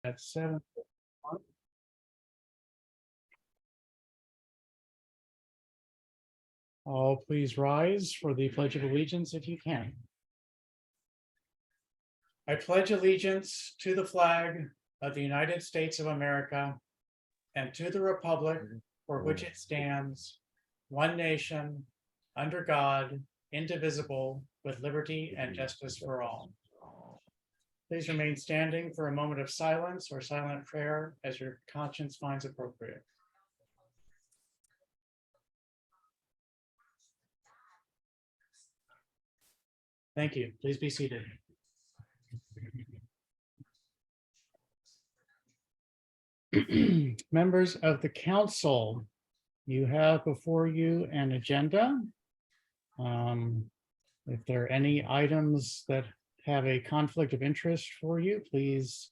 at 7. All please rise for the Pledge of Allegiance if you can. I pledge allegiance to the flag of the United States of America and to the republic for which it stands, one nation, under God, indivisible, with liberty and justice for all. Please remain standing for a moment of silence or silent prayer as your conscience finds appropriate. Thank you. Please be seated. Members of the council, you have before you an agenda. If there are any items that have a conflict of interest for you, please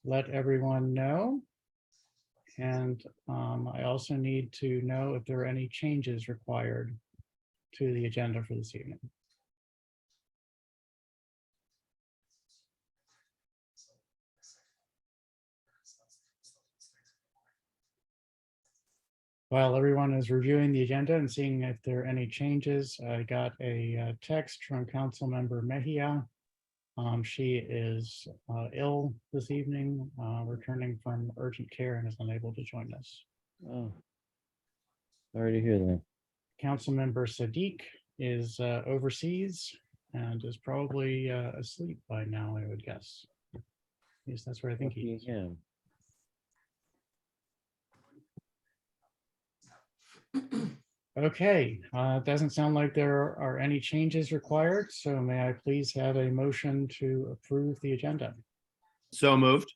let everyone know. And I also need to know if there are any changes required to the agenda for this evening. While everyone is reviewing the agenda and seeing if there are any changes, I got a text from Councilmember Mejia. She is ill this evening, returning from urgent care and is unable to join us. Oh, sorry to hear that. Councilmember Sadiq is overseas and is probably asleep by now, I would guess. At least that's where I think he is. Yeah. Okay, it doesn't sound like there are any changes required, so may I please have a motion to approve the agenda? So moved.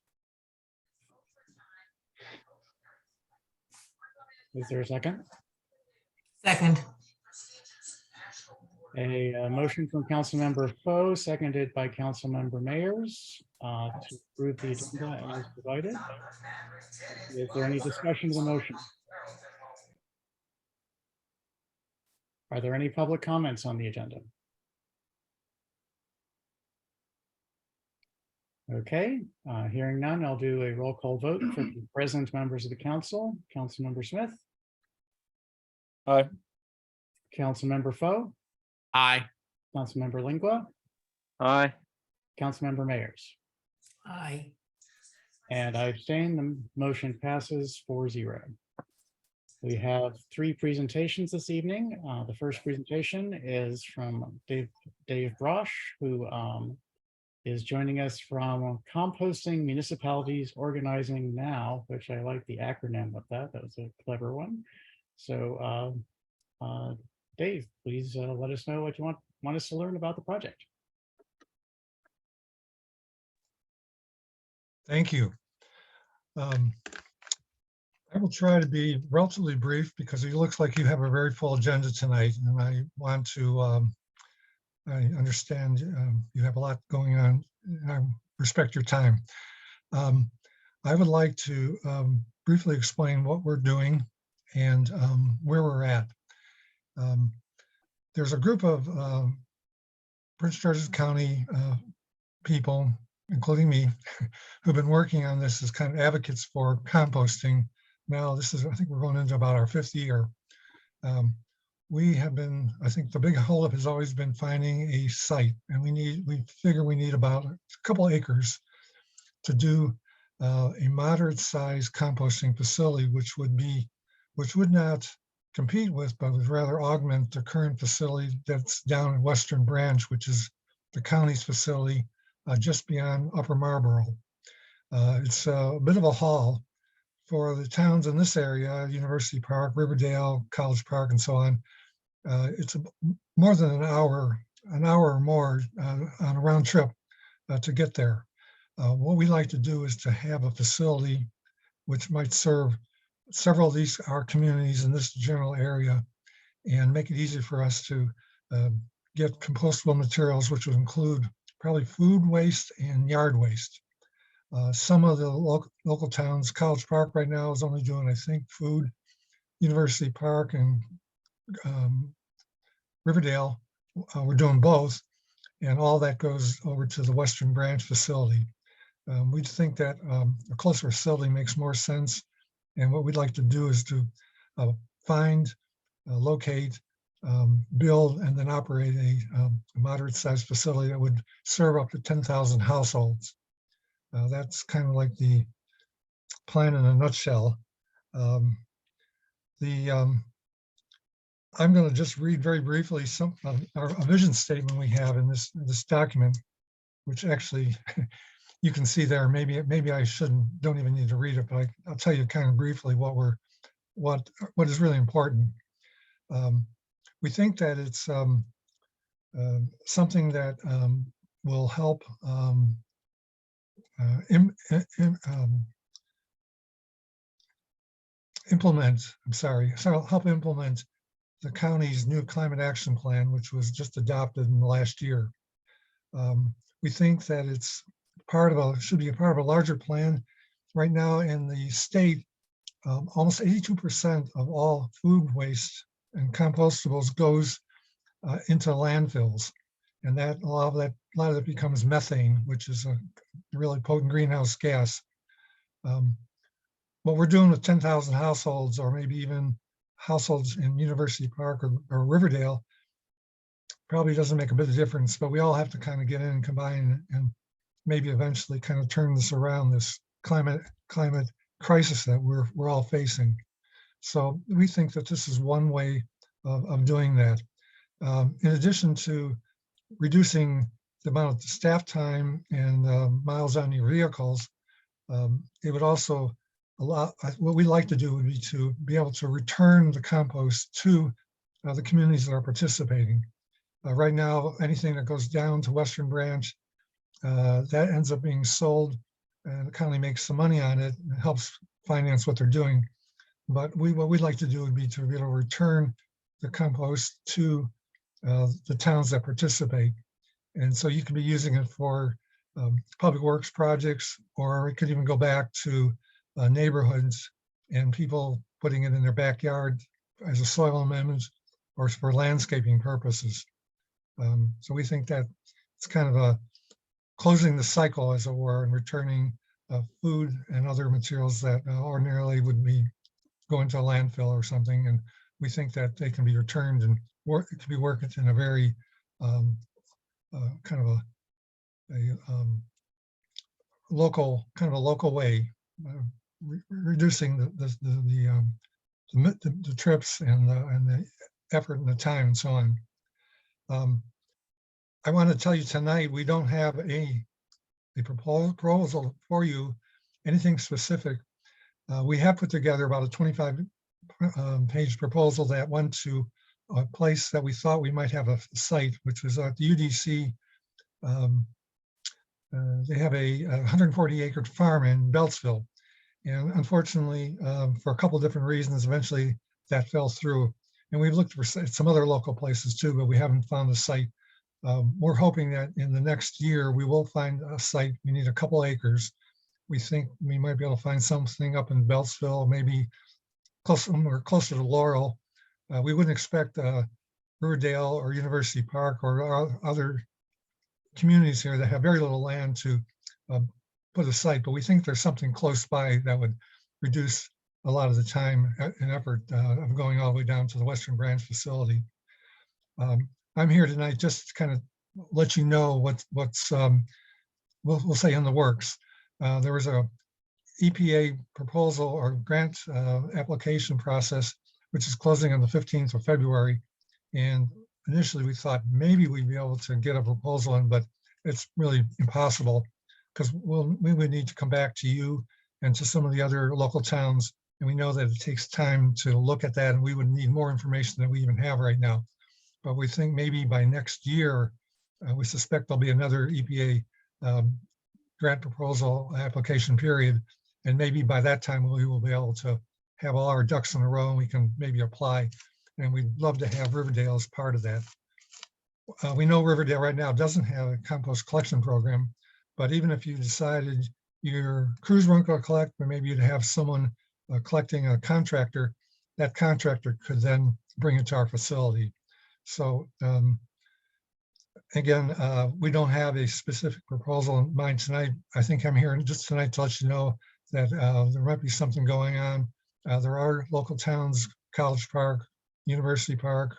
Is there a second? Second. A motion from Councilmember Foe, seconded by Councilmember Mayers, to approve the agenda as provided. Is there any discussion of the motion? Are there any public comments on the agenda? Okay, hearing none, I'll do a roll call vote for the present members of the council. Councilmember Smith. Aye. Councilmember Foe. Aye. Councilmember Lingua. Aye. Councilmember Mayers. Aye. And I abstain. The motion passes 4-0. We have 3 presentations this evening. The first presentation is from Dave Brosh, who is joining us from Composting Municipalities Organizing Now, which I like the acronym of that. That was a clever one. So Dave, please let us know what you want us to learn about the project. Thank you. I will try to be relatively brief because it looks like you have a very full agenda tonight, and I want to, I understand you have a lot going on, and I respect your time. I would like to briefly explain what we're doing and where we're at. There's a group of Prince George's County people, including me, who've been working on this as kind of advocates for composting. Now, this is, I think we're going into about our 5th year. We have been, I think the big holdup has always been finding a site, and we figure we need about a couple acres to do a moderate sized composting facility, which would not compete with, but would rather augment the current facility that's down in Western Branch, which is the county's facility just beyond Upper Marlboro. It's a bit of a haul for the towns in this area, University Park, Riverdale, College Park, and so on. It's more than an hour or more on a round trip to get there. What we like to do is to have a facility which might serve several of our communities in this general area and make it easy for us to get compostable materials, which would include probably food waste and yard waste. Some of the local towns, College Park right now is only doing, I think, food. University Park and Riverdale, we're doing both, and all that goes over to the Western Branch facility. We think that a closer facility makes more sense. And what we'd like to do is to find, locate, build, and then operate a moderate-sized facility that would serve up to 10,000 households. That's kind of like the plan in a nutshell. I'm going to just read very briefly some our vision statement we have in this document, which actually you can see there. Maybe I don't even need to read it, but I'll tell you kind of briefly what is really important. We think that it's something that will help help implement the county's new climate action plan, which was just adopted in the last year. We think that it's should be a part of a larger plan. Right now in the state, almost 82% of all food waste and compostables goes into landfills, and that a lot of it becomes methane, which is a really potent greenhouse gas. What we're doing with 10,000 households, or maybe even households in University Park or Riverdale, probably doesn't make a bit of difference, but we all have to kind of get in and combine and maybe eventually kind of turn this around, this climate crisis that we're all facing. So we think that this is one way of doing that. In addition to reducing the amount of staff time and miles on your vehicles, it would also allow, what we like to do would be to be able to return the compost to the communities that are participating. Right now, anything that goes down to Western Branch, that ends up being sold, and the county makes some money on it and helps finance what they're doing. But what we'd like to do would be to be able to return the compost to the towns that participate. And so you could be using it for public works projects, or it could even go back to neighborhoods and people putting it in their backyard as a soil amendment or for landscaping purposes. So we think that it's kind of a closing the cycle, as it were, and returning food and other materials that ordinarily would be going to a landfill or something. And we think that they can be returned and it can be worked in a very kind of a local way, reducing the trips and the effort and the time and so on. I want to tell you tonight, we don't have a proposal for you, anything specific. We have put together about a 25-page proposal that went to a place that we thought we might have a site, which was at the UDC. They have a 140-acre farm in Beltsville. And unfortunately, for a couple of different reasons, eventually that fell through. And we've looked for some other local places too, but we haven't found a site. We're hoping that in the next year, we will find a site. We need a couple acres. We think we might be able to find something up in Beltsville, maybe somewhere closer to Laurel. We wouldn't expect Riverdale or University Park or other communities here that have very little land to put a site, but we think there's something close by that would reduce a lot of the time and effort of going all the way down to the Western Branch facility. I'm here tonight just to kind of let you know what's we'll say in the works. There was a EPA proposal or grant application process, which is closing on the 15th of February. And initially we thought maybe we'd be able to get a proposal in, but it's really impossible because we would need to come back to you and to some of the other local towns. And we know that it takes time to look at that, and we would need more information than we even have right now. But we think maybe by next year, we suspect there'll be another EPA grant proposal application period. And maybe by that time, we will be able to have all our ducks in a row and we can maybe apply. And we'd love to have Riverdale as part of that. We know Riverdale right now doesn't have a compost collection program, but even if you decided your crews weren't going to collect, but maybe you'd have someone collecting, a contractor, that contractor could then bring it to our facility. So again, we don't have a specific proposal in mind tonight. I think I'm here just tonight to let you know that there might be something going on. There are local towns, College Park, University Park,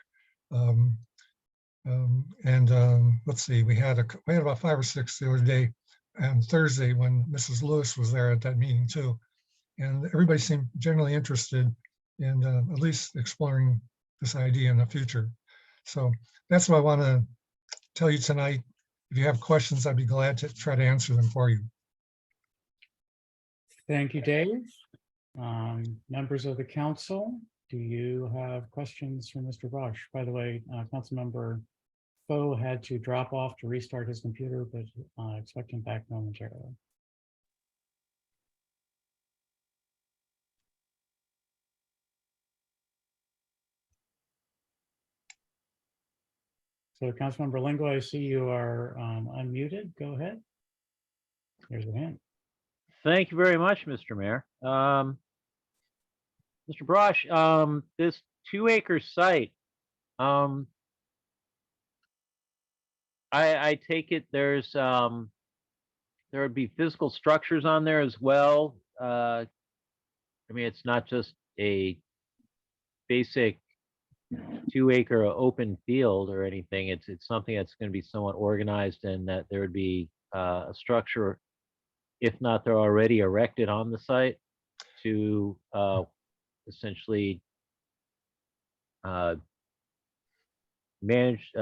let's see, we had about 5 or 6 the other day, and Thursday when Mrs. Lewis was there at that meeting too. And everybody seemed generally interested in at least exploring this idea in the future. So that's what I want to tell you tonight. If you have questions, I'd be glad to try to answer them for you. Thank you, Dave. Members of the council, do you have questions for Mr. Brosh? By the way, Councilmember Foe had to drop off to restart his computer, but expect him back momentarily. So Councilmember Lingo, I see you are unmuted. Go ahead. There's your hand. Thank you very much, Mr. Mayor. Mr. Brosh, this 2-acre site, I take it there's there would be physical structures on there as well. I mean, it's not just a basic 2-acre open field or anything. It's something that's going to be somewhat organized, and that there would be a structure, if not they're already erected on the site, to essentially manage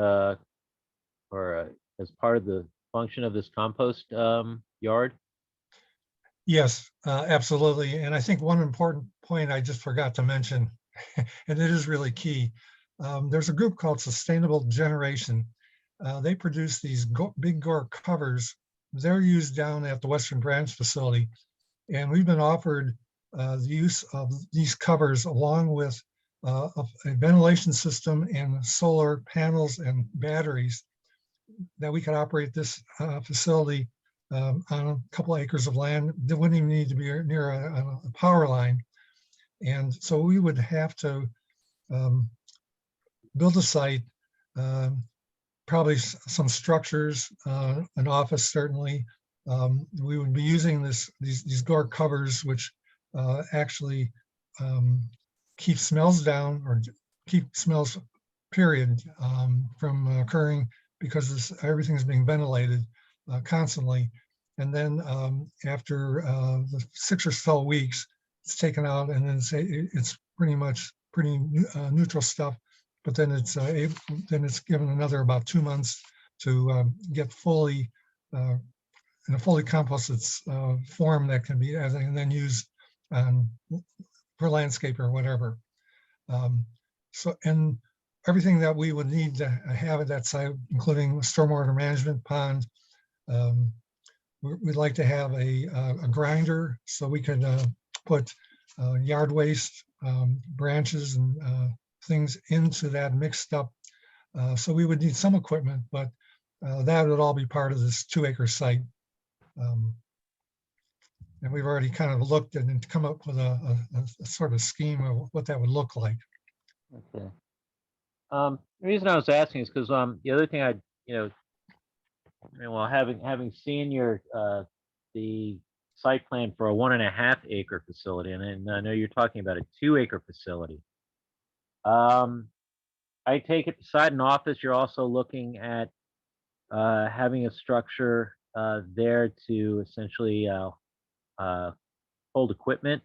or as part of the function of this compost yard. Yes, absolutely. And I think one important point I just forgot to mention, and it is really key. There's a group called Sustainable Generation. They produce these big gore covers. They're used down at the Western Branch facility. And we've been offered the use of these covers along with a ventilation system and solar panels and batteries, that we could operate this facility on a couple acres of land. There wouldn't even need to be near a power line. And so we would have to build a site, probably some structures, an office certainly. We would be using these gore covers, which actually keep smells down, or keep smells, period, from occurring, because everything is being ventilated constantly. And then after the 6 or so weeks, it's taken out, and then it's pretty much neutral stuff. But then it's given another about 2 months to get fully in a fully composted form that can be and then used for landscape or whatever. So, and everything that we would need to have at that site, including stormwater management pond. We'd like to have a grinder so we could put yard waste, branches and things into that mixed up. So we would need some equipment, but that would all be part of this 2-acre site. And we've already kind of looked and come up with a sort of scheme of what that would look like. Okay. The reason I was asking is because the other thing well, having seen your the site plan for a 1.5 acre facility, and I know you're talking about a 2-acre facility. I take it beside an office, you're also looking at having a structure there to essentially hold equipment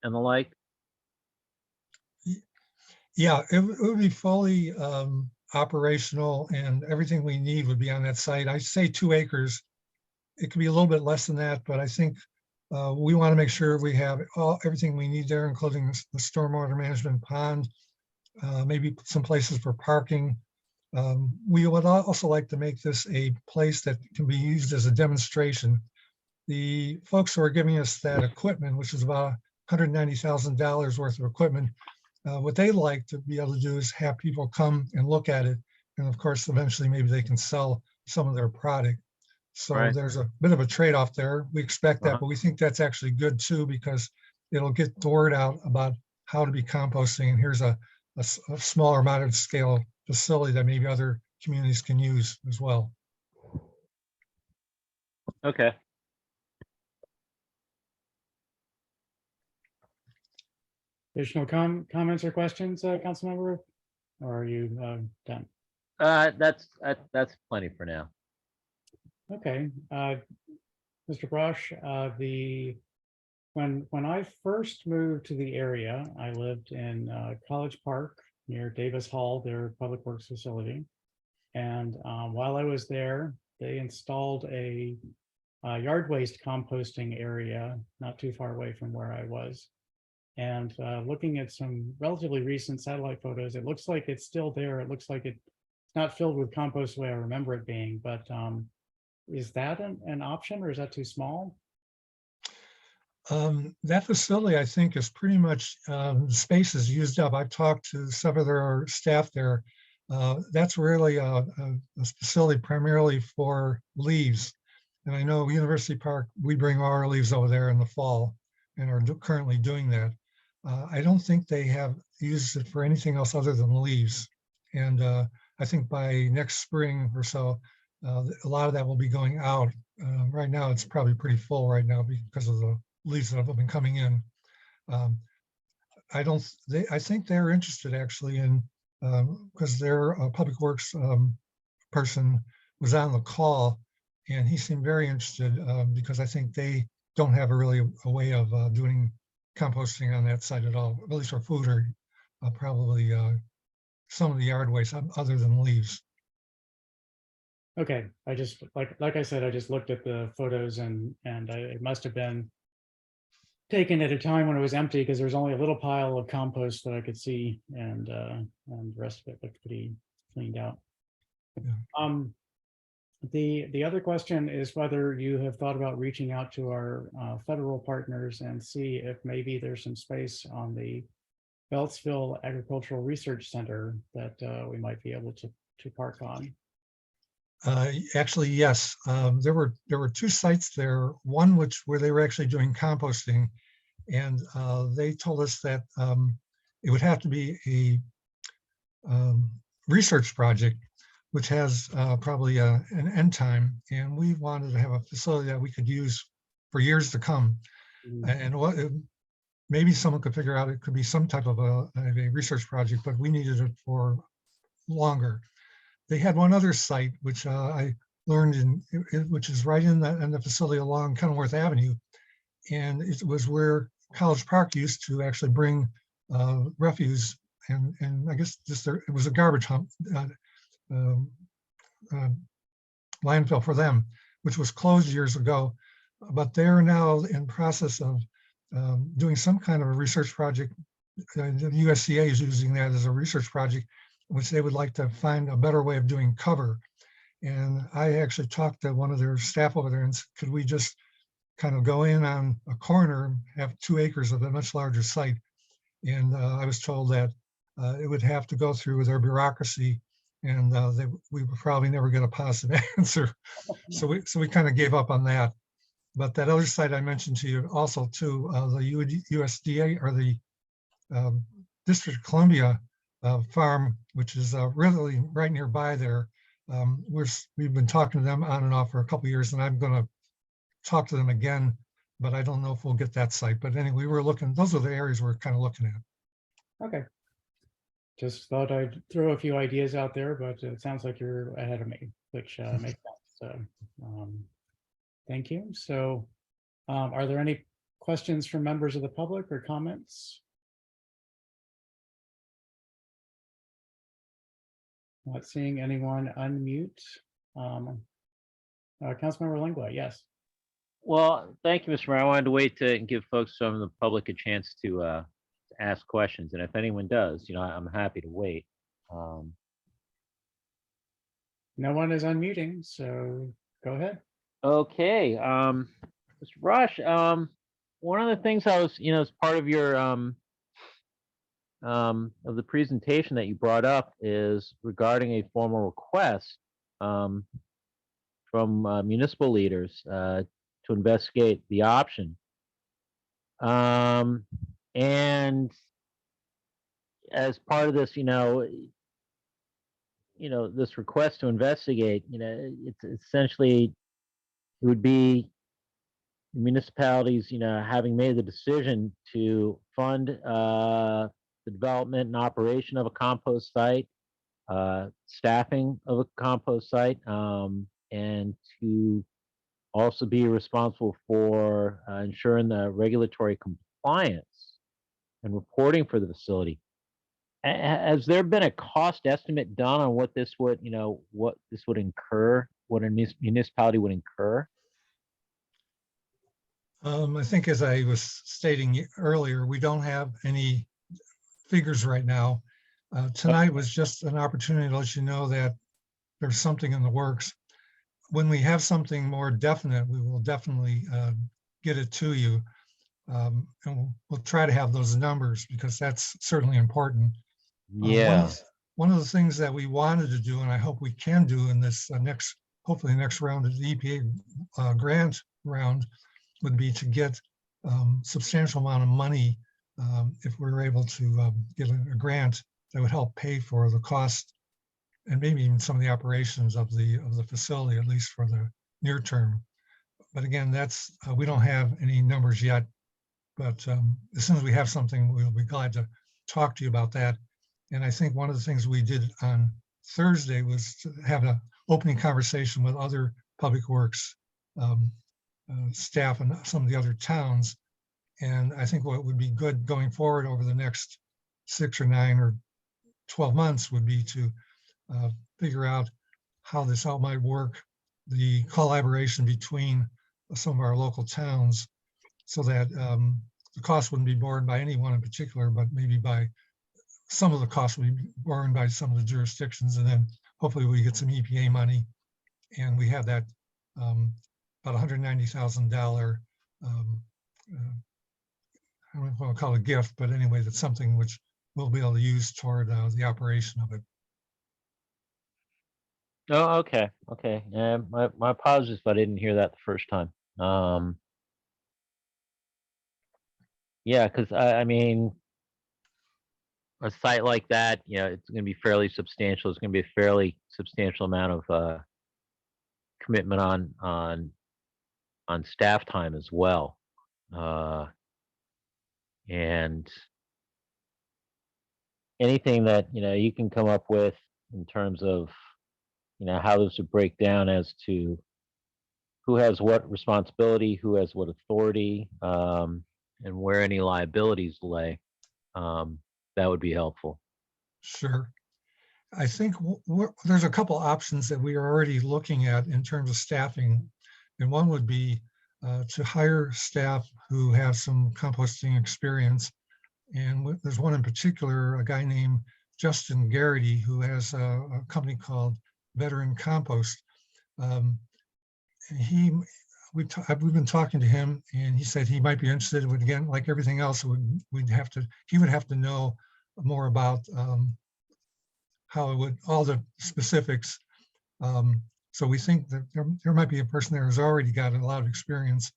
and the like. Yeah, it would be fully operational, and everything we need would be on that site. I say 2 acres. It could be a little bit less than that, but I think we want to make sure we have everything we need there, including the stormwater management pond, maybe some places for parking. We would also like to make this a place that can be used as a demonstration. The folks who are giving us that equipment, which is about $190,000 worth of equipment, what they like to be able to do is have people come and look at it. And of course, eventually maybe they can sell some of their product. So Right. There's a bit of a trade-off there. We expect that, but we think that's actually good too, because it'll get the word out about how to be composting. And here's a smaller, moderate scale facility that maybe other communities can use as well. Okay. Additional comments or questions, Councilmember? Or are you done? That's plenty for now. Okay, Mr. Brosh, when I first moved to the area, I lived in College Park near Davis Hall, their public works facility. And while I was there, they installed a yard waste composting area not too far away from where I was. And looking at some relatively recent satellite photos, it looks like it's still there. It looks like it's not filled with compost the way I remember it being, but is that an option or is that too small? That facility, I think, is pretty much, the space is used up. I've talked to some of their staff there. That's really a facility primarily for leaves. And I know University Park, we bring our leaves over there in the fall and are currently doing that. I don't think they have used it for anything else other than leaves. And I think by next spring or so, a lot of that will be going out. Right now, it's probably pretty full right now because of the leads that have been coming in. I think they're interested actually in, because their public works person was on the call and he seemed very interested because I think they don't have a way of doing composting on that site at all, at least for food or probably some of the yard waste other than leaves. Okay, I just like I said, I just looked at the photos and it must have been taken at a time when it was empty because there was only a little pile of compost that I could see, and the rest of it looked pretty cleaned out. Yeah. The other question is whether you have thought about reaching out to our federal partners and see if maybe there's some space on the Beltsville Agricultural Research Center that we might be able to park on. Actually, yes. There were two sites there. One where they were actually doing composting, and they told us that it would have to be a research project, which has probably an end time. And we wanted to have a facility that we could use for years to come. And maybe someone could figure out it could be some type of a research project, but we needed it for longer. They had one other site, which I learned which is right in the facility along Kenilworth Avenue. And it was where College Park used to actually bring refuse. And I guess it was a garbage hump, landfill for them, which was closed years ago. But they're now in process of doing some kind of a research project. The USCA is using that as a research project, which they would like to find a better way of doing cover. And I actually talked to one of their staff over there and said, could we just kind of go in on a corner, have 2 acres of a much larger site? And I was told that it would have to go through their bureaucracy and we would probably never get a positive answer. So we kind of gave up on that. But that other site I mentioned to you also too, the USDA or the District of Columbia farm, which is really right nearby there. We've been talking to them on and off for a couple of years, and I'm going to talk to them again, but I don't know if we'll get that site. But anyway, we were looking, those are the areas we're kind of looking at. Okay. Just thought I'd throw a few ideas out there, but it sounds like you're ahead of me, which makes sense. So thank you. So are there any questions from members of the public or comments? Not seeing anyone unmute. Councilmember Langlois, yes. Well, thank you, Mr. Mayor. I wanted to wait to give folks from the public a chance to ask questions. And if anyone does, I'm happy to wait. No one is unmuting, so go ahead. Okay, Mr. Rush, one of the things I was, as part of your of the presentation that you brought up is regarding a formal request from municipal leaders to investigate the option. And as part of this, this request to investigate, it's essentially, it would be municipalities, having made the decision to fund the development and operation of a compost site, staffing of a compost site, and to also be responsible for ensuring the regulatory compliance and reporting for the facility. Has there been a cost estimate done on what this would, what this would incur, what a municipality would incur? I think as I was stating earlier, we don't have any figures right now. Tonight was just an opportunity to let you know that there's something in the works. When we have something more definite, we will definitely get it to you. And we'll try to have those numbers because that's certainly important. Yeah. One of the things that we wanted to do, and I hope we can do in this hopefully next round of the EPA grant round, would be to get substantial amount of money if we're able to get a grant that would help pay for the cost and maybe even some of the operations of the facility, at least for the near term. But again, that's we don't have any numbers yet. But as soon as we have something, we'll be glad to talk to you about that. And I think one of the things we did on Thursday was to have an opening conversation with other public works staff in some of the other towns. And I think what would be good going forward over the next 6 or 9 or 12 months would be to figure out how this all might work, the collaboration between some of our local towns, so that the cost wouldn't be borne by anyone in particular, but maybe by some of the costs would be borne by some of the jurisdictions. And then hopefully we get some EPA money and we have that about $190,000, I don't know if I'll call it a gift, but anyway, that's something which we'll be able to use toward the operation of it. Oh, okay. Okay. My apologies if I didn't hear that the first time. Yeah, because I mean, a site like that, it's going to be fairly substantial. It's going to be a fairly substantial amount of commitment on staff time as well. And anything that you can come up with in terms of how this would break down as to who has what responsibility, who has what authority, and where any liabilities lay, that would be helpful. Sure. I think there's a couple options that we are already looking at in terms of staffing. And one would be to hire staff who have some composting experience. And there's one in particular, a guy named Justin Garrity, who has a company called Veteran Compost. We've been talking to him, and he said he might be interested. But again, like everything else, he would have to know more about how it would, all the specifics. So we think that there might be a person there who's already got a lot of experience.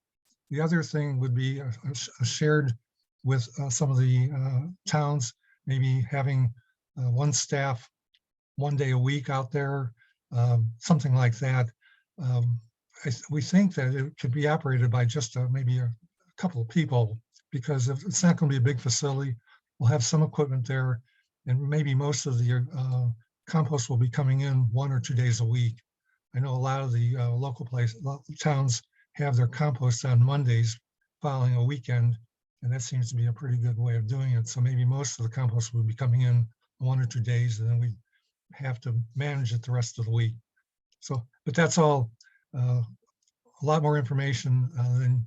The other thing would be a shared with some of the towns, maybe having one staff 1 day a week out there, something like that. We think that it could be operated by just maybe a couple of people, because if it's not going to be a big facility, we'll have some equipment there, and maybe most of the compost will be coming in 1 or 2 days a week. I know a lot of the local towns have their compost on Mondays following a weekend, and that seems to be a pretty good way of doing it. So maybe most of the compost will be coming in 1 or 2 days, and then we have to manage it the rest of the week. So, but that's all a lot more information than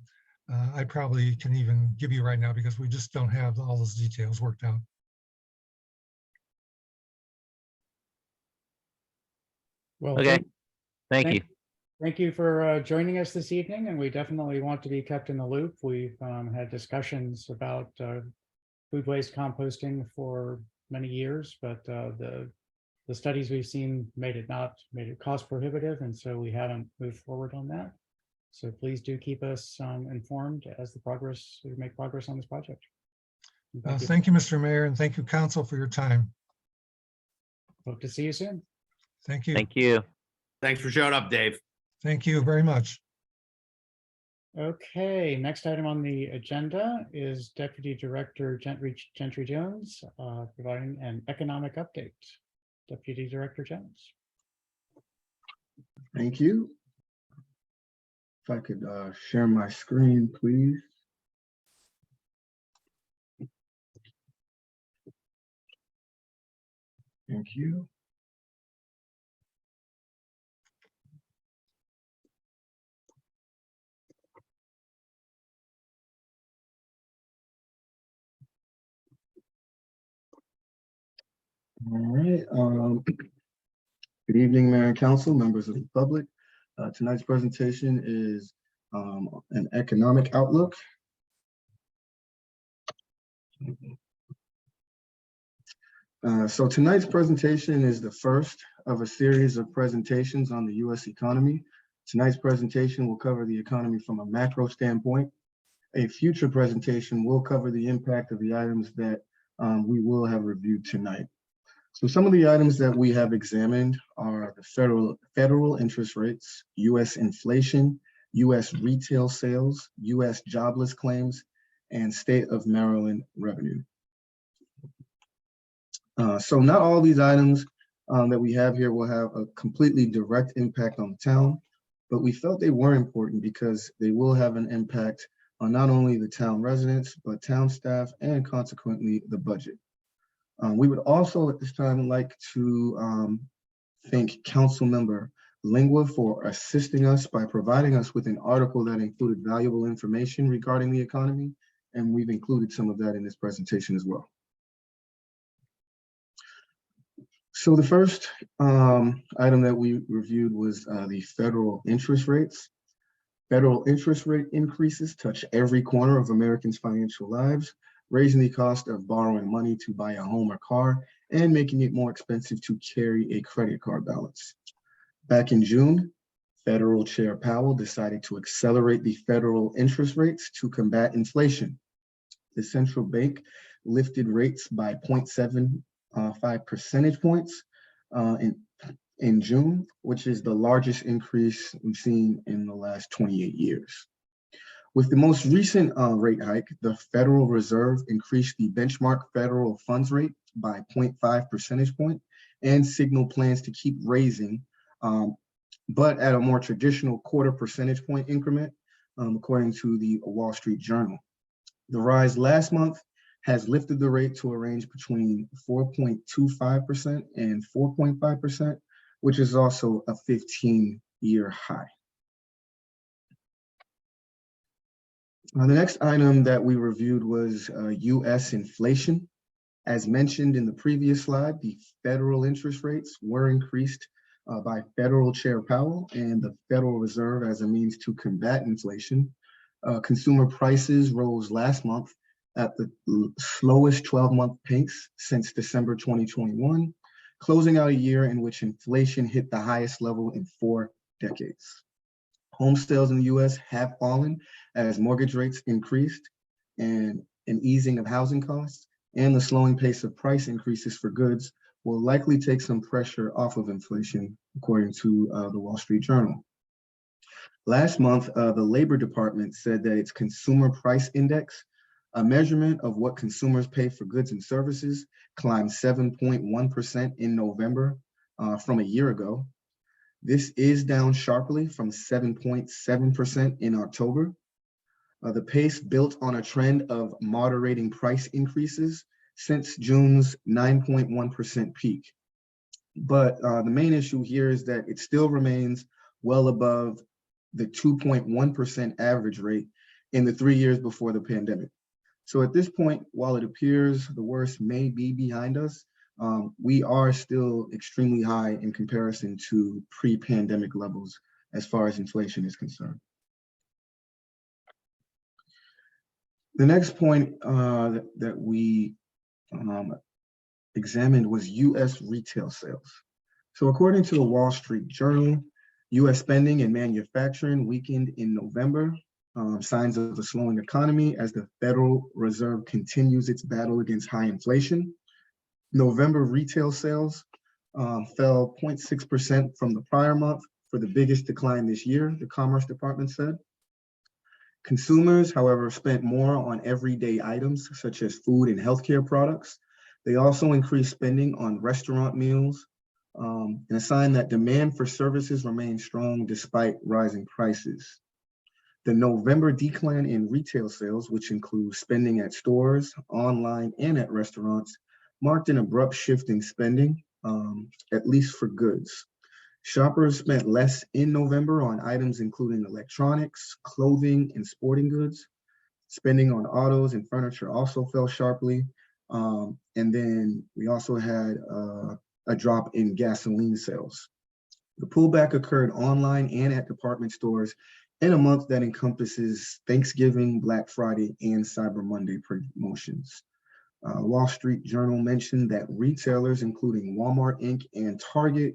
I probably can even give you right now, because we just don't have all those details worked out. Well, Okay. Thank you. Thank you for joining us this evening, and we definitely want to be kept in the loop. We've had discussions about food waste composting for many years, but the studies we've seen made it cost prohibitive, and so we haven't moved forward on that. So please do keep us informed as we make progress on this project. Thank you, Mr. Mayor, and thank you, Council, for your time. Hope to see you soon. Thank you. Thank you. Thanks for showing up, Dave. Thank you very much. Okay, next item on the agenda is Deputy Director Gentry Jones providing an economic update. Deputy Director Jones. Thank you. If I could share my screen, please. Thank you. All right. Good evening, Mayor and Council, members of the public. Tonight's presentation is an economic outlook. So tonight's presentation is the first of a series of presentations on the U.S. economy. Tonight's presentation will cover the economy from a macro standpoint. A future presentation will cover the impact of the items that we will have reviewed tonight. So some of the items that we have examined are the federal interest rates, U.S. inflation, U.S. retail sales, U.S. jobless claims, and state of Maryland revenue. So not all these items that we have here will have a completely direct impact on the town, but we felt they were important because they will have an impact on not only the town residents, but town staff and consequently the budget. We would also at this time like to thank Councilmember Lingua for assisting us by providing us with an article that included valuable information regarding the economy, and we've included some of that in this presentation as well. So the first item that we reviewed was the federal interest rates. Federal interest rate increases touch every corner of Americans' financial lives, raising the cost of borrowing money to buy a home or car and making it more expensive to carry a credit card balance. Back in June, Federal Chair Powell decided to accelerate the federal interest rates to combat inflation. The central bank lifted rates by 0.75 percentage points in June, which is the largest increase we've seen in the last 28 years. With the most recent rate hike, the Federal Reserve increased the benchmark federal funds rate by 0.5 percentage point and signaled plans to keep raising, but at a more traditional quarter percentage point increment, according to the Wall Street Journal. The rise last month has lifted the rate to a range between 4.25% and 4.5%, which is also a 15-year high. The next item that we reviewed was U.S. inflation. As mentioned in the previous slide, the federal interest rates were increased by Federal Chair Powell and the Federal Reserve as a means to combat inflation. Consumer prices rose last month at the slowest 12-month pace since December 2021, closing out a year in which inflation hit the highest level in 4 decades. Home sales in the U.S. have fallen as mortgage rates increased and an easing of housing costs and the slowing pace of price increases for goods will likely take some pressure off of inflation, according to the Wall Street Journal. Last month, the Labor Department said that its Consumer Price Index, a measurement of what consumers pay for goods and services, climbed 7.1% in November from a year ago. This is down sharply from 7.7% in October. The pace built on a trend of moderating price increases since June's 9.1% peak. But the main issue here is that it still remains well above the 2.1% average rate in the 3 years before the pandemic. So at this point, while it appears the worst may be behind us, we are still extremely high in comparison to pre-pandemic levels as far as inflation is concerned. The next point that we examined was U.S. retail sales. So according to the Wall Street Journal, U.S. spending and manufacturing weakened in November, signs of a slowing economy as the Federal Reserve continues its battle against high inflation. November retail sales fell 0.6% from the prior month for the biggest decline this year, the Commerce Department said. Consumers, however, spent more on everyday items such as food and healthcare products. They also increased spending on restaurant meals, and a sign that demand for services remains strong despite rising prices. The November decline in retail sales, which includes spending at stores, online, and at restaurants, marked an abrupt shift in spending, at least for goods. Shoppers spent less in November on items including electronics, clothing, and sporting goods. Spending on autos and furniture also fell sharply. And then we also had a drop in gasoline sales. The pullback occurred online and at department stores in a month that encompasses Thanksgiving, Black Friday, and Cyber Monday promotions. Wall Street Journal mentioned that retailers, including Walmart Inc. and Target,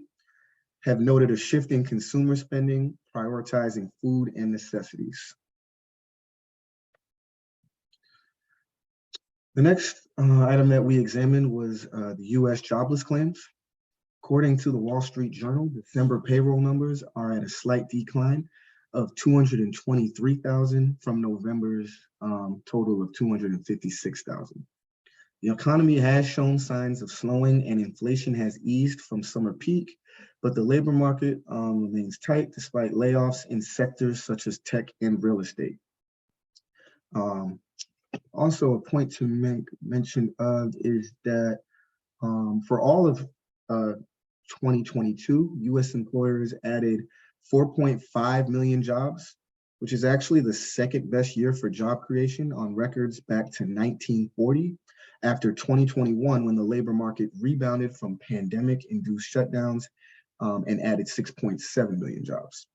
have noted a shift in consumer spending, prioritizing food and necessities. The next item that we examined was the US jobless claims. According to the Wall Street Journal, December payroll numbers are at a slight decline of 223,000 from November's total of 256,000. The economy has shown signs of slowing and inflation has eased from summer peak, but the labor market remains tight despite layoffs in sectors such as tech and real estate. Also, a point to make mention of is that for all of 2022, US employers added 4.5 million jobs, which is actually the second best year for job creation on records back to 1940, after 2021, when the labor market rebounded from pandemic-induced shutdowns and added 6.7 million jobs.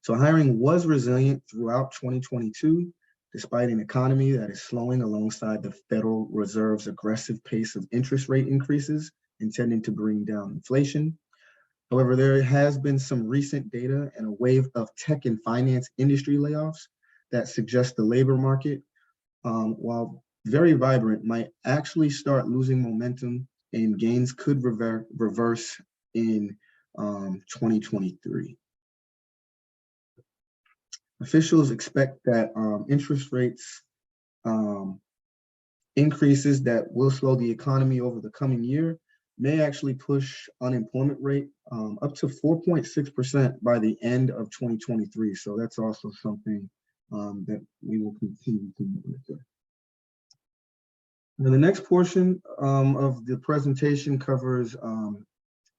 So hiring was resilient throughout 2022, despite an economy that is slowing alongside the Federal Reserve's aggressive pace of interest rate increases, intending to bring down inflation. However, there has been some recent data and a wave of tech and finance industry layoffs that suggest the labor market, while very vibrant, might actually start losing momentum, and gains could reverse in 2023. Officials expect that interest rates increases that will slow the economy over the coming year may actually push unemployment rate up to 4.6% by the end of 2023. So that's also something that we will continue to monitor. Now, the next portion of the presentation covers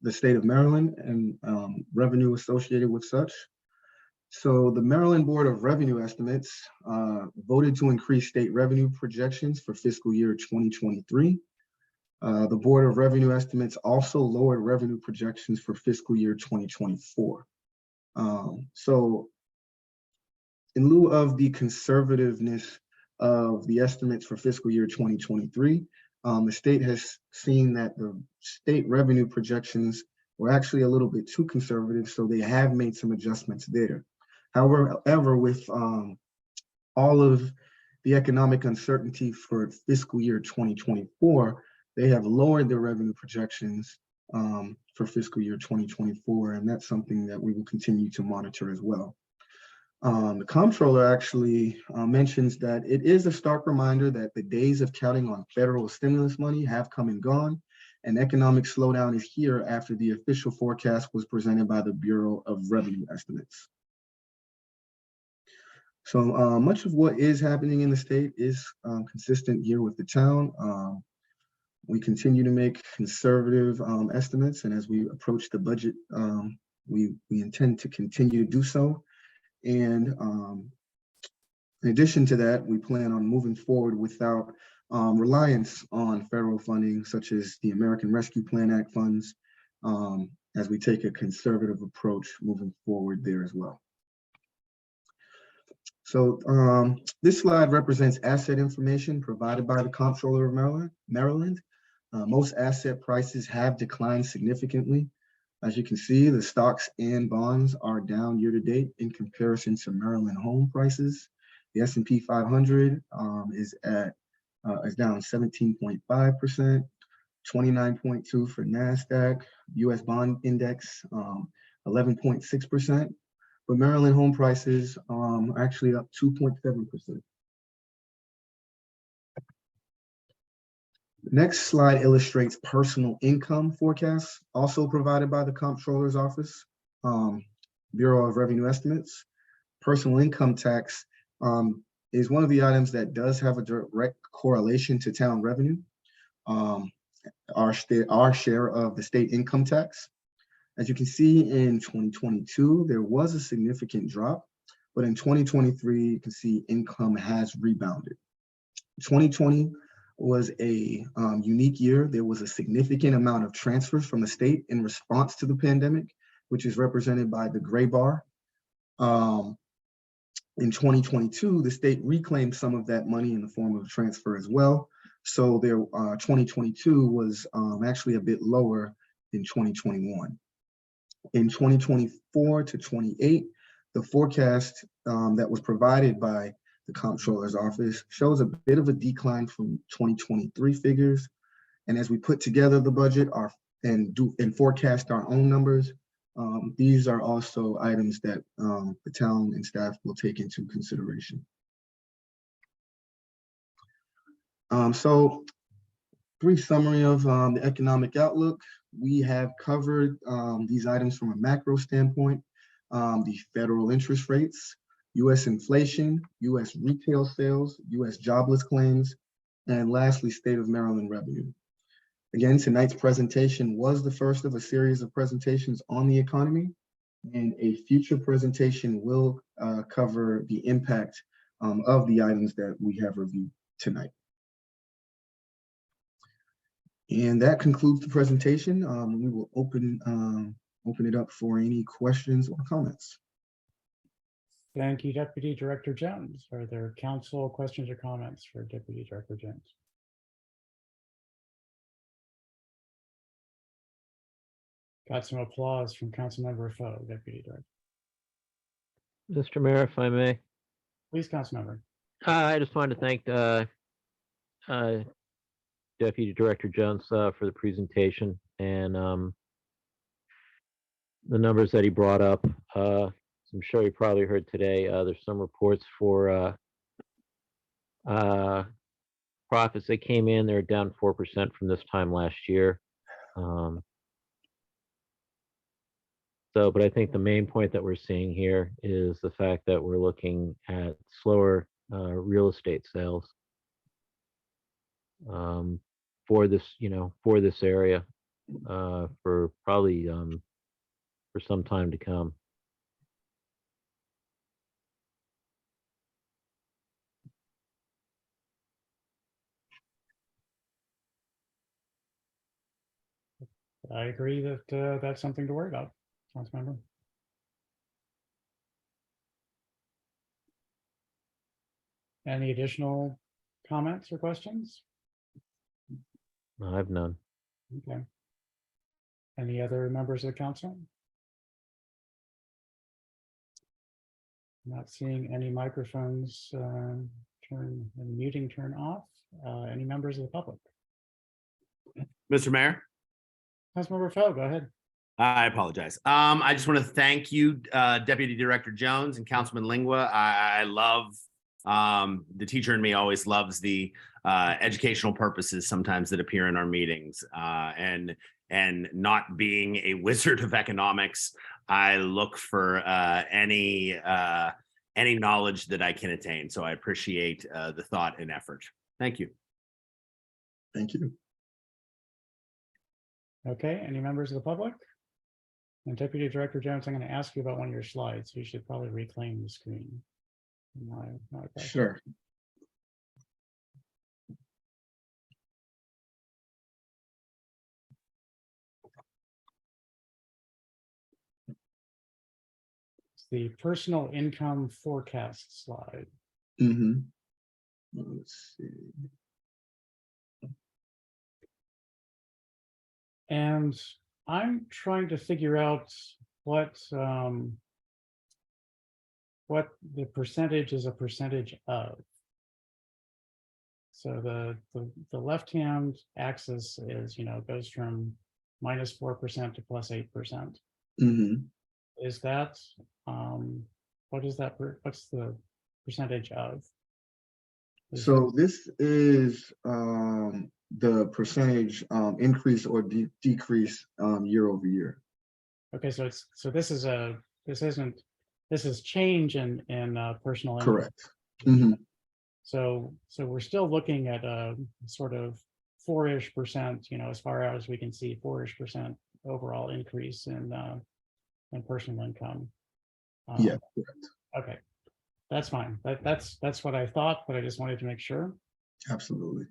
the state of Maryland and revenue associated with such. So the Maryland Board of Revenue Estimates voted to increase state revenue projections for fiscal year 2023. The Board of Revenue Estimates also lowered revenue projections for fiscal year 2024. So in lieu of the conservativeness of the estimates for fiscal year 2023, the state has seen that the state revenue projections were actually a little bit too conservative, so they have made some adjustments there. However, with all of the economic uncertainty for fiscal year 2024, they have lowered their revenue projections for fiscal year 2024, and that's something that we will continue to monitor as well. The comptroller actually mentions that it is a stark reminder that the days of counting on federal stimulus money have come and gone, and economic slowdown is here after the official forecast was presented by the Bureau of Revenue Estimates. So much of what is happening in the state is consistent here with the town. We continue to make conservative estimates, and as we approach the budget, we intend to continue to do so. And in addition to that, we plan on moving forward without reliance on federal funding, such as the American Rescue Plan Act funds, as we take a conservative approach moving forward there as well. So this slide represents asset information provided by the Comptroller of Maryland. Most asset prices have declined significantly. As you can see, the stocks and bonds are down year to date in comparison to Maryland home prices. The S&P 500 is down 17.5%. 29.2 for NASDAQ, US bond index, 11.6%. But Maryland home prices are actually up 2.7%. The next slide illustrates personal income forecasts, also provided by the Comptroller's Office, Bureau of Revenue Estimates. Personal income tax is one of the items that does have a direct correlation to town revenue. Our share of the state income tax. As you can see, in 2022, there was a significant drop, but in 2023, you can see income has rebounded. 2020 was a unique year. There was a significant amount of transfers from the state in response to the pandemic, which is represented by the gray bar. In 2022, the state reclaimed some of that money in the form of a transfer as well. So their 2022 was actually a bit lower than 2021. In 2024 to 28, the forecast that was provided by the Comptroller's Office shows a bit of a decline from 2023 figures. And as we put together the budget and forecast our own numbers, these are also items that the town and staff will take into consideration. So brief summary of the economic outlook. We have covered these items from a macro standpoint, the federal interest rates, US inflation, US retail sales, US jobless claims, and lastly, state of Maryland revenue. Again, tonight's presentation was the first of a series of presentations on the economy, and a future presentation will cover the impact of the items that we have reviewed tonight. And that concludes the presentation. We will open it up for any questions or comments. Thank you, Deputy Director Jones. Are there council questions or comments for Deputy Director Jones? Got some applause from Councilmember Foe, Deputy Director. Mr. Mayor, if I may, Please, Councilmember. I just wanted to thank Deputy Director Jones for the presentation and the numbers that he brought up. I'm sure you probably heard today, there's some reports for profits that came in. They're down 4% from this time last year. But I think the main point that we're seeing here is the fact that we're looking at slower real estate sales for this, for this area for probably for some time to come. I agree that that's something to worry about, Councilmember. Any additional comments or questions? I have none. Okay. Any other members of the council? Not seeing any microphones turn and muting turn off. Any members of the public? Mr. Mayor, Councilmember Foe, go ahead. I apologize. I just want to thank you, Deputy Director Jones and Councilman Lingua. I love, the teacher in me always loves the educational purposes sometimes that appear in our meetings. And not being a wizard of economics, I look for any knowledge that I can attain. So I appreciate the thought and effort. Thank you. Thank you. Okay, any members of the public? And Deputy Director Jones, I'm going to ask you about one of your slides. You should probably reclaim the screen. Sure. It's the personal income forecast slide. Mm-hmm. Let's see. And I'm trying to figure out what the percentage is a percentage of. So the left-hand axis is, goes from -4% to +8%. Mhm. Is that, what is that, what's the percentage of? Is it- So this is the percentage increase or decrease year over year. Okay, so this is change in personal income. Correct. Mhm. So we're still looking at a sort of 4-ish%, as far as we can see, 4-ish% overall increase in personal income. Yeah, Um, correct. Okay, that's fine. That's what I thought, but I just wanted to make sure. Absolutely.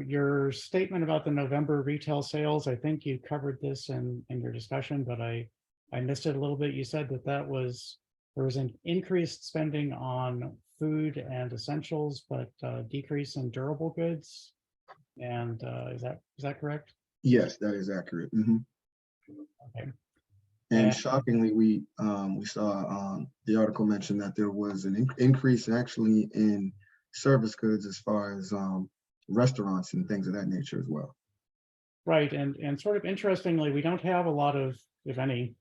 Your statement about the November retail sales, I think you covered this in your discussion, but I missed it a little bit. You said that there was an increased spending on food and essentials, but decrease in durable goods. And is that correct? Yes, that is accurate. Mhm. Okay. And And- shockingly, we saw the article mentioned that there was an increase actually in service goods as far as restaurants and things of that nature as well. Right, and sort of interestingly, we don't have a lot of, if any,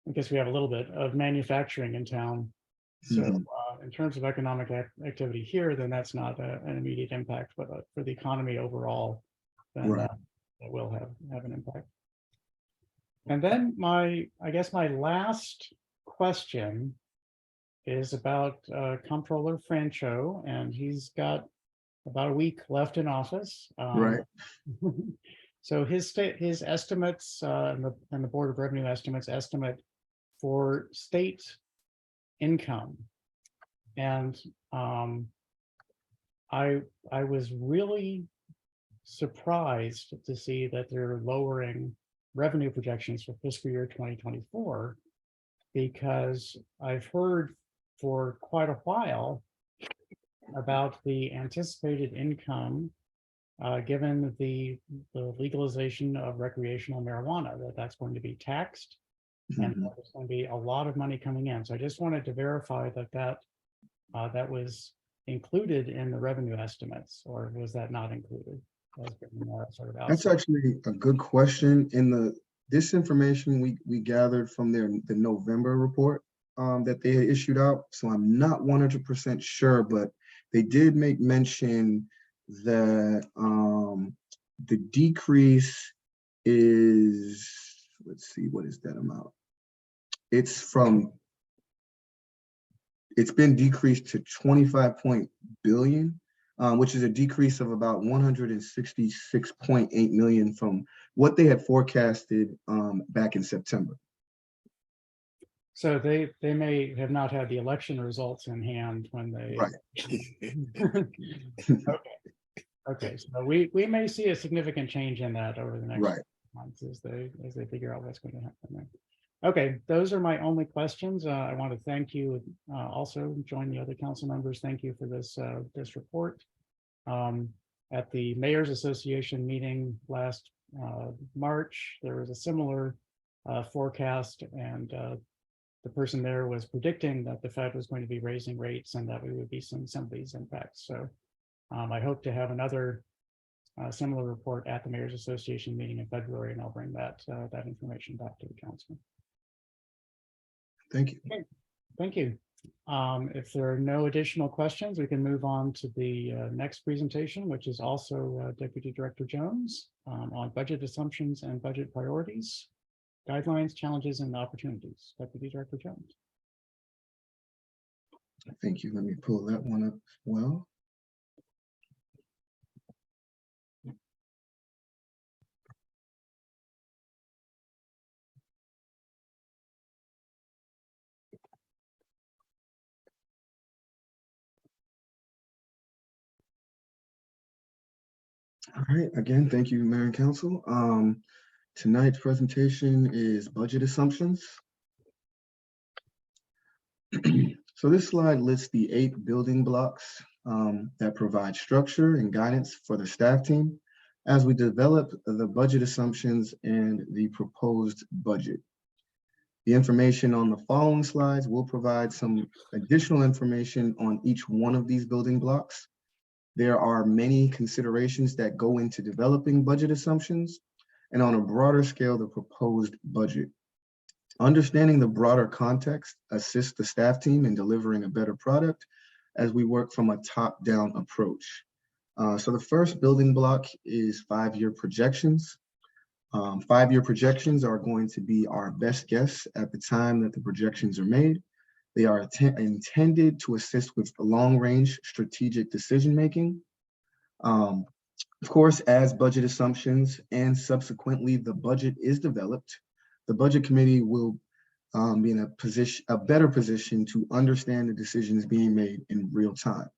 I guess we have a little bit of manufacturing in town. So Mhm. in terms of economic activity here, then that's not an immediate impact, but for the economy overall, then Right. it will have an impact. And then I guess my last question is about Comptroller Francho, and he's got about a week left in office. Right. So his estimates and the Board of Revenue Estimates estimate for state income. And I was really surprised to see that they're lowering revenue projections for fiscal year 2024, because I've heard for quite a while about the anticipated income given the legalization of recreational marijuana, that's going to be taxed, and Mhm. there's going to be a lot of money coming in. So I just wanted to verify that was included in the revenue estimates, or was that not included? That's been, sort of That's outside. actually a good question. This information we gathered from the November report that they had issued out. So I'm not 100% sure, but they did make mention that the decrease is, let's see, what is that amount? It's been decreased to 25 billion, which is a decrease of about 166.8 million from what they had forecasted back in September. So they may have not had the election results in hand when they. Right. Okay, so we may see a significant change in that over the next Right. months as they figure out what's going to happen there. Okay, those are my only questions. I want to thank you. Also join the other council members. Thank you for this report. At the Mayor's Association meeting last March, there was a similar forecast, and the person there was predicting that the Fed was going to be raising rates and that we would be seeing some of these impacts. So I hope to have another similar report at the Mayor's Association meeting in February, and I'll bring that information back to the council. Thank you. Thank you. If there are no additional questions, we can move on to the next presentation, which is also Deputy Director Jones on budget assumptions and budget priorities, guidelines, challenges, and opportunities. Deputy Director Jones. Thank you. Let me pull that one up as well. All right, again, thank you, Mayor and Council. Tonight's presentation is budget assumptions. So this slide lists the 8 building blocks that provide structure and guidance for the staff team as we develop the budget assumptions and the proposed budget. The information on the following slides will provide some additional information on each one of these building blocks. There are many considerations that go into developing budget assumptions, and on a broader scale, the proposed budget. Understanding the broader context assists the staff team in delivering a better product as we work from a top-down approach. So the first building block is 5-year projections. 5-year projections are going to be our best guess at the time that the projections are made. They are intended to assist with long-range strategic decision-making. Of course, as budget assumptions and subsequently the budget is developed, the budget committee will be in a better position to understand the decisions being made in real time.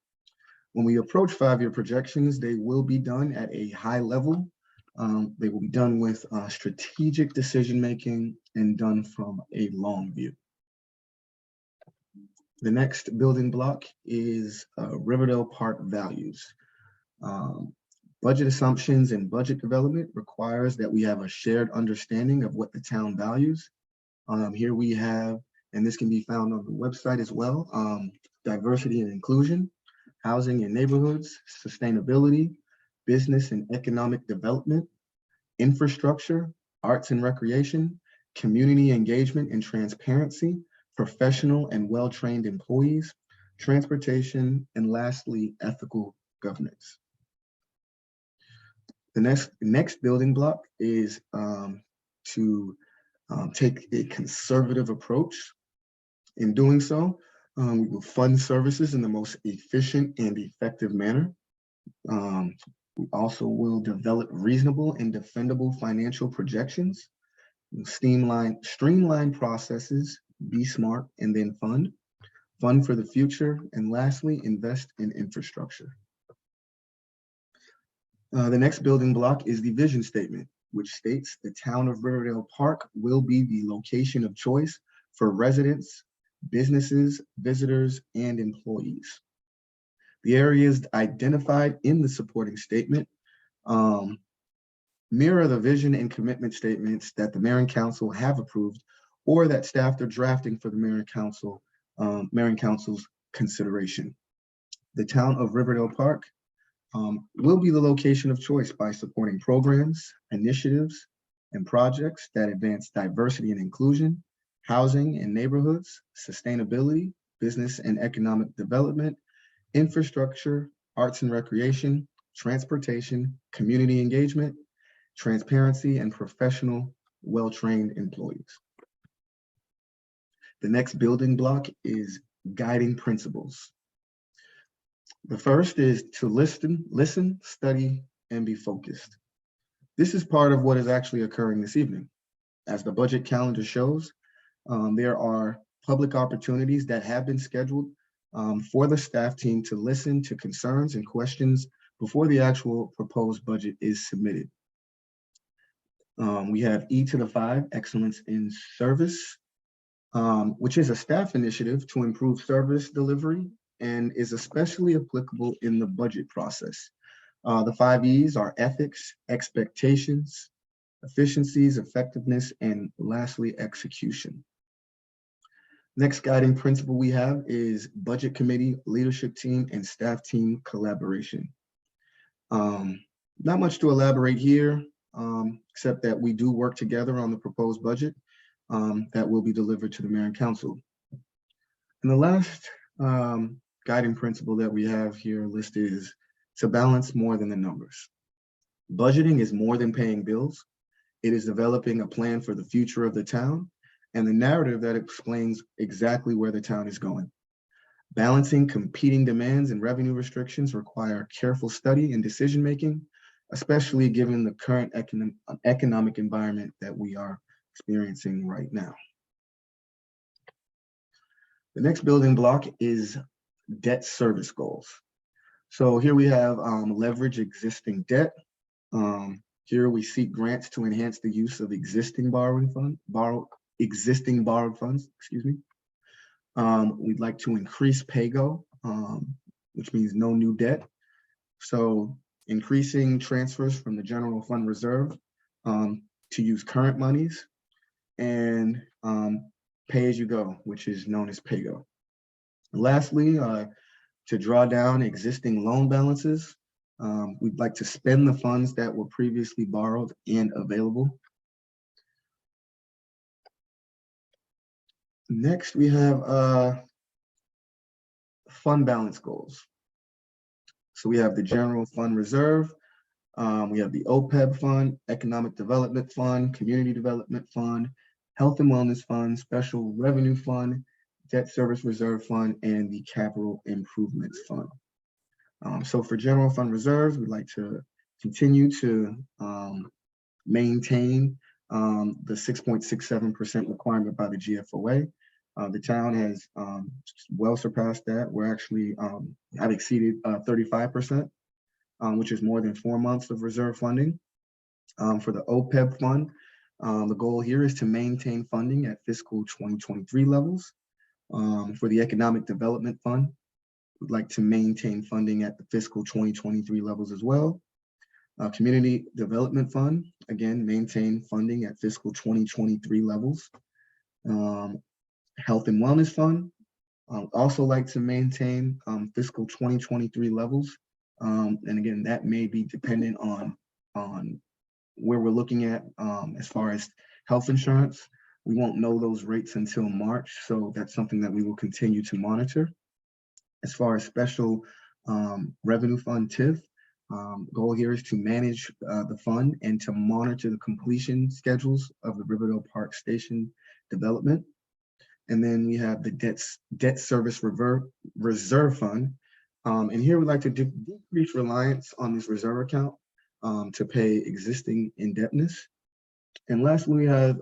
When we approach 5-year projections, they will be done at a high level. They will be done with strategic decision-making and done from a long view. The next building block is Riverdale Park values. Budget assumptions and budget development requires that we have a shared understanding of what the town values. Here we have, and this can be found on the website as well, diversity and inclusion, housing and neighborhoods, sustainability, business and economic development, infrastructure, arts and recreation, community engagement and transparency, professional and well-trained employees, transportation, and lastly, ethical governance. The next building block is to take a conservative approach. In doing so, we will fund services in the most efficient and effective manner. We also will develop reasonable and defendable financial projections, streamline processes, be smart, and then fund for the future, and lastly, invest in infrastructure. The next building block is the vision statement, which states the town of Riverdale Park will be the location of choice for residents, businesses, visitors, and employees. The areas identified in the supporting statement mirror the vision and commitment statements that the mayor and council have approved or that staff are drafting for the mayor and council's consideration. The town of Riverdale Park will be the location of choice by supporting programs, initiatives, and projects that advance diversity and inclusion, housing and neighborhoods, sustainability, business and economic development, infrastructure, arts and recreation, transportation, community engagement, transparency, and professional, well-trained employees. The next building block is guiding principles. The first is to listen, study, and be focused. This is part of what is actually occurring this evening. As the budget calendar shows, there are public opportunities that have been scheduled for the staff team to listen to concerns and questions before the actual proposed budget is submitted. We have E5, Excellence in Service, which is a staff initiative to improve service delivery and is especially applicable in the budget process. The 5 E's are ethics, expectations, efficiencies, effectiveness, and lastly, execution. Next guiding principle we have is budget committee, leadership team, and staff team collaboration. Not much to elaborate here, except that we do work together on the proposed budget that will be delivered to the mayor and council. And the last guiding principle that we have here listed is to balance more than the numbers. Budgeting is more than paying bills. It is developing a plan for the future of the town and the narrative that explains exactly where the town is going. Balancing competing demands and revenue restrictions require careful study and decision-making, especially given the current economic environment that we are experiencing right now. The next building block is debt service goals. So here we have leverage existing debt. Here we seek grants to enhance the use of existing borrowed funds, excuse me. We'd like to increase PAYGO, which means no new debt. So increasing transfers from the general fund reserve to use current monies, and pay as you go, which is known as PAYGO. Lastly, to draw down existing loan balances. We'd like to spend the funds that were previously borrowed and available. Next, we have fund balance goals. So we have the general fund reserve. We have the OPEB fund, economic development fund, community development fund, health and wellness fund, special revenue fund, debt service reserve fund, and the capital improvements fund. So for general fund reserves, we'd like to continue to maintain the 6.67% requirement by the GFOA. The town has well surpassed that. We're actually have exceeded 35%, which is more than 4 months of reserve funding. For the OPEB fund, the goal here is to maintain funding at fiscal 2023 levels. For the economic development fund, we'd like to maintain funding at the fiscal 2023 levels as well. Community development fund, again, maintain funding at fiscal 2023 levels. Health and wellness fund, also like to maintain fiscal 2023 levels. And again, that may be dependent on where we're looking at as far as health insurance. We won't know those rates until March, so that's something that we will continue to monitor. As far as special revenue fund TIF, goal here is to manage the fund and to monitor the completion schedules of the Riverdale Park Station development. And then we have the debt service reserve fund. And here we'd like to decrease reliance on this reserve account to pay existing indebtedness. And lastly, we have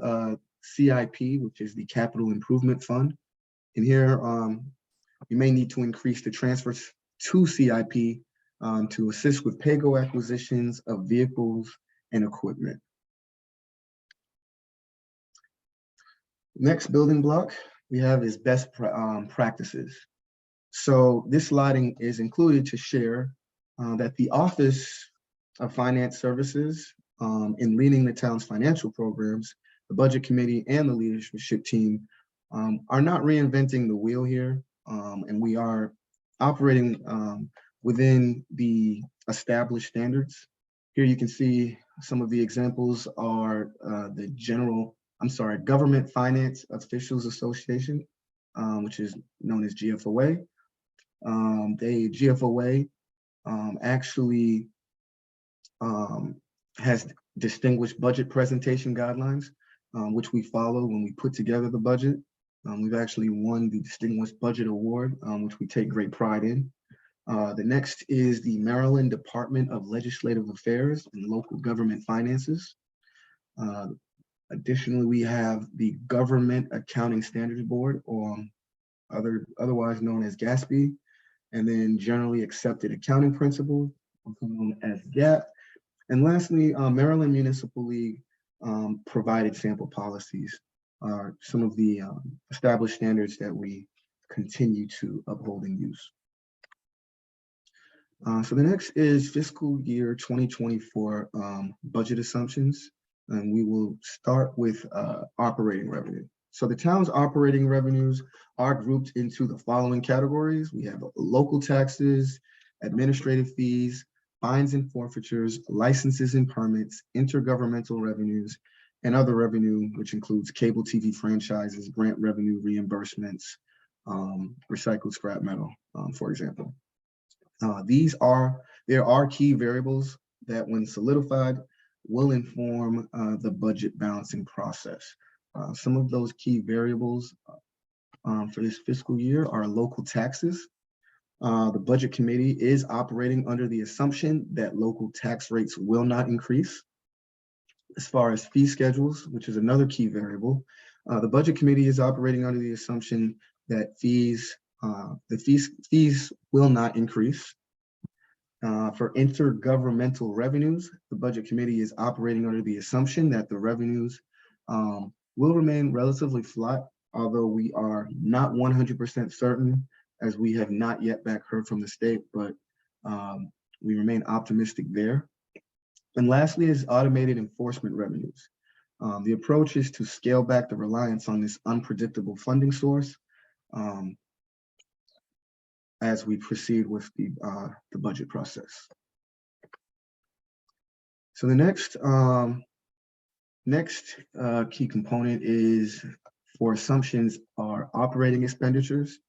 CIP, which is the capital improvement fund. And here we may need to increase the transfers to CIP to assist with pay-go acquisitions of vehicles and equipment. Next building block we have is best practices. So this sliding is included to share that the Office of Finance Services, in leading the town's financial programs, the Budget Committee and the leadership team are not reinventing the wheel here, and we are operating within the established standards. Here you can see some of the examples are the Government Finance Officials Association, which is known as GFOA. The GFOA actually has distinguished budget presentation guidelines, which we follow when we put together the budget. We've actually won the Distinguished Budget Award, which we take great pride in. The next is the Maryland Department of Legislative Affairs and Local Government Finances. Additionally, we have the Government Accounting Standards Board, or otherwise known as GASB, and then Generally Accepted Accounting Principles, also known as GAAP. And lastly, Maryland Municipal League provided sample policies are some of the established standards that we continue to uphold and use. So the next is fiscal year 2024 budget assumptions, and we will start with operating revenue. So the town's operating revenues are grouped into the following categories. We have local taxes, administrative fees, fines and forfeitures, licenses and permits, intergovernmental revenues, and other revenue, which includes cable TV franchises, grant revenue, reimbursements, recycled scrap metal, for example. There are key variables that, when solidified, will inform the budget balancing process. Some of those key variables for this fiscal year are local taxes. The Budget Committee is operating under the assumption that local tax rates will not increase. As far as fee schedules, which is another key variable, the Budget Committee is operating under the assumption that fees will not increase. For intergovernmental revenues, the Budget Committee is operating under the assumption that the revenues will remain relatively flat, although we are not 100% certain, as we have not yet back heard from the state, but we remain optimistic there. And lastly is automated enforcement revenues. The approach is to scale back the reliance on this unpredictable funding source. as we proceed with the budget process. So the next key component is for assumptions are operating expenditures.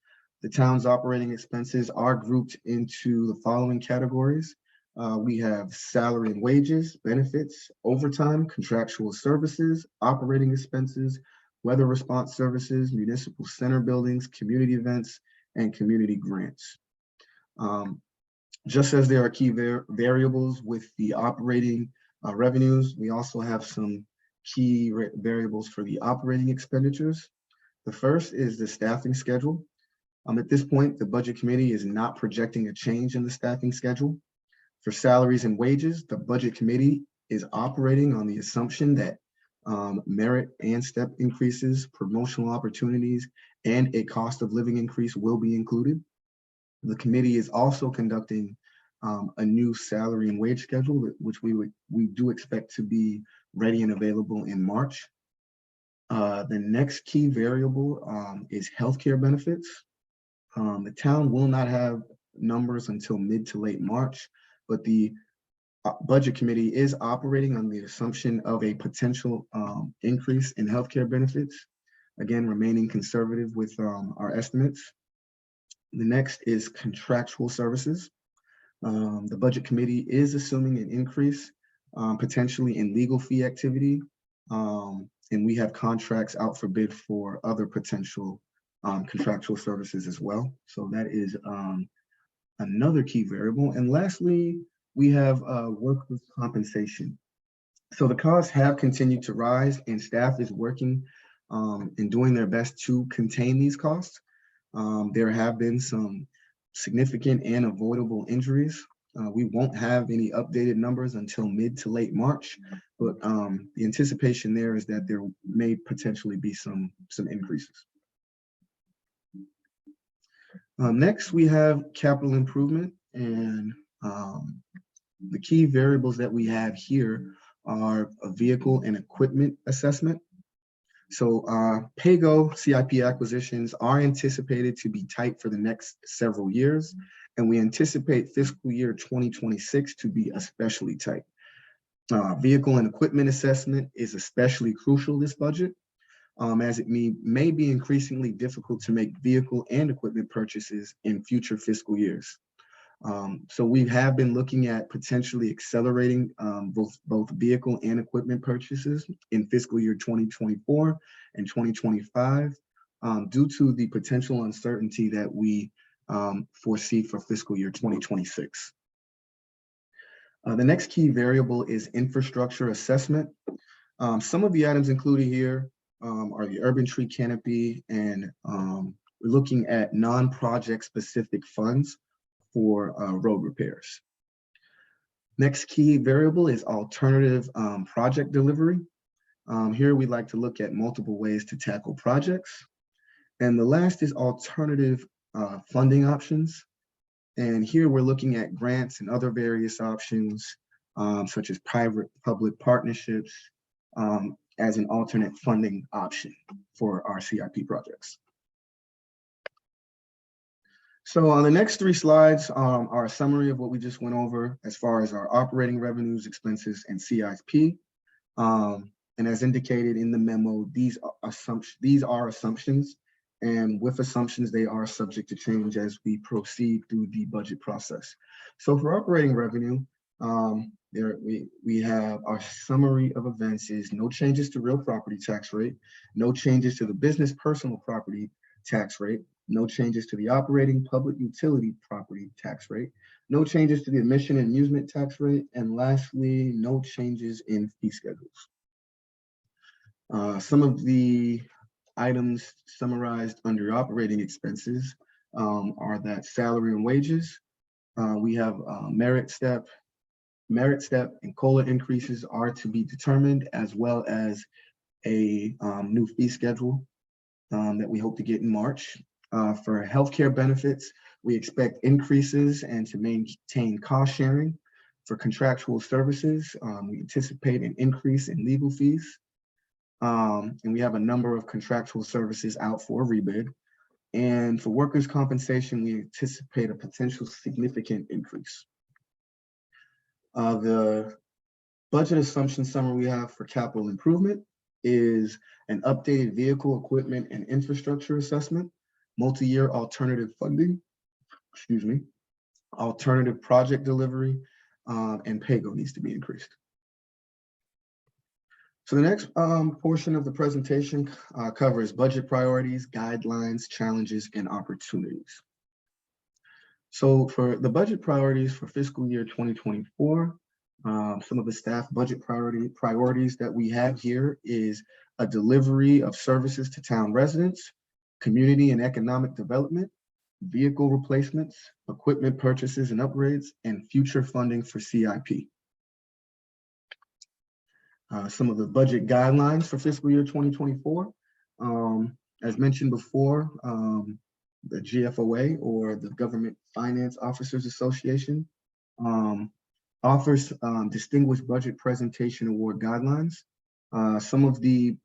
The town's operating expenses are grouped into the following categories. We have salary and wages, benefits, overtime, contractual services, operating expenses, weather response services, municipal center buildings, community events, and community grants. Just as there are key variables with the operating revenues, we also have some key variables for the operating expenditures. The first is the staffing schedule. At this point, the budget committee is not projecting a change in the staffing schedule. For salaries and wages, the budget committee is operating on the assumption that merit and step increases, promotional opportunities, and a cost of living increase will be included. The committee is also conducting a new salary and wage schedule, which we do expect to be ready and available in March. The next key variable is healthcare benefits. The town will not have numbers until mid to late March, but the budget committee is operating on the assumption of a potential increase in healthcare benefits, again, remaining conservative with our estimates. The next is contractual services. The budget committee is assuming an increase potentially in legal fee activity, and we have contracts out for bid for other potential contractual services as well. So that is another key variable. And lastly, we have workers' compensation. So the costs have continued to rise, and staff is working and doing their best to contain these costs. There have been some significant and avoidable injuries. We won't have any updated numbers until mid to late March, but the anticipation there is that there may potentially be some increases. Next, we have capital improvement, and the key variables that we have here are a vehicle and equipment assessment. So PAYGO CIP acquisitions are anticipated to be tight for the next several years, and we anticipate fiscal year 2026 to be especially tight. Vehicle and equipment assessment is especially crucial this budget, as it may be increasingly difficult to make vehicle and equipment purchases in future fiscal years. So we have been looking at potentially accelerating both vehicle and equipment purchases in fiscal year 2024 and 2025 due to the potential uncertainty that we foresee for fiscal year 2026. The next key variable is infrastructure assessment. Some of the items included here are the urban tree canopy, and we're looking at non-project specific funds for road repairs. Next key variable is alternative project delivery. Here we'd like to look at multiple ways to tackle projects. And the last is alternative funding options. And here we're looking at grants and other various options, such as private-public partnerships as an alternate funding option for our CIP projects. So on the next three slides are a summary of what we just went over as far as our operating revenues, expenses, and CIP. And as indicated in the memo, these are assumptions, and with assumptions, they are subject to change as we proceed through the budget process. So for operating revenue, we have our summary of events is no changes to real property tax rate, no changes to the business personal property tax rate, no changes to the operating public utility property tax rate, no changes to the admission and amusement tax rate, and lastly, no changes in fee schedules. Some of the items summarized under operating expenses are that salary and wages. We have merit step and COLA increases are to be determined, as well as a new fee schedule that we hope to get in March. For healthcare benefits, we expect increases and to maintain cost sharing. For contractual services, we anticipate an increase in legal fees. And we have a number of contractual services out for rebid. And for workers' compensation, we anticipate a potential significant increase. The budget assumption summary we have for capital improvement is an updated vehicle, equipment, and infrastructure assessment, multi-year alternative funding, excuse me, alternative project delivery, and PAYGO needs to be increased. So the next portion of the presentation covers budget priorities, guidelines, challenges, and opportunities. So for the budget priorities for fiscal year 2024, some of the staff budget priorities that we have here is a delivery of services to town residents, community and economic development, vehicle replacements, equipment purchases and upgrades, and future funding for CIP. Some of the budget guidelines for fiscal year 2024. As mentioned before, the GFOA, or the Government Finance Officers Association, offers Distinguished Budget Presentation Award guidelines. Some of the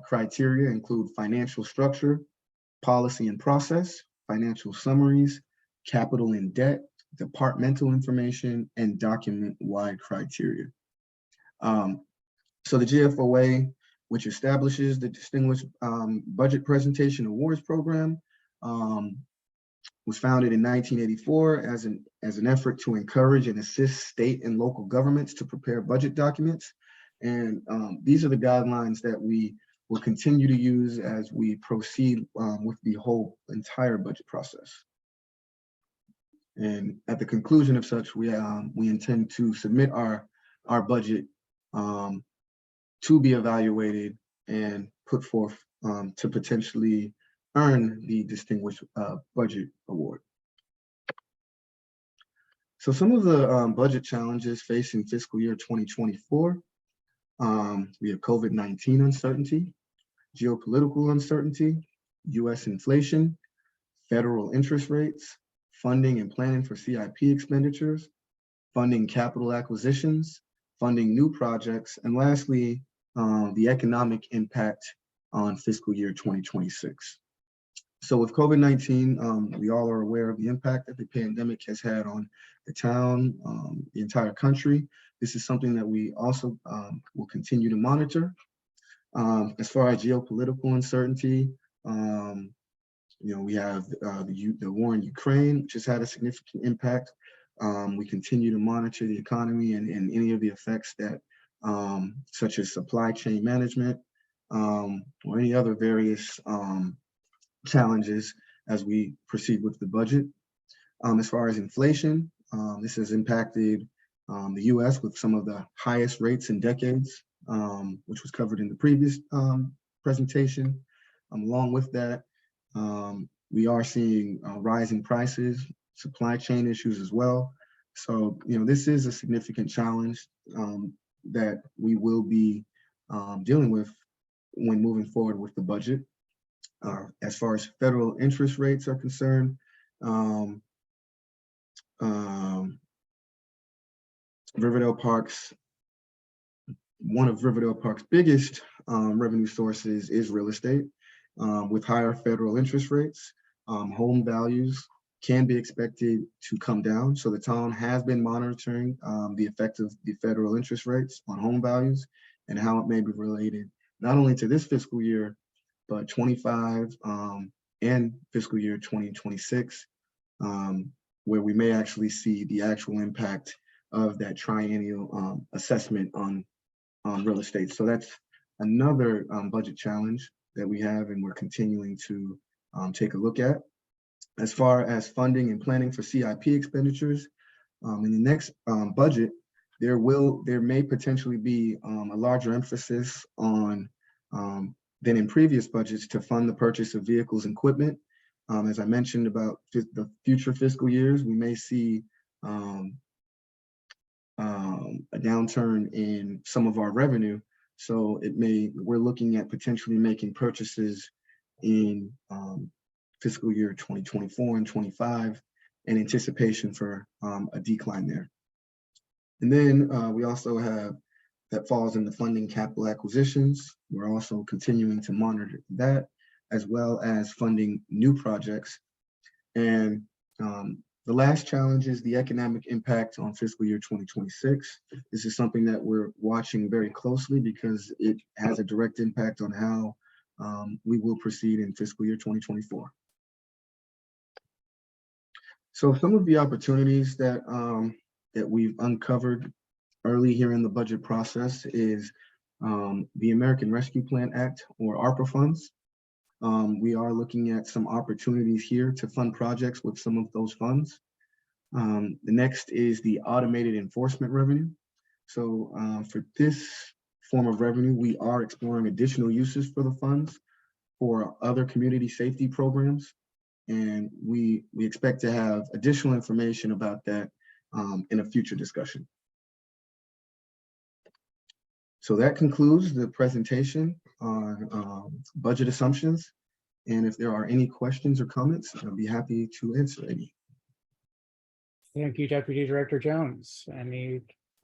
criteria include financial structure, policy and process, financial summaries, capital and debt, departmental information, and document-wide criteria. So the GFOA, which establishes the Distinguished Budget Presentation Awards Program, was founded in 1984 as an effort to encourage and assist state and local governments to prepare budget documents. And these are the guidelines that we will continue to use as we proceed with the whole entire budget process. And at the conclusion of such, we intend to submit our budget to be evaluated and put forth to potentially earn the Distinguished Budget Award. So some of the budget challenges facing fiscal year 2024, we have COVID-19 uncertainty, geopolitical uncertainty, US inflation, federal interest rates, funding and planning for CIP expenditures, funding capital acquisitions, funding new projects, and lastly, the economic impact on fiscal year 2026. So with COVID-19, we all are aware of the impact that the pandemic has had on the town, the entire country. This is something that we also will continue to monitor. As far as geopolitical uncertainty, we have the war in Ukraine, which has had a significant impact. We continue to monitor the economy and any of the effects that, such as supply chain management, or any other various challenges as we proceed with the budget. As far as inflation, this has impacted the US with some of the highest rates in decades, which was covered in the previous presentation. Along with that, we are seeing rising prices, supply chain issues as well. So, this is a significant challenge that we will be dealing with when moving forward with the budget. As far as federal interest rates are concerned, Riverdale Park's, one of Riverdale Park's biggest revenue sources is real estate. With higher federal interest rates, home values can be expected to come down. So the town has been monitoring the effect of the federal interest rates on home values and how it may be related not only to this fiscal year, but 25 and fiscal year 2026, where we may actually see the actual impact of that triennial assessment on real estate. So that's another budget challenge that we have and we're continuing to take a look at. As far as funding and planning for CIP expenditures, in the next budget, there may potentially be a larger emphasis on than in previous budgets to fund the purchase of vehicles and equipment. As I mentioned about the future fiscal years, we may see a downturn in some of our revenue. So we're looking at potentially making purchases in fiscal year 2024 and 25 in anticipation for a decline there. And then we also have that falls in the funding capital acquisitions. We're also continuing to monitor that. as well as funding new projects. And the last challenge is the economic impact on fiscal year 2026. This is something that we're watching very closely because it has a direct impact on how we will proceed in fiscal year 2024. So some of the opportunities that that we've uncovered early here in the budget process is the American Rescue Plan Act, or ARPA funds. We are looking at some opportunities here to fund projects with some of those funds. The next is the automated enforcement revenue. So for this form of revenue, we are exploring additional uses for the funds for other community safety programs. And we expect to have additional information about that in a future discussion. So that concludes the presentation on budget assumptions. And if there are any questions or comments, I'll be happy to answer any. Thank you, Deputy Director Jones. Any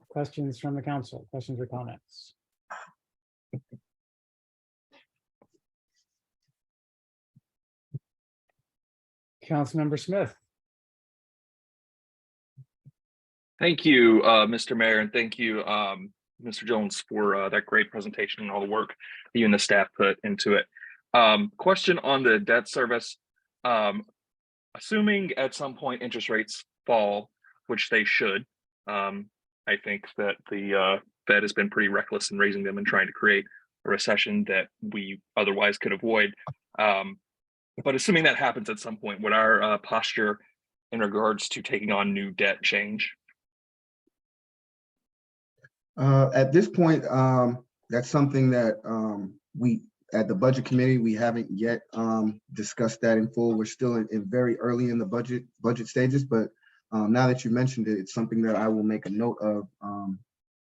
questions from the council? Questions or comments? Councilmember Smith. Thank you, Mr. Mayor, and thank you, Mr. Jones, for that great presentation and all the work that you and the staff put into it. Question on the debt service. Assuming at some point interest rates fall, which they should, I think that the Fed has been pretty reckless in raising them and trying to create a recession that we otherwise could avoid. But assuming that happens at some point, would our posture in regards to taking on new debt change? At this point, that's something that we, at the budget committee, we haven't yet discussed that in full. We're still in very early in the budget stages, but now that you mentioned it, it's something that I will make a note of,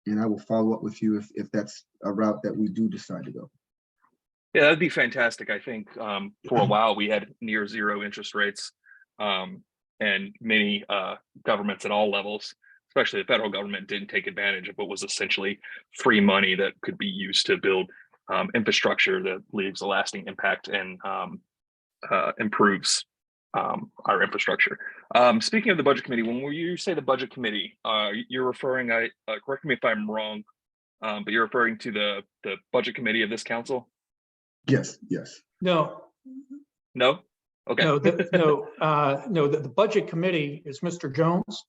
and I will follow up with you if that's a route that we do decide to go. Yeah, that'd be fantastic. I think for a while we had near zero interest rates, and many governments at all levels, especially the federal government, didn't take advantage of what was essentially free money that could be used to build infrastructure that leaves a lasting impact and improves our infrastructure. Speaking of the budget committee, when you say the budget committee, you're referring, correct me if I'm wrong, but you're referring to the budget committee of this council? Yes, yes. No, No? Okay. no, the budget committee is Mr. Jones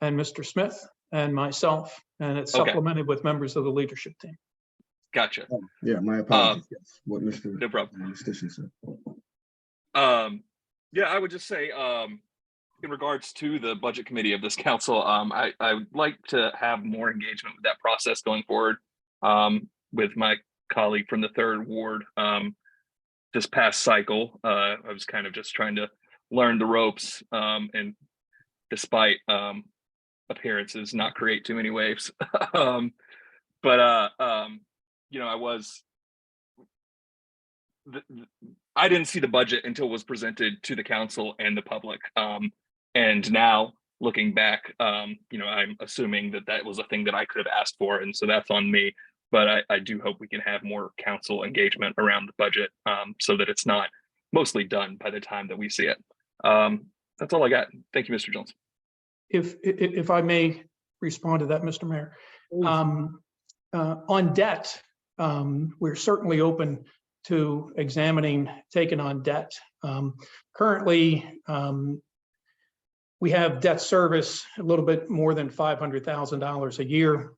and Mr. Smith and myself, and it's Okay. supplemented with members of the leadership team. Gotcha. Yeah, my apologies. Yes, what Mr. No problem. Stishon said. Yeah, I would just say, in regards to the budget committee of this council, I would like to have more engagement with that process going forward, with my colleague from the 3rd Ward. This past cycle, I was kind of just trying to learn the ropes, and despite appearances, not create too many waves. You know, I didn't see the budget until it was presented to the council and the public. And now looking back, you know, I'm assuming that that was a thing that I could have asked for. And so that's on me. But I do hope we can have more council engagement around the budget, so that it's not mostly done by the time that we see it. That's all I got. Thank you, Mr. Jones. If I may respond to that, Mr. Mayor. On debt, we're certainly open to examining taking on debt. Currently, we have debt service a little bit more than $500,000 a year.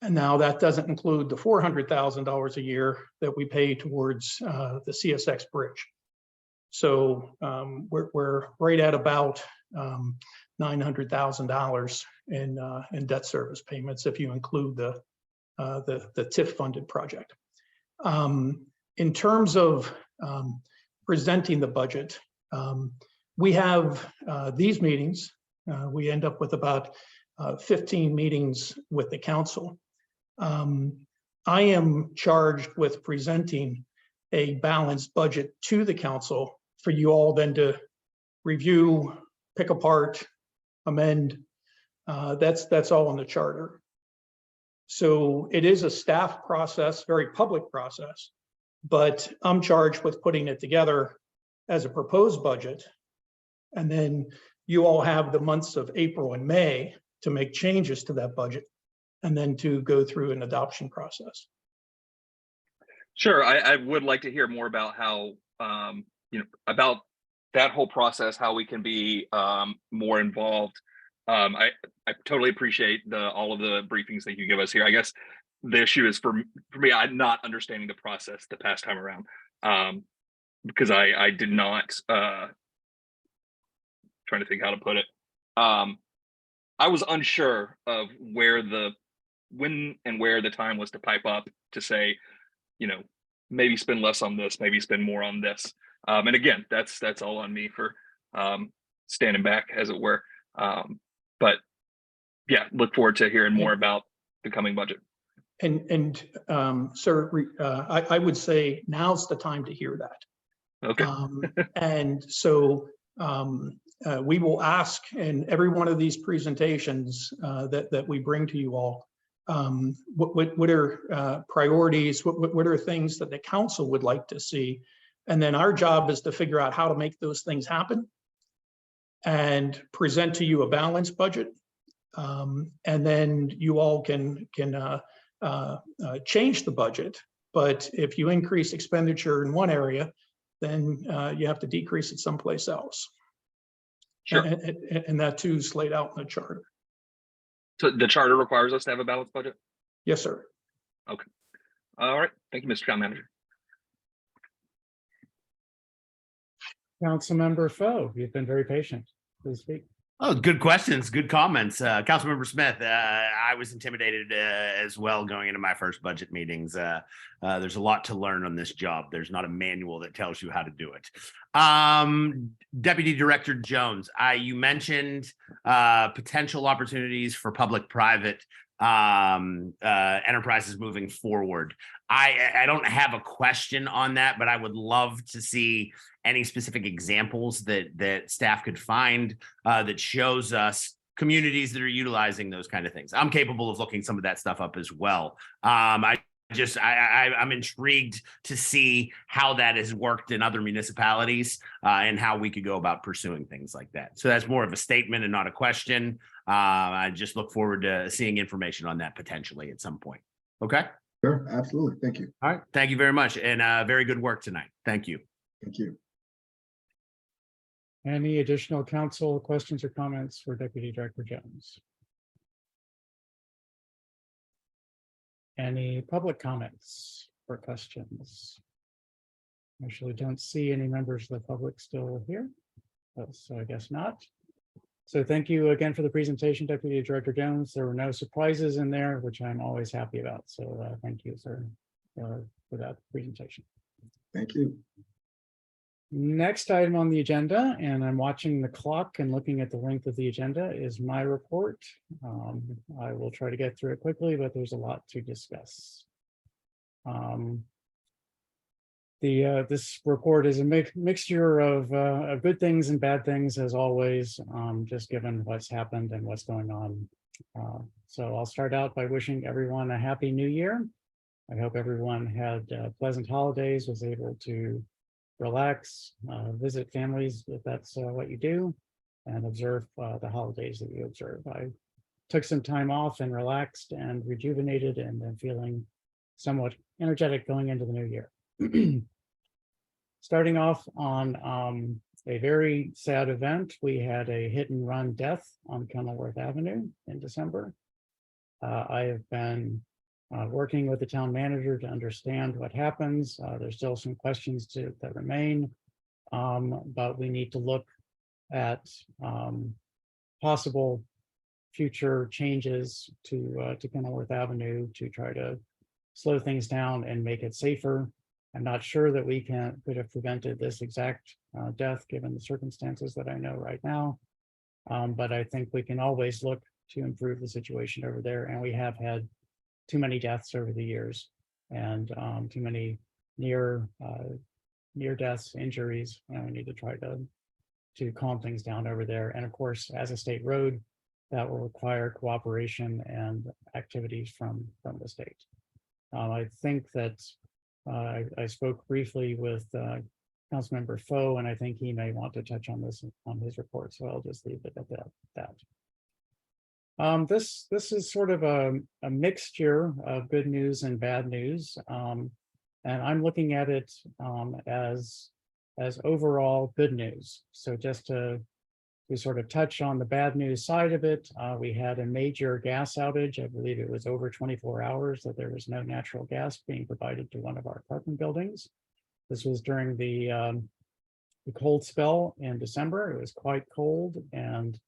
And now that doesn't include the $400,000 a year that we pay towards the CSX bridge. So we're right at about $900,000 in debt service payments if you include the TIF funded project. In terms of presenting the budget, we have these meetings. We end up with about 15 meetings with the council. I am charged with presenting a balanced budget to the council for you all then to review, pick apart, amend. That's all in the charter. So it is a staff process, very public process, But I'm charged with putting it together as a proposed budget. And then you all have the months of April and May to make changes to that budget and then to go through an adoption process. Sure, I would like to hear more about how, about that whole process, how we can be more involved. I totally appreciate all of the briefings that you give us here. I guess the issue is for me, I'm not understanding the process the past time around, because I did not, trying to think how to put it. I was unsure of when and where the time was to pipe up to say, maybe spend less on this, maybe spend more on this. And again, that's all on me for standing back, as it were. But yeah, look forward to hearing more about the coming budget. And sir, I would say now's the time to hear that. Okay. And so we will ask in every one of these presentations that we bring to you all, what are priorities, what are things that the council would like to see? And then our job is to figure out how to make those things happen and present to you a balanced budget. And then you all can change the budget. But if you increase expenditure in one area, then you have to decrease it someplace else. Sure. And that too is laid out in the charter. So the charter requires us to have a balanced budget? Yes, sir. All right. Thank you, Mr. Town Manager. Councilmember Foe, you've been very patient. Please speak. Oh, good questions, good comments. Councilmember Smith, I was intimidated as well going into my first budget meetings. There's a lot to learn on this job. There's not a manual that tells you how to do it. Deputy Director Jones, you mentioned potential opportunities for public-private enterprises moving forward. I don't have a question on that, but I would love to see any specific examples that staff could find that shows us communities that are utilizing those kind of things. I'm capable of looking some of that stuff up as well. I'm intrigued to see how that has worked in other municipalities and how we could go about pursuing things like that. So that's more of a statement and not a question. I just look forward to seeing information on that potentially at some point. Okay. Sure, absolutely. Thank you. All right. Thank you very much. And very good work tonight. Thank you. Thank you. Any additional council questions or comments for Deputy Director Jones? Any public comments or questions? Actually, don't see any members of the public still here, so I guess not. So thank you again for the presentation, Deputy Director Jones. There were no surprises in there, which I'm always happy about. So thank you, sir, for that presentation. Thank you. Next item on the agenda, and I'm watching the clock and looking at the length of the agenda, is my report. I will try to get through it quickly, but there's a lot to discuss. This report is a mixture of good things and bad things, as always, just given what's happened and what's going on. So I'll start out by wishing everyone a happy new year. I hope everyone had pleasant holidays, was able to relax, visit families if that's what you do, and observe the holidays that you observe. I took some time off and relaxed and rejuvenated, and then feeling somewhat energetic going into the new year. Starting off on a very sad event, we had a hit and run death on Kenilworth Avenue in December. I have been working with the town manager to understand what happens. There's still some questions that remain, but we need to look at possible future changes to Kenilworth Avenue to try to slow things down and make it safer. I'm not sure that we could have prevented this exact death given the circumstances that I know right now, but I think we can always look to improve the situation over there, and we have had too many deaths over the years, and too many near deaths, injuries, and we need to try to calm things down over there. And of course, as a state road, that will require cooperation and activities from the state. I think that I spoke briefly with Councilmember Foe, and I think he may want to touch on this on his report, so I'll just leave it at that. This is sort of a mixture of good news and bad news. And I'm looking at it as overall good news. So just to sort of touch on the bad news side of it, we had a major gas outage. I believe it was over 24 hours that there was no natural gas being provided to one of our apartment buildings. This was during the cold spell in December. It was quite cold, and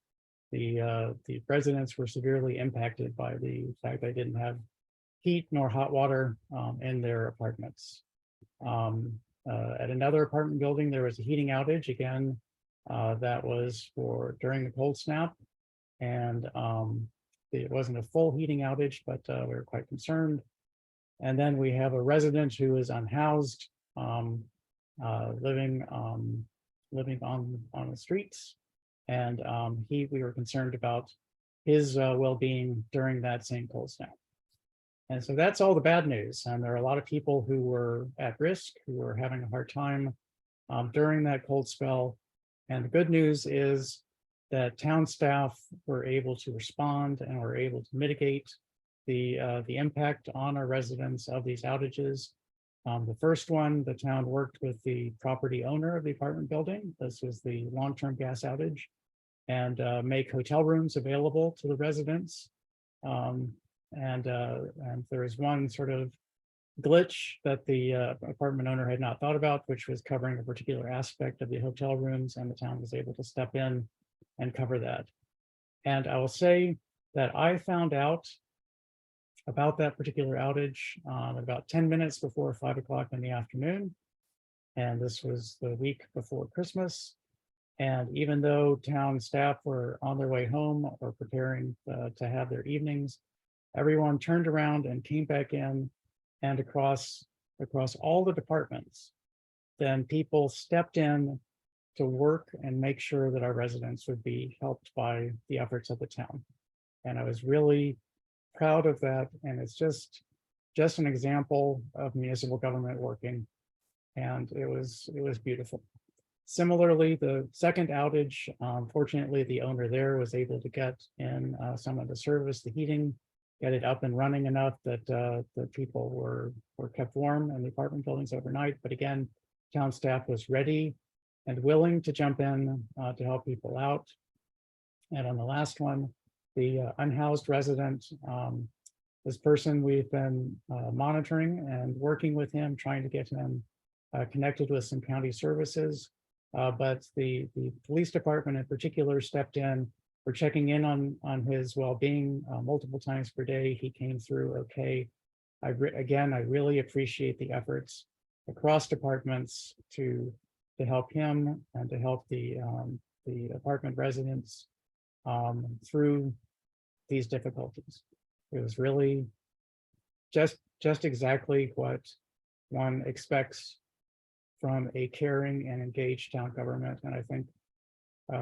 the residents were severely impacted by the fact they didn't have heat nor hot water in their apartments. At another apartment building, there was a heating outage again. That was during the cold snap, and it wasn't a full heating outage, but we were quite concerned. And then we have a resident who is unhoused, living on the streets, and we were concerned about his well-being during that same cold snap. And so that's all the bad news. And there are a lot of people who were at risk, who were having a hard time during that cold spell. And the good news is that town staff were able to respond and were able to mitigate the impact on our residents of these outages. The first one, the town worked with the property owner of the apartment building. This was the long-term gas outage, and make hotel rooms available to the residents. And there is one sort of glitch that the apartment owner had not thought about, which was covering a particular aspect of the hotel rooms, and the town was able to step in and cover that. And I will say that I found out about that particular outage about 10 minutes before 5 o'clock in the afternoon. And this was the week before Christmas. And even though town staff were on their way home or preparing to have their evenings, everyone turned around and came back in, and across all the departments, then people stepped in to work and make sure that our residents would be helped by the efforts of the town. And I was really proud of that. And it's just an example of municipal government working. And it was beautiful. Similarly, the second outage, fortunately, the owner there was able to get in someone to service the heating, get it up and running enough that the people were kept warm in the apartment buildings overnight. But again, town staff was ready and willing to jump in to help people out. And on the last one, the unhoused resident, this person, we've been monitoring and working with him, trying to get him connected with some county services. But the police department in particular stepped in. We're checking in on his well-being multiple times per day. He came through okay. Again, I really appreciate the efforts across departments to help him and to help the apartment residents through these difficulties. It was really just exactly what one expects from a caring and engaged town government. And I think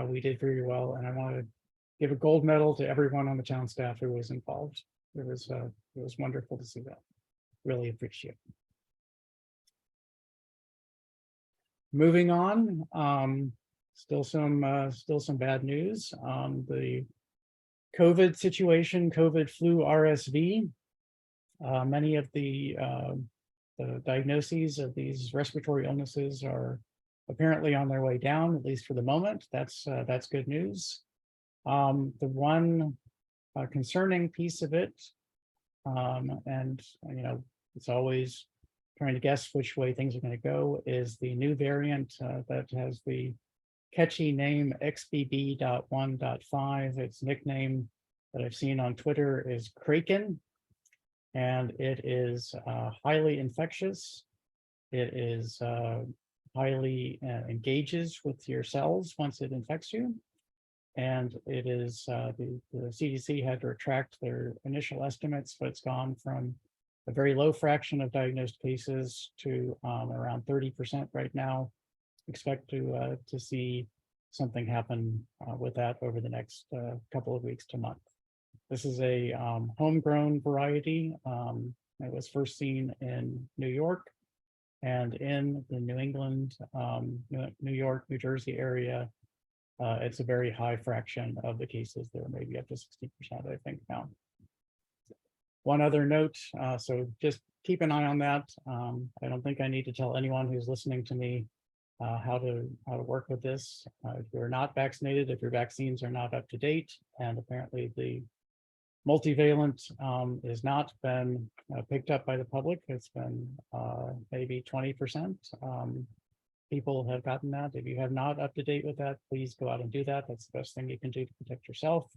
we did very well. And I want to give a gold medal to everyone on the town staff who was involved. It was wonderful to see that. Really appreciate it. Moving on, still some bad news. The COVID situation, COVID flu RSV. Many of the diagnoses of these respiratory illnesses are apparently on their way down, at least for the moment. That's good news. The one concerning piece of it, and it's always trying to guess which way things are going to go, is the new variant that has the catchy name XBB.1.5. Its nickname that I've seen on Twitter is Kraken, and it is highly infectious. It is highly engages with your cells once it infects you. And it is the CDC had to retract their initial estimates, but it's gone from a very low fraction of diagnosed cases to around 30% right now. Expect to see something happen with that over the next couple of weeks to month. This is a homegrown variety. It was first seen in New York, And in the New England, New York, New Jersey area, it's a very high fraction of the cases. There may be up to 60%, I think now. One other note, so just keep an eye on that. I don't think I need to tell anyone who's listening to me how to work with this. If you're not vaccinated, if your vaccines are not up to date, and apparently the multivalent has not been picked up by the public. It's been maybe 20%. People have gotten that. If you have not up to date with that, please go out and do that. That's the best thing you can do to protect yourself.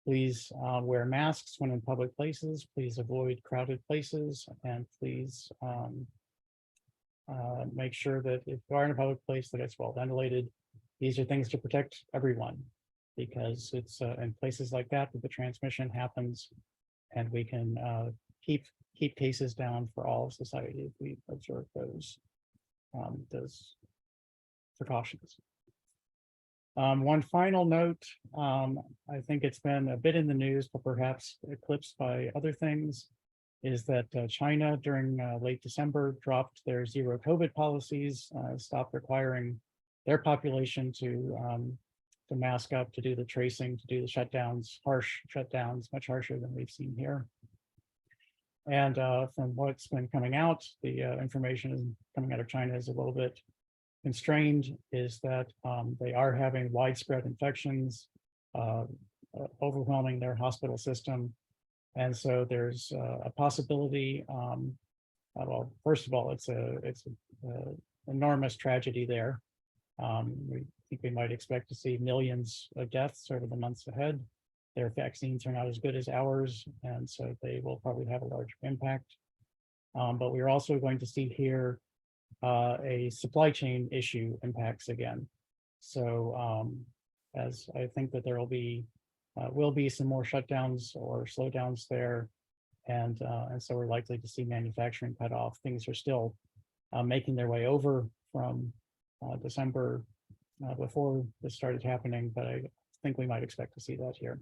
Please wear masks when in public places. Please avoid crowded places, and please make sure that if you are in a public place that it's well ventilated. These are things to protect everyone, because it's in places like that the transmission happens, and we can keep cases down for all of society if we observe those precautions. One final note, I think it's been a bit in the news, but perhaps eclipsed by other things, is that China during late December dropped their zero COVID policies, stopped requiring their population to mask up, to do the tracing, to do the shutdowns, harsh shutdowns, much harsher than we've seen here. And from what's been coming out, the information coming out of China is a little bit constrained, is that they are having widespread infections, overwhelming their hospital system. And so there's a possibility, well, first of all, it's a enormous tragedy there. We think we might expect to see millions of deaths over the months ahead. Their vaccines are not as good as ours, and so they will probably have a large impact. But we're also going to see here a supply chain issue impacts again. So as I think that there will be some more shutdowns or slowdowns there, and so we're likely to see manufacturing cut off. Things are still making their way over from December before this started happening, but I think we might expect to see that here.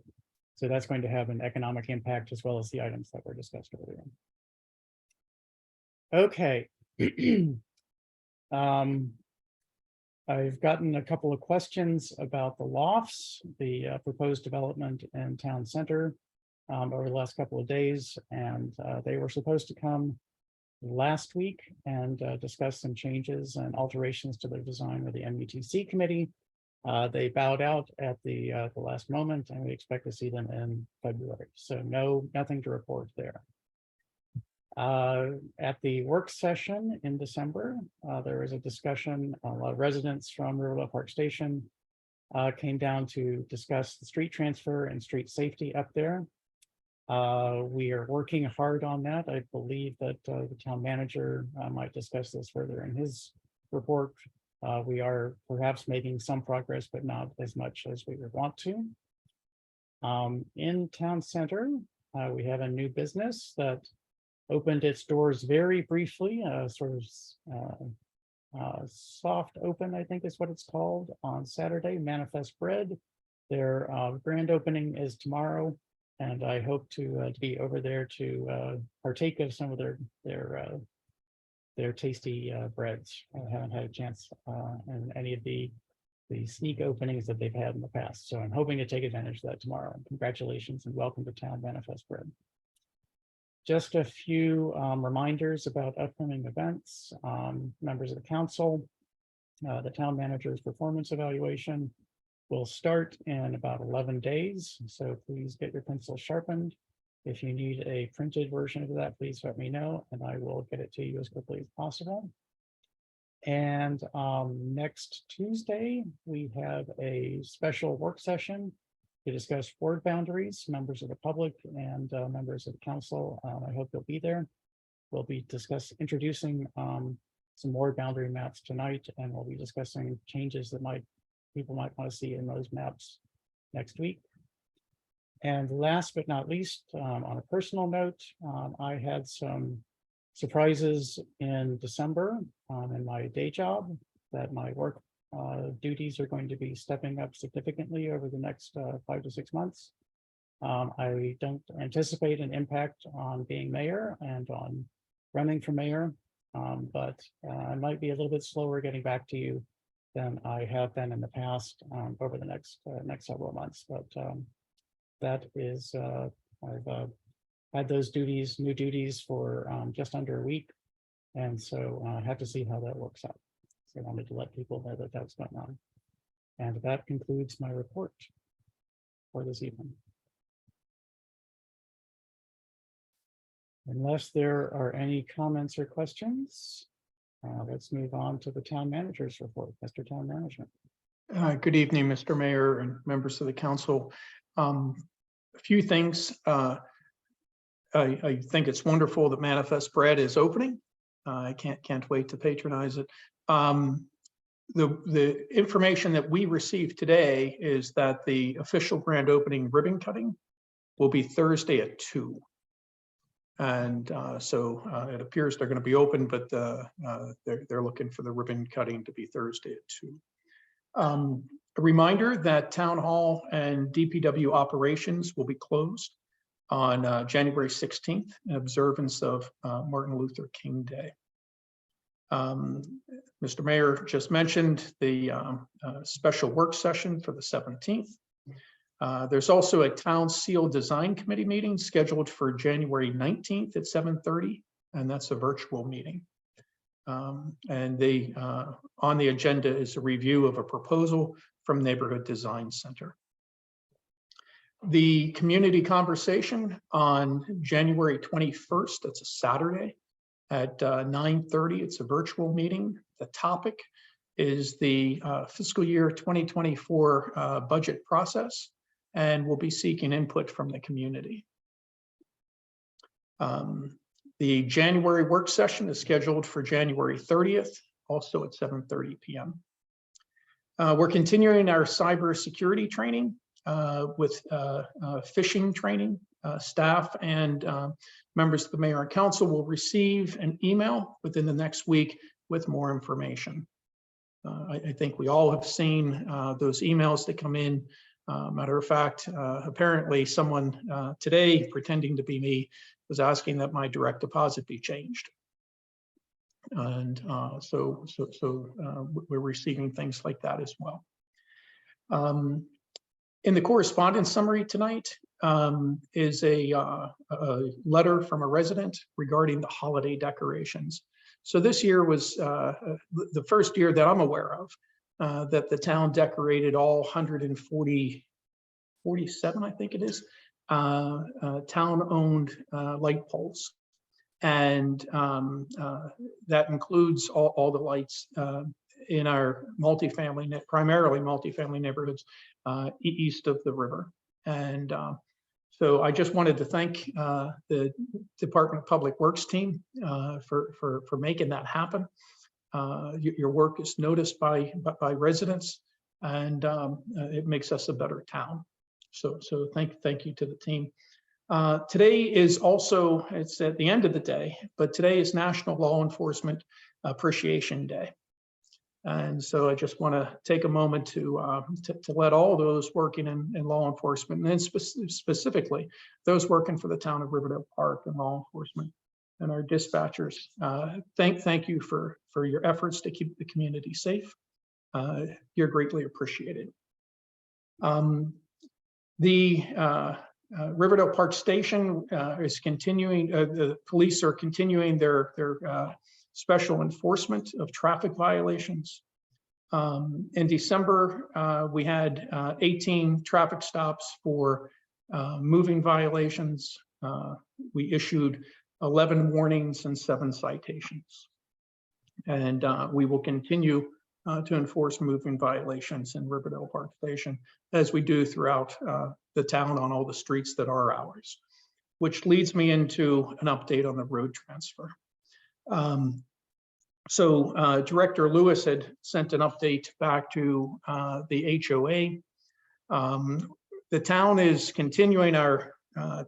So that's going to have an economic impact as well as the items that were discussed earlier. Okay. I've gotten a couple of questions about the lofts, the proposed development in town center over the last couple of days, and they were supposed to come last week and discuss some changes and alterations to their design with the MUTC committee. They bowed out at the last moment, and we expect to see them in February. So nothing to report there. At the work session in December, there was a discussion. A lot of residents from Riverville Park Station came down to discuss the street transfer and street safety up there. We are working hard on that. I believe that the town manager might discuss this further in his report. We are perhaps making some progress, but not as much as we would want to. In town center, we have a new business that opened its doors very briefly, sort of soft open, I think is what it's called, on Saturday, Manifest Bread. Their grand opening is tomorrow, and I hope to be over there to partake of some of their tasty breads. I haven't had a chance in any of the sneak openings that they've had in the past, so I'm hoping to take advantage of that tomorrow. Congratulations and welcome to town Manifest Bread. Just a few reminders about upcoming events. Members of the council, the town manager's performance evaluation will start in about 11 days. So please get your pencils sharpened. If you need a printed version of that, please let me know and I will get it to you as quickly as possible. And next Tuesday, we have a special work session to discuss ward boundaries. Members of the public and members of the council, I hope you'll be there. We'll be introducing some ward boundary maps tonight, and we'll be discussing changes that people might want to see in those maps next week. And last but not least, on a personal note, I had some surprises in December in my day job that my work duties are going to be stepping up significantly over the next 5 to 6 months. I don't anticipate an impact on being mayor and on running for mayor, But I might be a little bit slower getting back to you than I have been in the past over the next several months. But that is, I've had those new duties for just under a week. And so I have to see how that works out. So I wanted to let people know that that's going on. And that concludes my report for this evening. Unless there are any comments or questions, let's move on to the town manager's report. Mr. Town Manager. Good evening, Mr. Mayor and members of the council. A few things. I think it's wonderful that Manifest Bread is opening. I can't wait to patronize it. The information that we received today is that the official grand opening ribbon cutting will be Thursday at 2. And so it appears they're going to be open, but they're looking for the ribbon cutting to be Thursday at 2. A reminder that Town Hall and DPW operations will be closed on January 16th in observance of Martin Luther King Day. Mr. Mayor just mentioned the special work session for the 17th. There's also a Town Seal Design Committee meeting scheduled for January 19th at 7:30, and that's a virtual meeting. And on the agenda is a review of a proposal from Neighborhood Design Center. The community conversation on January 21st, that's a Saturday, at 9:30. It's a virtual meeting. The topic is the fiscal year 2024 budget process, and we'll be seeking input from the community. The January work session is scheduled for January 30th, also at 7:30 p.m. We're continuing our cybersecurity training with phishing training. Staff and members of the mayor and council will receive an email within the next week with more information. I think we all have seen those emails that come in. Matter of fact, apparently someone today pretending to be me was asking that my direct deposit be changed. And so we're receiving things like that as well. In the correspondence summary tonight is a letter from a resident regarding the holiday decorations. So this year was the first year that I'm aware of that the town decorated all 147, I think it is, town-owned light poles. And that includes all the lights in our multifamily, primarily multifamily neighborhoods east of the river. And so I just wanted to thank the Department of Public Works team for making that happen. Your work is noticed by residents, and it makes us a better town. So thank you to the team. Today is also, it's at the end of the day, but today is National Law Enforcement Appreciation Day. And so I just want to take a moment to let all those working in law enforcement, and then specifically those working for the town of Riverdale Park and law enforcement and our dispatchers, thank you for your efforts to keep the community safe. You're greatly appreciated. The Riverdale Park Station is continuing, the police are continuing their special enforcement of traffic violations. In December, we had 18 traffic stops for moving violations. We issued 11 warnings and 7 citations. And we will continue to enforce moving violations in Riverdale Park Station, as we do throughout the town on all the streets that are ours, which leads me into an update on the road transfer. So Director Lewis had sent an update back to the HOA. The town is continuing our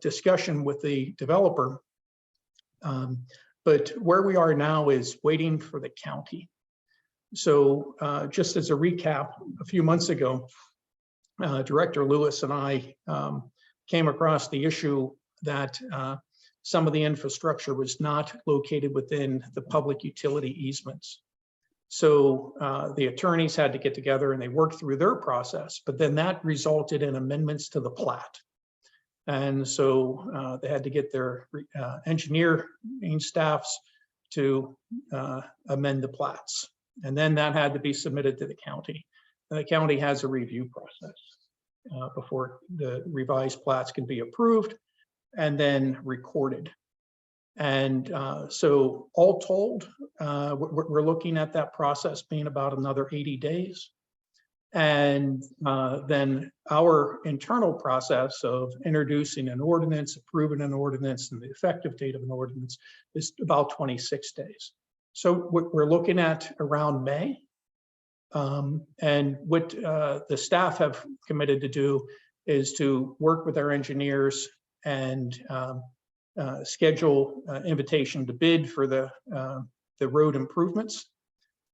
discussion with the developer, but where we are now is waiting for the county. So just as a recap, a few months ago, Director Lewis and I came across the issue that some of the infrastructure was not located within the public utility easements. So the attorneys had to get together and they worked through their process, but then that resulted in amendments to the plat. And so they had to get their engineering staffs to amend the plats. And then that had to be submitted to the county. And the county has a review process before the revised plats can be approved and then recorded. And so all told, we're looking at that process being about another 80 days. And then our internal process of introducing an ordinance, approving an ordinance, and the effective date of an ordinance is about 26 days. So we're looking at around May. And what the staff have committed to do is to work with our engineers and schedule invitation to bid for the road improvements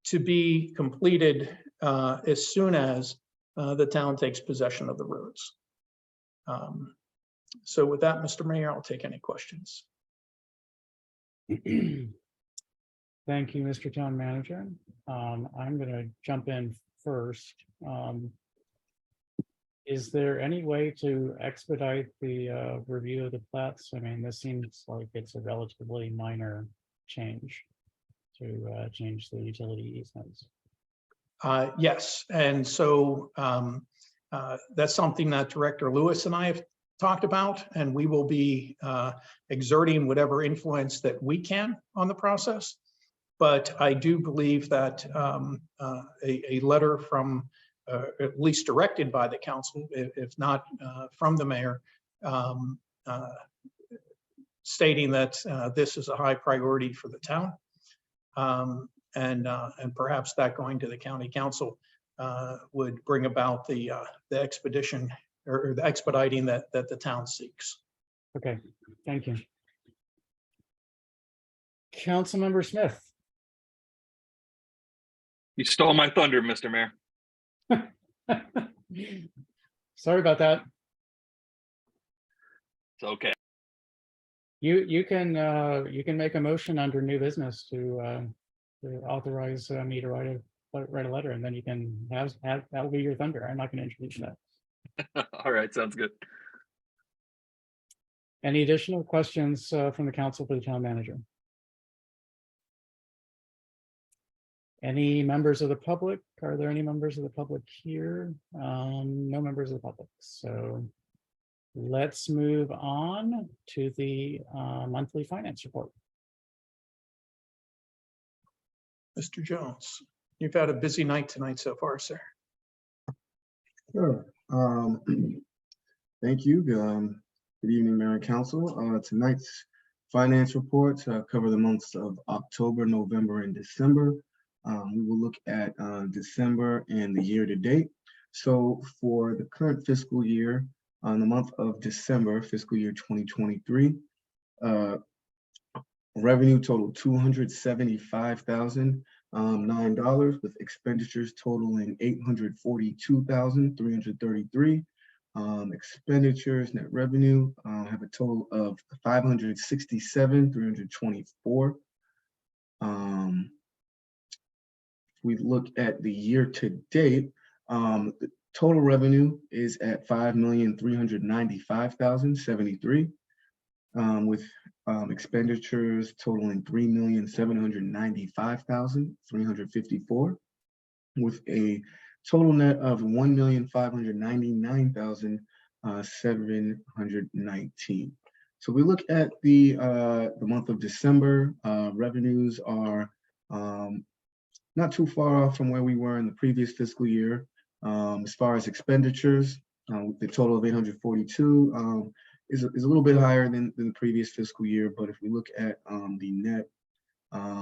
to be completed as soon as the town takes possession of the roads. So with that, Mr. Mayor, I'll take any questions. Thank you, Mr. Town Manager. I'm going to jump in first. Is there any way to expedite the review of the plats? I mean, this seems like it's a relatively minor change to change the utility easements. Yes, and so that's something that Director Lewis and I have talked about, and we will be exerting whatever influence that we can on the process. But I do believe that a letter from, at least directed by the council, if not from the mayor, stating that this is a high priority for the town. And perhaps that going to the county council would bring about the expedition or the expediting that the town seeks. Okay, thank you. Councilmember Smith. You stole my thunder, Mr. Mayor. Sorry about that. It's okay. You can make a motion under new business to authorize me to write a letter, and then you can have that'll be your thunder. I'm not going to introduce that. All right, sounds good. Any additional questions from the council for the town manager? Any members of the public? Are there any members of the public here? No members of the public. So let's move on to the monthly finance report. Mr. Jones, you've had a busy night tonight so far, sir. Sure. Thank you. Good evening, Mayor and Council. Tonight's finance reports cover the months of October, November, and December. We will look at December and the year to date. So for the current fiscal year, on the month of December, fiscal year 2023, revenue totaled $275,009, with expenditures totaling $842,333. Expenditures, net revenue have a total of $567,324. We look at the year to date, the total revenue is at $5,395,073, with expenditures totaling $3,795,354, with a total net of $1,599,719. So we look at the month of December. Revenues are not too far off from where we were in the previous fiscal year. As far as expenditures, the total of 842 is a little bit higher than the previous fiscal year, but if we look at the net,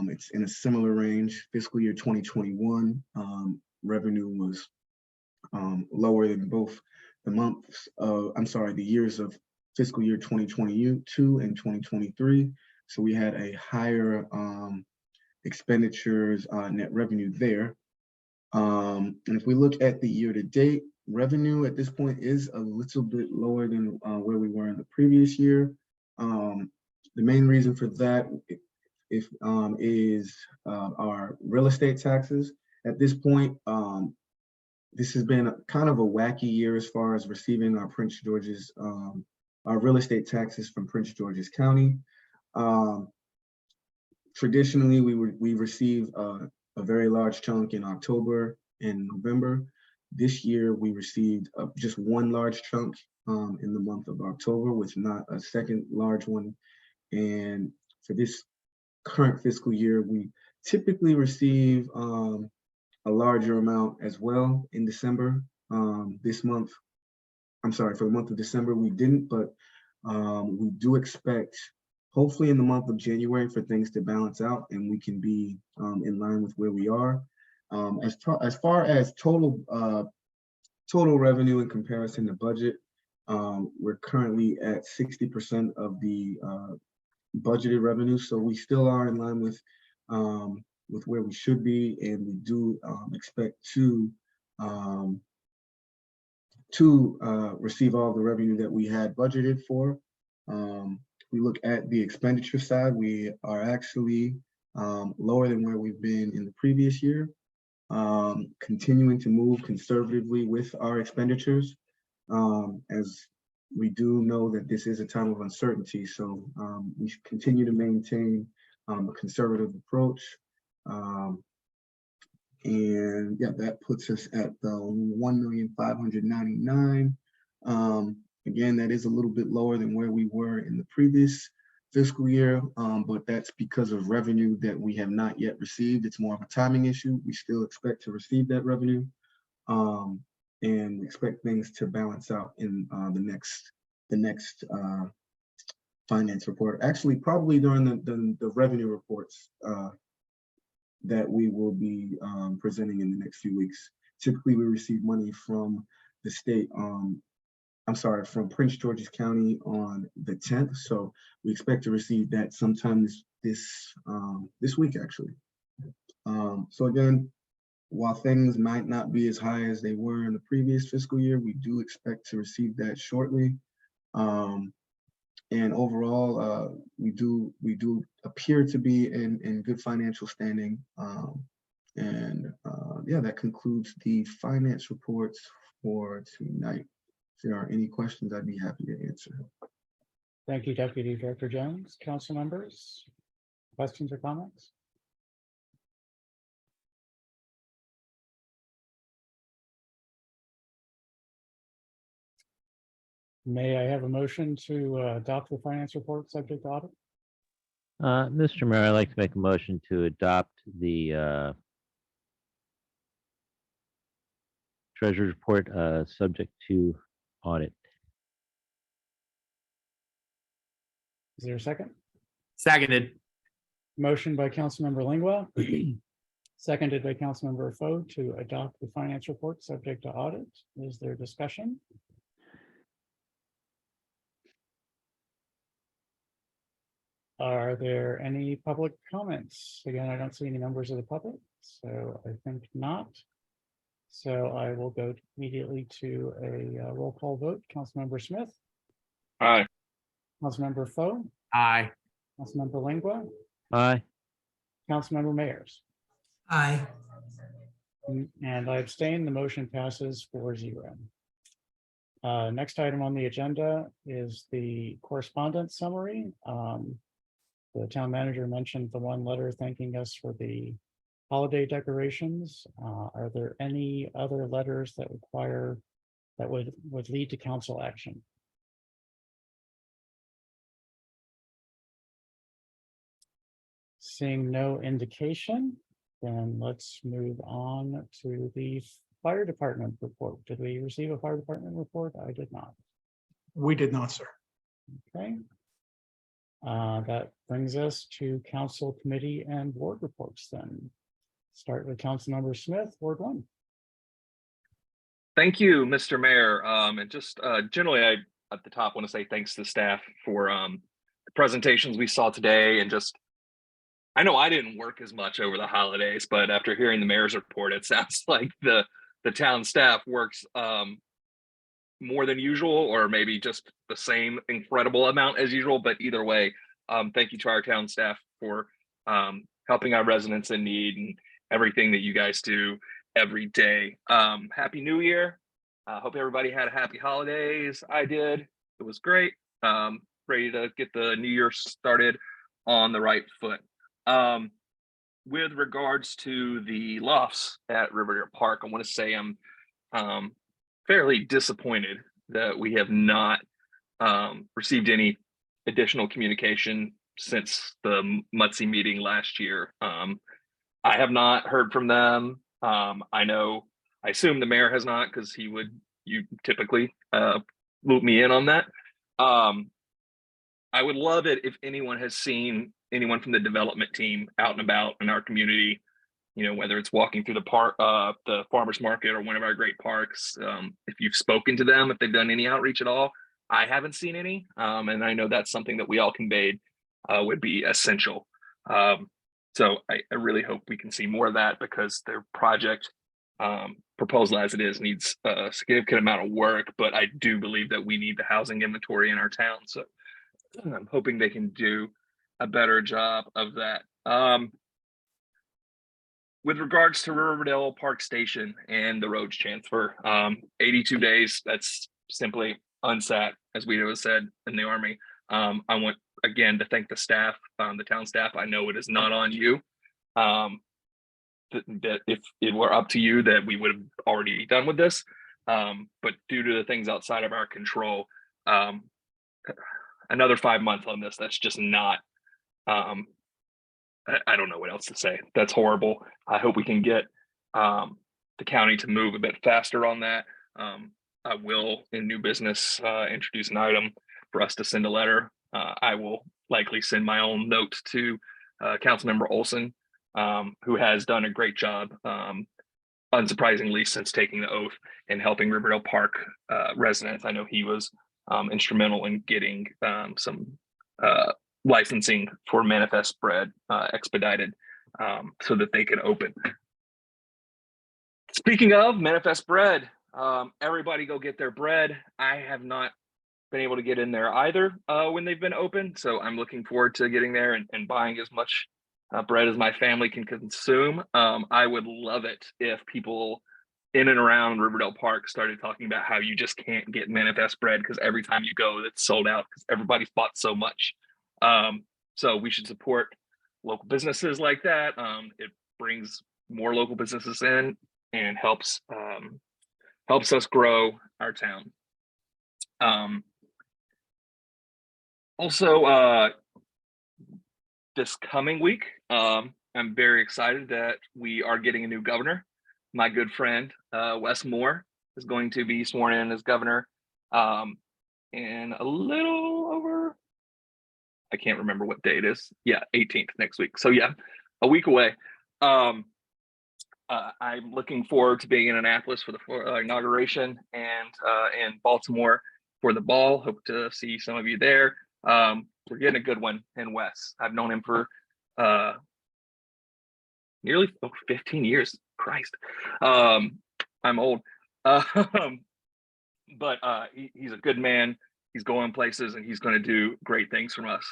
it's in a similar range. Fiscal year 2021 revenue was lower than both the months of, the years of fiscal year 2022 and 2023. So we had a higher expenditures net revenue there. And if we look at the year to date, revenue at this point is a little bit lower than where we were in the previous year. The main reason for that is our real estate taxes. At this point, this has been kind of a wacky year as far as receiving our Prince George's, our real estate taxes from Prince George's County. Traditionally, we receive a very large chunk in October and November. This year, we received just one large chunk in the month of October, with not a second large one. And for this current fiscal year, we typically receive a larger amount as well in December. This month, I'm sorry, for the month of December, we didn't, but we do expect, hopefully in the month of January, for things to balance out and we can be in line with where we are. As far as total revenue in comparison to budget, we're currently at 60% of the budgeted revenue, so we still are in line with where we should be, and we do expect to receive all the revenue that we had budgeted for. We look at the expenditure side, we are actually lower than where we've been in the previous year, continuing to move conservatively with our expenditures, as we do know that this is a time of uncertainty. So we should continue to maintain a conservative approach. And yeah, that puts us at the 1,599,000. Again, that is a little bit lower than where we were in the previous fiscal year, but that's because of revenue that we have not yet received. It's more of a timing issue. We still expect to receive that revenue, and we expect things to balance out in the next finance report. Actually, probably during the revenue reports that we will be presenting in the next few weeks. Typically, we receive money from the state from Prince George's County on the 10th. So we expect to receive that sometime this week, actually. So again, while things might not be as high as they were in the previous fiscal year, we do expect to receive that shortly. And overall, we do appear to be in good financial standing. Yeah, that concludes the finance reports for tonight. If there are any questions, I'd be happy to answer. Thank you, Deputy Director Jones. Council members, questions or comments? May I have a motion to adopt the finance report subject to audit? Mr. Mayor, I'd like to make a motion to adopt the treasurer's report subject to audit. Is there a second? Seconded. Motion by Councilmember Lingua, seconded by Councilmember Foe to adopt the finance report subject to audit. Is there discussion? Are there any public comments? Again, I don't see any members of the public, so I think not. So I will go immediately to a roll call vote. Councilmember Smith, Aye. Councilmember Foe, Aye. Councilmember Lingua, Aye. Councilmember Mayers. Aye. And I abstain. The motion passes 4-0. Next item on the agenda is the correspondence summary. The town manager mentioned the one letter thanking us for the holiday decorations. Are there any other letters that would lead to council action? Seeing no indication, then let's move on to the fire department report. Did we receive a fire department report? I did not. We did not, sir. Okay. That brings us to council committee and board reports then. Start with Councilmember Smith, Ward 1. Thank you, Mr. Mayor. And just generally, I at the top want to say thanks to staff for the presentations we saw today. And just, I know I didn't work as much over the holidays, but after hearing the mayor's report, it sounds like the town staff works more than usual, or maybe just the same incredible amount as usual. But either way, thank you to our town staff for helping our residents in need and everything that you guys do every day. Happy New Year. Hope everybody had a happy holidays. I did. It was great. Ready to get the new year started on the right foot. With regards to the lofts at Riverdale Park, I want to say I'm fairly disappointed that we have not received any additional communication since the MUTC meeting last year. I have not heard from them. I assume the mayor has not, because you typically loop me in on that. I would love it if anyone has seen anyone from the development team out and about in our community, whether it's walking through the park, the farmer's market, or one of our great parks. If you've spoken to them, if they've done any outreach at all. I haven't seen any. And I know that's something that we all conveyed would be essential. So I really hope we can see more of that, because their project, proposal as it is, needs a significant amount of work, but I do believe that we need the housing inventory in our town. So I'm hoping they can do a better job of that. With regards to Riverdale Park Station and the roads transfer, 82 days, that's simply unsat, as we have said in the Army. I want, again, to thank the staff, the town staff. I know it is not on you. That if it were up to you, that we would have already be done with this. But due to the things outside of our control, another 5 months on this, that's just not, I don't know what else to say. That's horrible. I hope we can get the county to move a bit faster on that. I will, in new business, introduce an item for us to send a letter. I will likely send my own note to Councilmember Olson, who has done a great job, unsurprisingly, since taking the oath and helping Riverdale Park residents. I know he was instrumental in getting some licensing for Manifest Bread expedited, so that they could open. Speaking of Manifest Bread, everybody go get their bread. I have not been able to get in there either when they've been open, so I'm looking forward to getting there and buying as much bread as my family can consume. I would love it if people in and around Riverdale Park started talking about how you just can't get Manifest Bread because every time you go, it's sold out because everybody's bought so much. So we should support local businesses like that. It brings more local businesses in and helps us grow our town. Also, this coming week, I'm very excited that we are getting a new governor. My good friend, Wes Moore, is going to be sworn in as governor in a little over, I can't remember what day it is. Yeah, 18th, next week. So yeah, a week away. I'm looking forward to being in Annapolis for the inauguration and in Baltimore for the ball. Hope to see some of you there. We're getting a good one in Wes. I've known him for nearly 15 years. Christ, I'm old. But he's a good man. He's going places and he's going to do great things from us.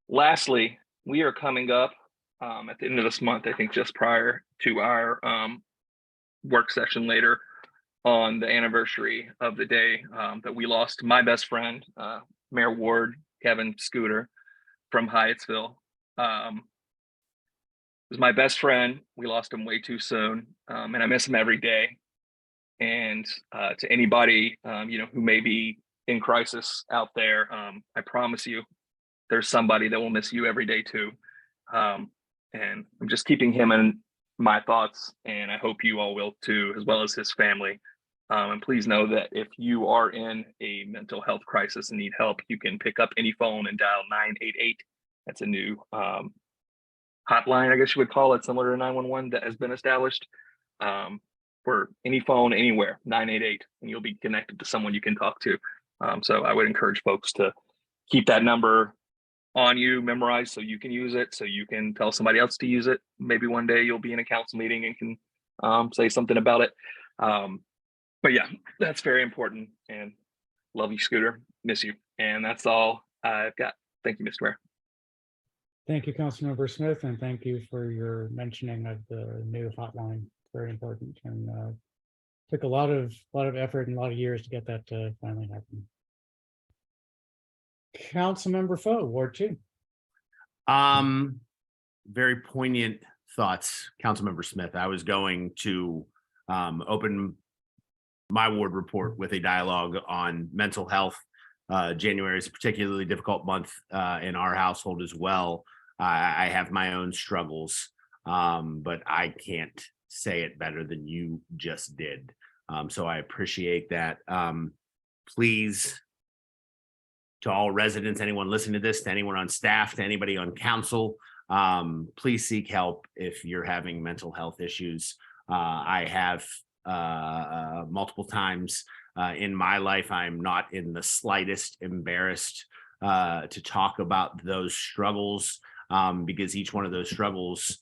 Lastly, we are coming up at the end of this month, I think just prior to our work session later, on the anniversary of the day that we lost my best friend, Mayor Ward, Kevin Scooter from Hyattsville. Was my best friend. We lost him way too soon, and I miss him every day. And to anybody who may be in crisis out there, I promise you, there's somebody that will miss you every day too. And I'm just keeping him in my thoughts, and I hope you all will too, as well as his family. And please know that if you are in a mental health crisis and need help, you can pick up any phone and dial 988. That's a new hotline, I guess you would call it, similar to 911 that has been established for any phone anywhere, 988, and you'll be connected to someone you can talk to. So I would encourage folks to keep that number on you, memorized, so you can use it, so you can tell somebody else to use it. Maybe one day you'll be in a council meeting and can say something about it. But yeah, that's very important, and love you, Scooter, miss you. And that's all I've got. Thank you, Mr. Mayor. Thank you, Councilmember Smith, and thank you for your mentioning of the new hotline. Very important, and took a lot of effort and a lot of years to get that to finally happen. Councilmember Foe, Ward 2. Very poignant thoughts, Councilmember Smith. I was going to open my ward report with a dialogue on mental health. January is a particularly difficult month in our household as well. I have my own struggles, but I can't say it better than you just did. So I appreciate that. Please, to all residents, anyone listening to this, to anyone on staff, to anybody on council, please seek help if you're having mental health issues. I have multiple times in my life. I'm not in the slightest embarrassed to talk about those struggles, because each one of those struggles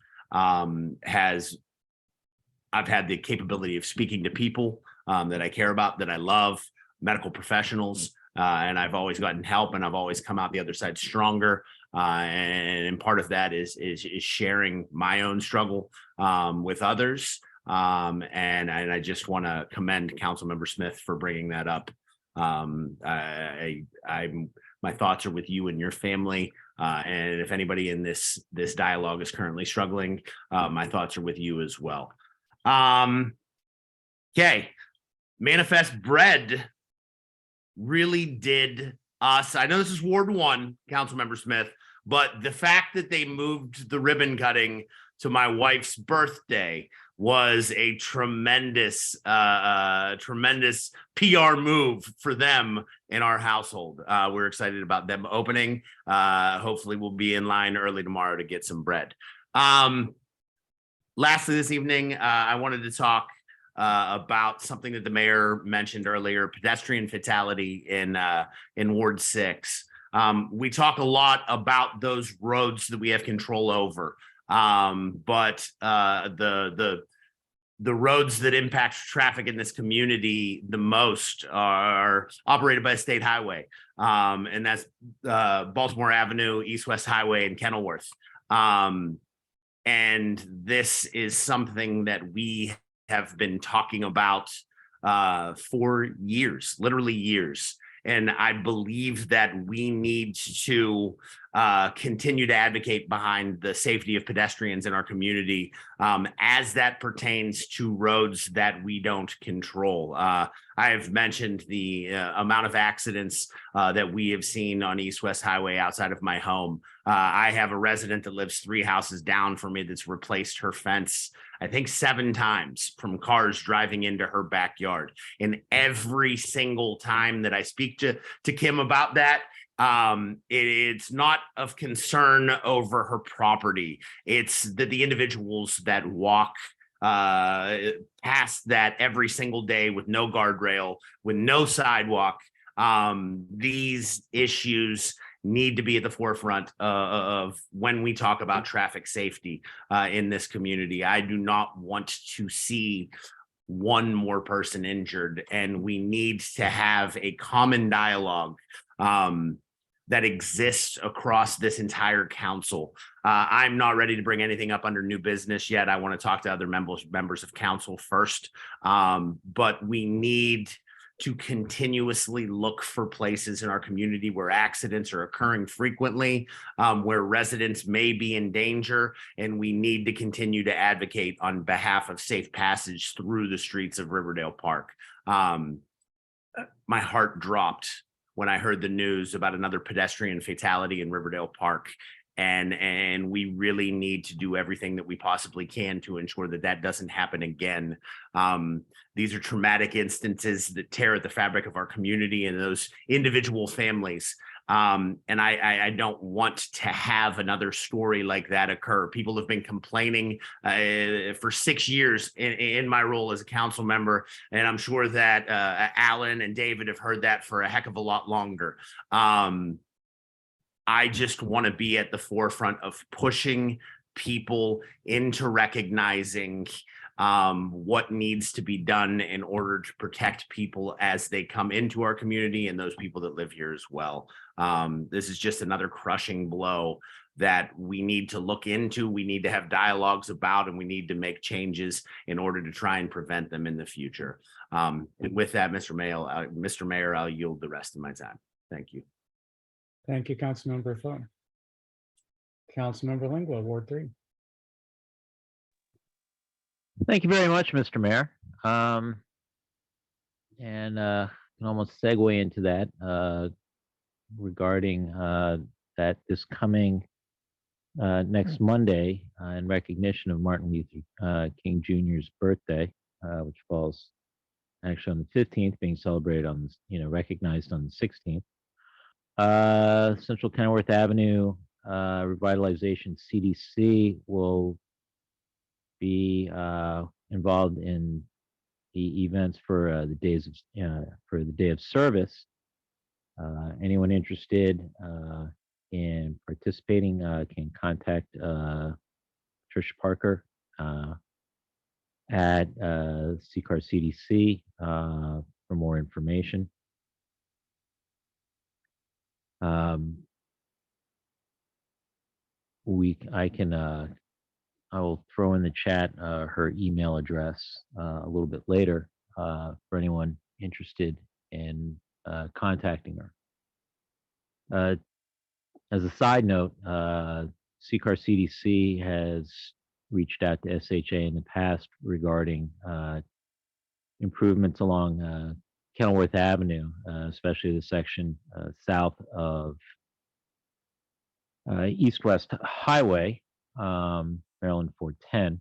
I've had the capability of speaking to people that I care about, that I love, medical professionals, and I've always gotten help, and I've always come out the other side stronger. And part of that is sharing my own struggle with others. And I just want to commend Councilmember Smith for bringing that up. My thoughts are with you and your family. And if anybody in this dialogue is currently struggling, my thoughts are with you as well. Okay, Manifest Bread really did us. I know this is Ward 1, Councilmember Smith, but the fact that they moved the ribbon cutting to my wife's birthday was a tremendous tremendous PR move for them in our household. We're excited about them opening. Hopefully we'll be in line early tomorrow to get some bread. Lastly this evening, I wanted to talk about something that the mayor mentioned earlier: pedestrian fatality in Ward 6. We talk a lot about those roads that we have control over, but the roads that impact traffic in this community the most are operated by a state highway, and that's Baltimore Avenue, East-West Highway, and Kenilworth. And this is something that we have been talking about for years, literally years. And I believe that we need to continue to advocate behind the safety of pedestrians in our community as that pertains to roads that we don't control. I have mentioned the amount of accidents that we have seen on East-West Highway outside of my home. I have a resident that lives 3 houses down from me that's replaced her fence, I think 7 times, from cars driving into her backyard. And every single time that I speak to Kim about that, it's not of concern over her property. It's that the individuals that walk past that every single day with no guardrail, with no sidewalk, these issues need to be at the forefront of when we talk about traffic safety in this community. I do not want to see one more person injured, and we need to have a common dialogue that exists across this entire council. I'm not ready to bring anything up under new business yet. I want to talk to other members of council first, but we need to continuously look for places in our community where accidents are occurring frequently, where residents may be in danger, and we need to continue to advocate on behalf of safe passage through the streets of Riverdale Park. My heart dropped when I heard the news about another pedestrian fatality in Riverdale Park. And we really need to do everything that we possibly can to ensure that that doesn't happen again. These are traumatic instances that tear at the fabric of our community and those individual families. And I don't want to have another story like that occur. People have been complaining for 6 years in my role as a council member, and I'm sure that Alan and David have heard that for a heck of a lot longer. I just want to be at the forefront of pushing people into recognizing what needs to be done in order to protect people as they come into our community and those people that live here as well. This is just another crushing blow that we need to look into, we need to have dialogues about, and we need to make changes in order to try and prevent them in the future. And with that, Mr. Mayor, I'll yield the rest of my time. Thank you. Thank you, Councilmember Foe. Councilmember Lingua, Ward 3. Thank you very much, Mr. Mayor. And can almost segue into that regarding that this coming next Monday, in recognition of Martin Luther King Jr.'s birthday, which falls actually on the 15th, being celebrated on, recognized on the 16th. Central Kenilworth Avenue Revitalization CDC will be involved in the events for the day of service. Anyone interested in participating can contact Tricia Parker at CCAR CDC for more information. I will throw in the chat her email address a little bit later for anyone interested in contacting her. As a side note, CCAR CDC has reached out to SHA in the past regarding improvements along Kenilworth Avenue, especially the section south of East-West Highway, Maryland 410,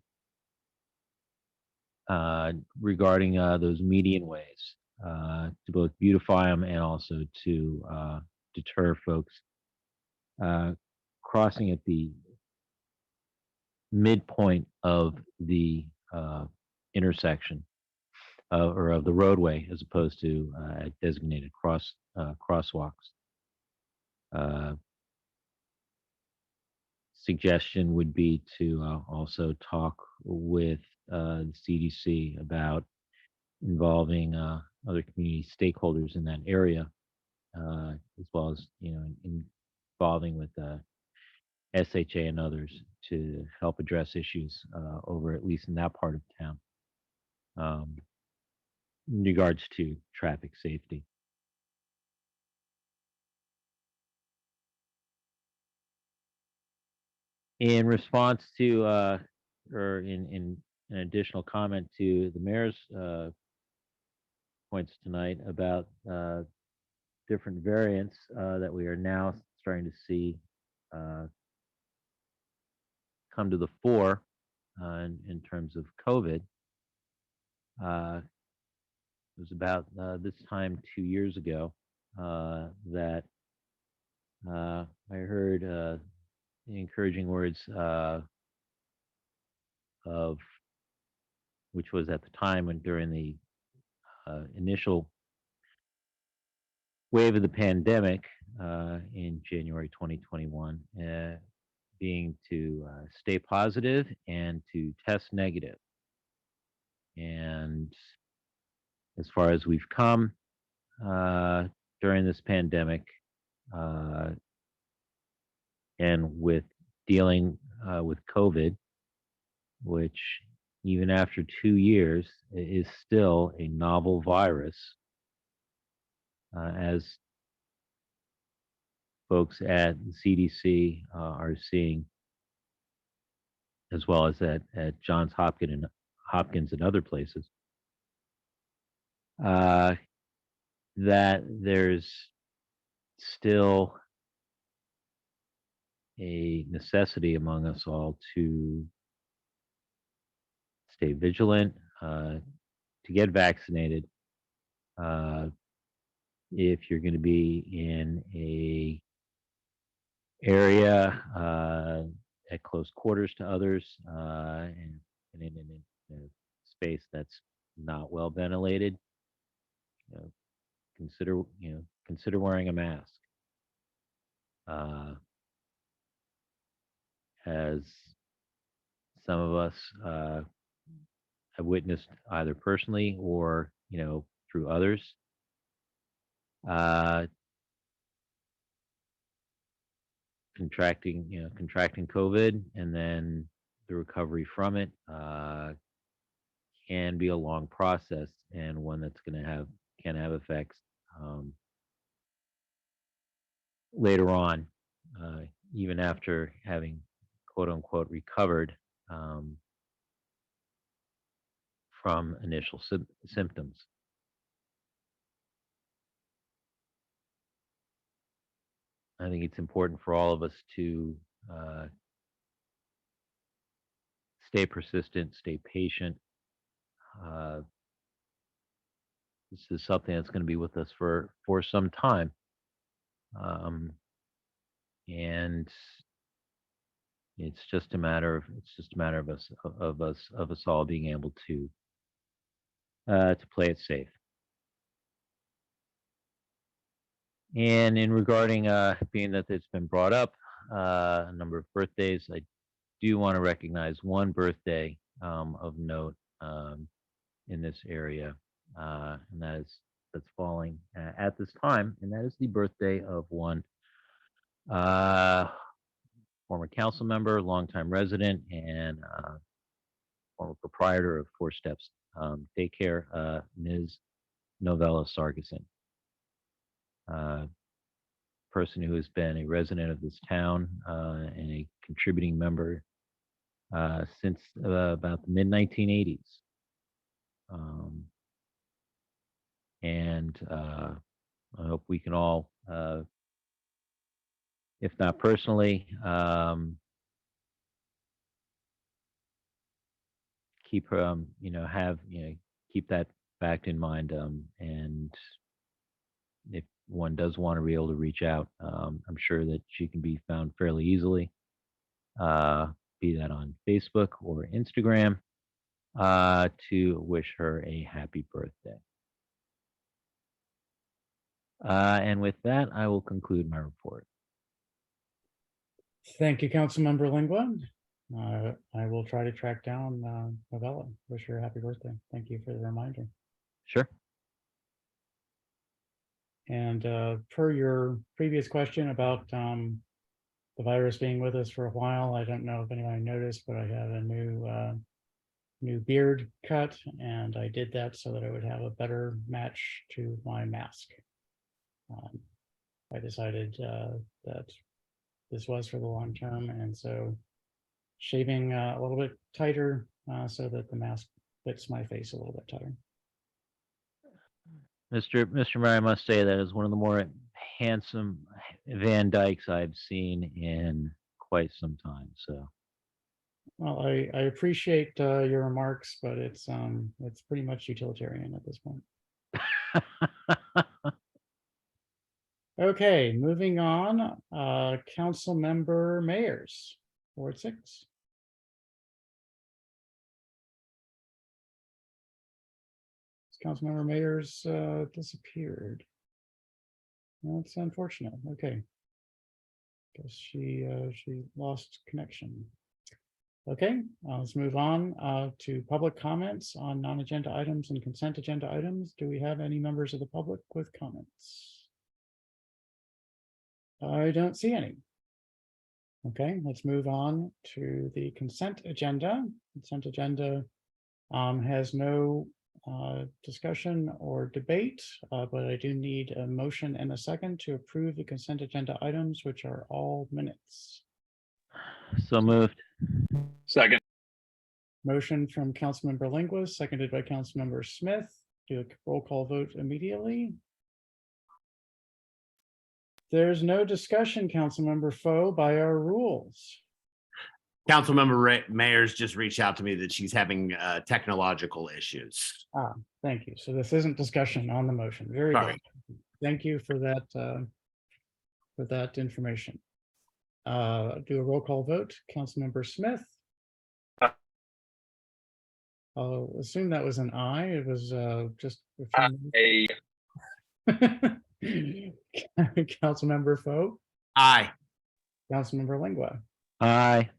regarding those median ways to both beautify them and also to deter folks crossing at the midpoint of the intersection or of the roadway, as opposed to at designated crosswalks. Suggestion would be to also talk with the CDC about involving other community stakeholders in that area, as well as involving with SHA and others to help address issues over at least in that part of town in regards to traffic safety. In response to, or in an additional comment to the mayor's points tonight about different variants that we are now starting to see come to the fore in terms of COVID. It was about this time 2 years ago that I heard the encouraging words of, which was at the time when during the initial wave of the pandemic in January 2021, being to stay positive and to test negative. And as far as we've come during this pandemic, and with dealing with COVID, which even after 2 years is still a novel virus, as folks at CDC are seeing, as well as at Johns Hopkins and other places, that there's still a necessity among us all to stay vigilant, to get vaccinated. If you're going to be in a area at close quarters to others, and in a space that's not well ventilated, consider wearing a mask. As some of us have witnessed either personally or, through others. Contracting COVID and then the recovery from it can be a long process and one that's can have effects later on, even after having quote unquote recovered from initial symptoms. I think it's important for all of us to stay persistent, stay patient. This is something that's going to be with us for some time, and it's just a matter of us all being able to play it safe. And in regarding being that it's been brought up, a number of birthdays, I do want to recognize one birthday of note in this area, and that's falling at this time, and that is the birthday of one former council member, longtime resident, and former proprietor of Four Steps Daycare, Ms. Novella Sargason. Person who has been a resident of this town and a contributing member since about the mid-1980s. And I hope we can all, if not personally, keep keep that fact in mind, and if one does want to be able to reach out, I'm sure that she can be found fairly easily, be that on Facebook or Instagram, to wish her a happy birthday. And with that, I will conclude my report. Thank you, Councilmember Lingua. I will try to track down Novella. Wish her a happy birthday. Thank you for the reminder. Sure. And per your previous question about the virus being with us for a while, I don't know if anybody noticed, but I have a new beard cut, and I did that so that I would have a better match to my mask. I decided that this was for the long term, and so shaving a little bit tighter so that the mask fits my face a little bit tighter. Mr. Mayor, I must say that is one of the more handsome Van Dykes I've seen in quite some time. So, well, I appreciate your remarks, but it's pretty much utilitarian at this point. Okay, moving on. Council Member Mayers, Ward 6. Councilmember Mayers disappeared. That's unfortunate. Okay. Guess she lost connection. Okay, let's move on to public comments on non-agenda items and consent agenda items. Do we have any members of the public with comments? I don't see any. Okay, let's move on to the consent agenda. Consent agenda has no discussion or debate, but I do need a motion and a second to approve the consent agenda items, which are all minutes. so moved. Second. Motion from Councilmember Lingua, seconded by Councilmember Smith. Do a roll call vote immediately. There's no discussion, Councilmember Foe, by our rules. Councilmember Mayers just reached out to me that she's having technological issues. Thank you. So this isn't discussion on the motion. Very Sorry. good. Thank you for that information. Do a roll call vote. Councilmember Smith. I'll assume that was an aye. It was just a few Councilmember Foe. Aye. Councilmember Lingua. Aye.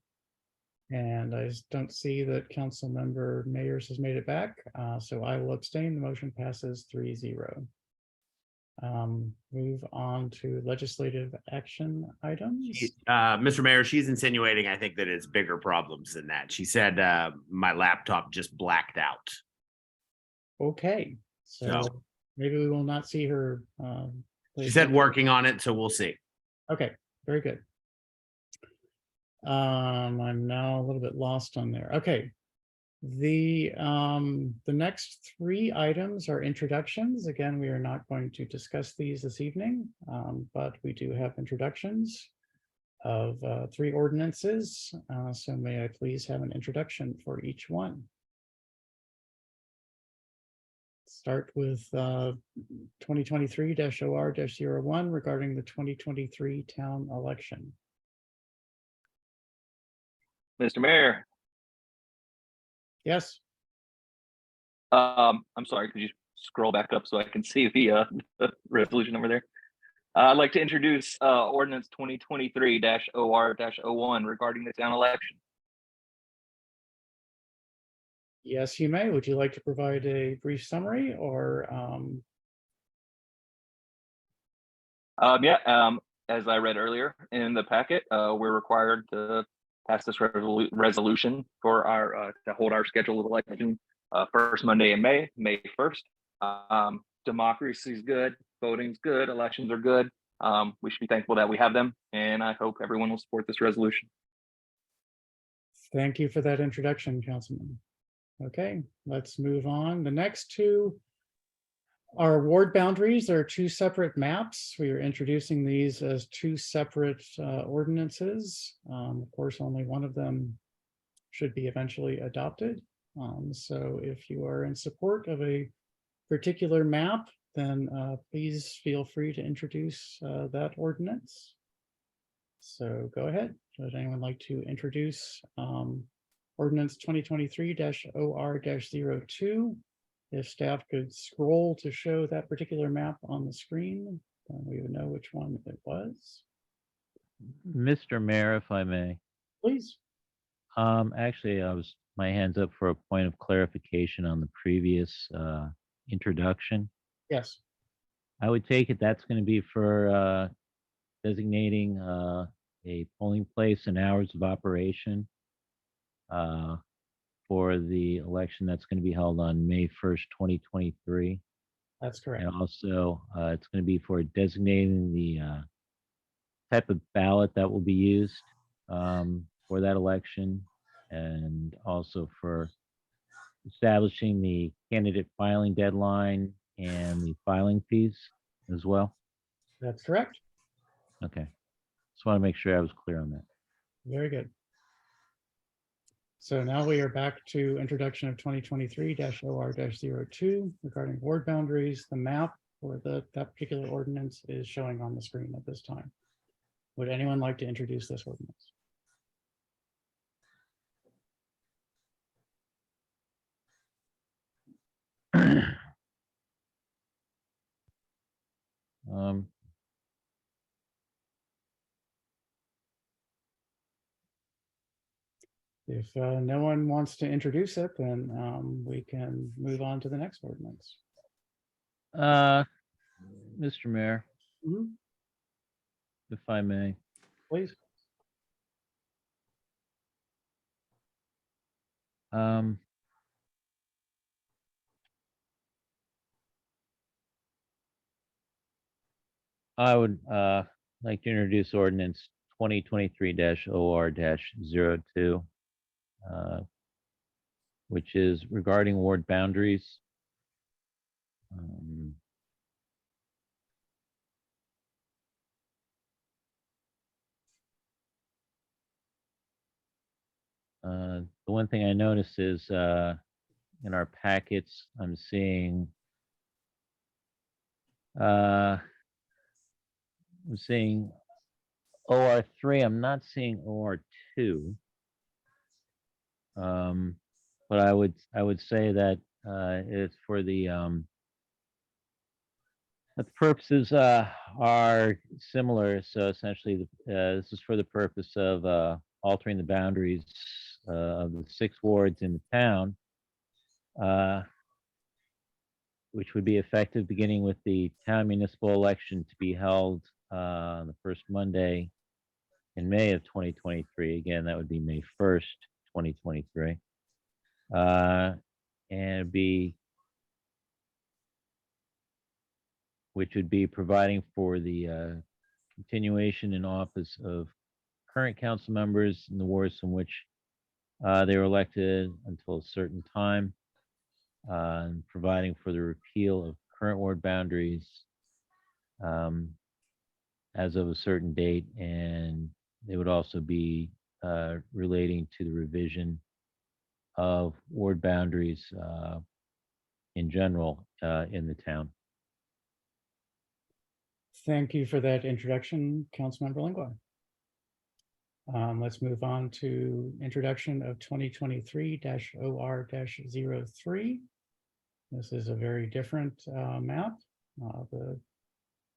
And I don't see that Councilmember Mayers has made it back, so I will abstain. The motion passes 3-0. Move on to legislative action items. Mr. Mayor, she's insinuating, I think, that it's bigger problems than that. She said my laptop just blacked out. Okay, so So- maybe we will not see her. She said working on it, so we'll see. Okay, very good. I'm now a little bit lost on there. Okay. The next 3 items are introductions. Again, we are not going to discuss these this evening, but we do have introductions of 3 ordinances. So may I please have an introduction for each one? Start with 2023-OR-01 regarding the 2023 town election. Mr. Mayor, Yes, I'm sorry, could you scroll back up so I can see the resolution over there? I'd like to introduce ordinance 2023-OR-01 regarding the town election. yes, you may. Would you like to provide a brief summary or? As I read earlier in the packet, we're required to pass this resolution for our to hold our scheduled election first Monday in May 1st. Democracy is good, voting's good, elections are good. We should be thankful that we have them, and I hope everyone will support this resolution. Thank you for that introduction, Councilman. Okay, let's move on. The next 2 are ward boundaries. There are 2 separate maps. We are introducing these as 2 separate ordinances. Of course, only one of them should be eventually adopted. So if you are in support of a particular map, then please feel free to introduce that ordinance. So go ahead. Would anyone like to introduce ordinance 2023-OR-02? If staff could scroll to show that particular map on the screen, then we would know which one it was. Mr. Mayor, if I may. Please. Actually, my hand's up for a point of clarification on the previous introduction. Yes. I would take it that's going to be for designating a polling place and hours of operation for the election that's going to be held on May 1st, 2023. That's correct. And also, it's going to be for designating the type of ballot that will be used for that election, and also for establishing the candidate filing deadline and the filing fees as well. That's correct. Okay. Just want to make sure I was clear on that. Very good. So now we are back to introduction of 2023-OR-02 regarding ward boundaries. The map for that particular ordinance is showing on the screen at this time. Would anyone like to introduce this ordinance? Um, If no one wants to introduce it, then we can move on to the next ordinance. Mr. Mayor, Mhm. if I may. Please. I would like to introduce ordinance 2023-OR-02, which is regarding ward boundaries. The one thing I noticed is in our packets, I'm seeing OR3. I'm not seeing OR2. But I would say that it's for the purposes are similar. So essentially, this is for the purpose of altering the boundaries of the 6 wards in the town, which would be effective beginning with the town municipal election to be held on the first Monday in May of 2023. Again, that would be May 1st, 2023. And which would be providing for the continuation in office of current council members in the wards from which they were elected until a certain time, and providing for the repeal of current ward boundaries as of a certain date, and they would also be relating to the revision of ward boundaries in general in the town. Thank you for that introduction, Councilmember Lingua. Let's move on to introduction of 2023-OR-03. This is a very different map. The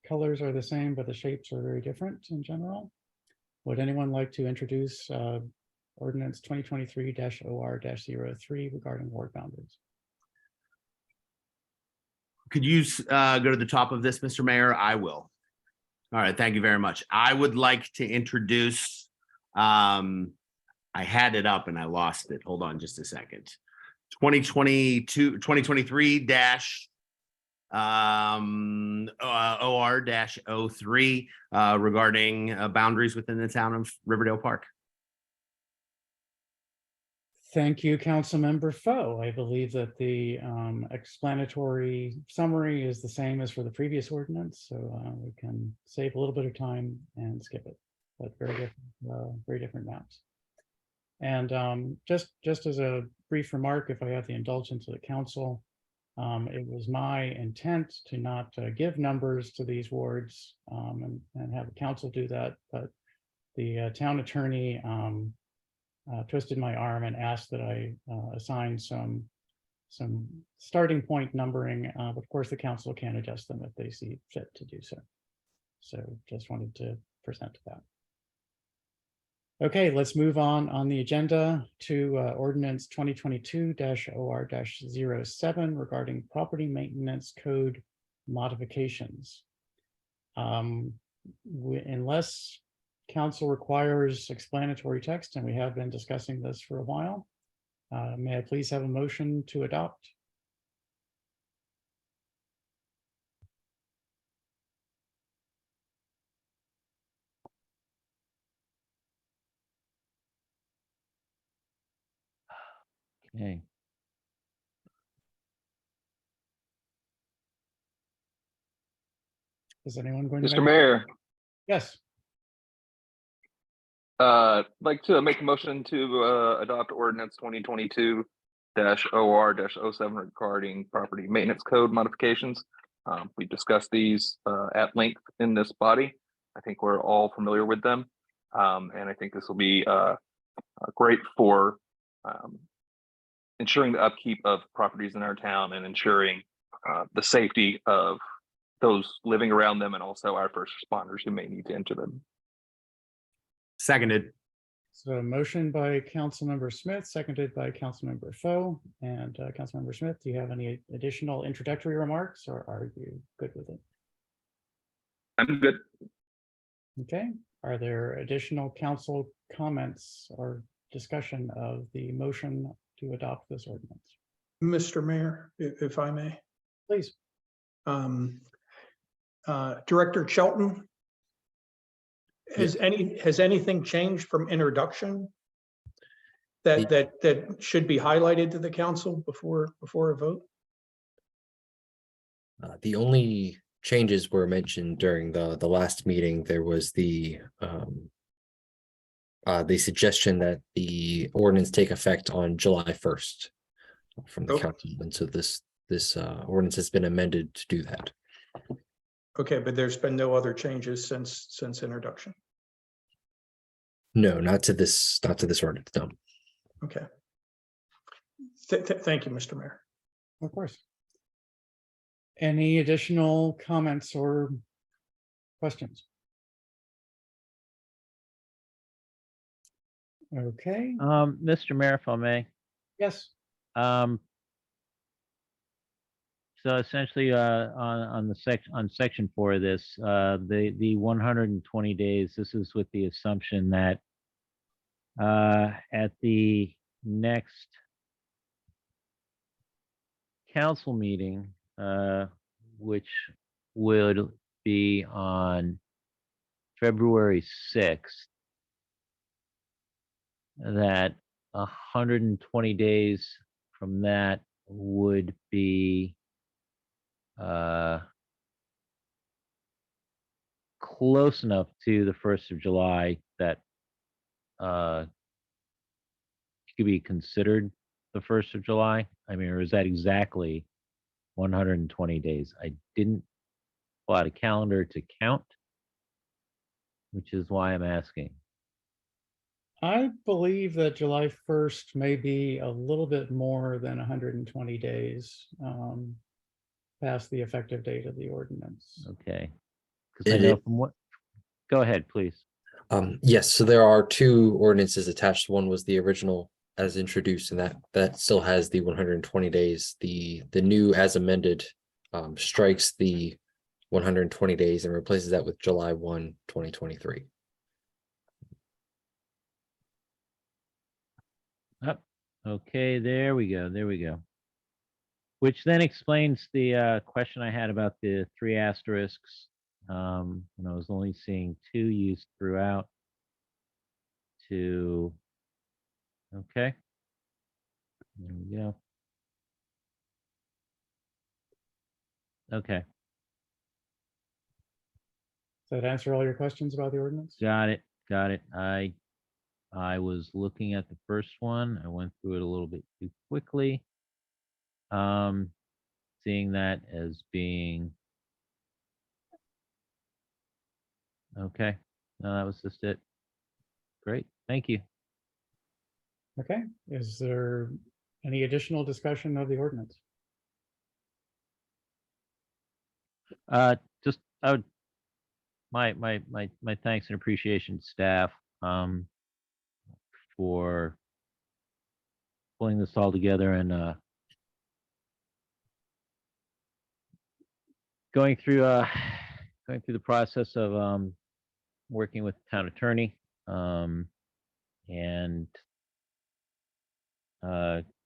colors are the same, but the shapes are very different in general. Would anyone like to introduce ordinance 2023-OR-03 regarding ward boundaries? Could you go to the top of this, Mr. Mayor? I will. All right, thank you very much. I would like to introduce, I had it up and I lost it. Hold on just a second. 2023-OR-03 regarding boundaries within the town of Riverdale Park. Thank you, Councilmember Foe. I believe that the explanatory summary is the same as for the previous ordinance, so we can save a little bit of time and skip it. But very different maps. And just as a brief remark, if I have the indulgence of the council, it was my intent to not give numbers to these wards and have the council do that, but the town attorney twisted my arm and asked that I assign some starting point numbering, but of course the council can adjust them if they see fit to do so. So just wanted to present that. Okay, let's move on the agenda to ordinance 2022-OR-07 regarding property maintenance code modifications. Unless council requires explanatory text, and we have been discussing this for a while, may I please have a motion to adopt? Okay. Is anyone going to? Mr. Mayor, Yes. like to make a motion to adopt ordinance 2022-OR-07 regarding property maintenance code modifications. We discussed these at length in this body. I think we're all familiar with them. And I think this will be great for ensuring the upkeep of properties in our town and ensuring the safety of those living around them and also our first responders who may need to enter them. Seconded. So a motion by Councilmember Smith, seconded by Councilmember Foe. And Councilmember Smith, do you have any additional introductory remarks, or are you good with it? I'm good. Okay, are there additional council comments or discussion of the motion to adopt this ordinance? Mr. Mayor, if I may. Please. Director Shelton, has anything changed from introduction that should be highlighted to the council before a vote? The only changes were mentioned during the last meeting. There was the suggestion that the ordinance take effect on July 1st from the council, and so this ordinance has been amended to do that. Okay, but there's been no other changes since introduction. No, not to this ordinance. No. Okay. Thank you, Mr. Mayor. Of course. Any additional comments or questions? Okay, Mr. Mayor, if I may, yes, so essentially, on section 4 of this, the 120 days, this is with the assumption that, at the next council meeting, which would be on February 6th, that 120 days from that would be close enough to the 1st of July that could be considered the 1st of July? I mean, or is that exactly 120 days? I didn't pull out a calendar to count, which is why I'm asking. I believe that July 1st may be a little bit more than 120 days past the effective date of the ordinance. Okay. Because I It know is- from what, go ahead, please. Yes, so there are two ordinances attached. One was the original as introduced, and that still has the 120 days. The new as amended strikes the 120 days and replaces that with July 1, 2023. Okay, there we go. There we go. Which then explains the question I had about the 3 asterisks. And I was only seeing 2 used throughout. Okay. There we go. Okay, Does that answer all your questions about the ordinance? got it. Got it. I was looking at the first one. I went through it a little bit too quickly. Seeing that as being okay. No, that was just it. Great. Thank you. Okay, is there any additional discussion of the ordinance? Just I would my thanks and appreciation to staff for pulling this all together and going through the process of working with the town attorney and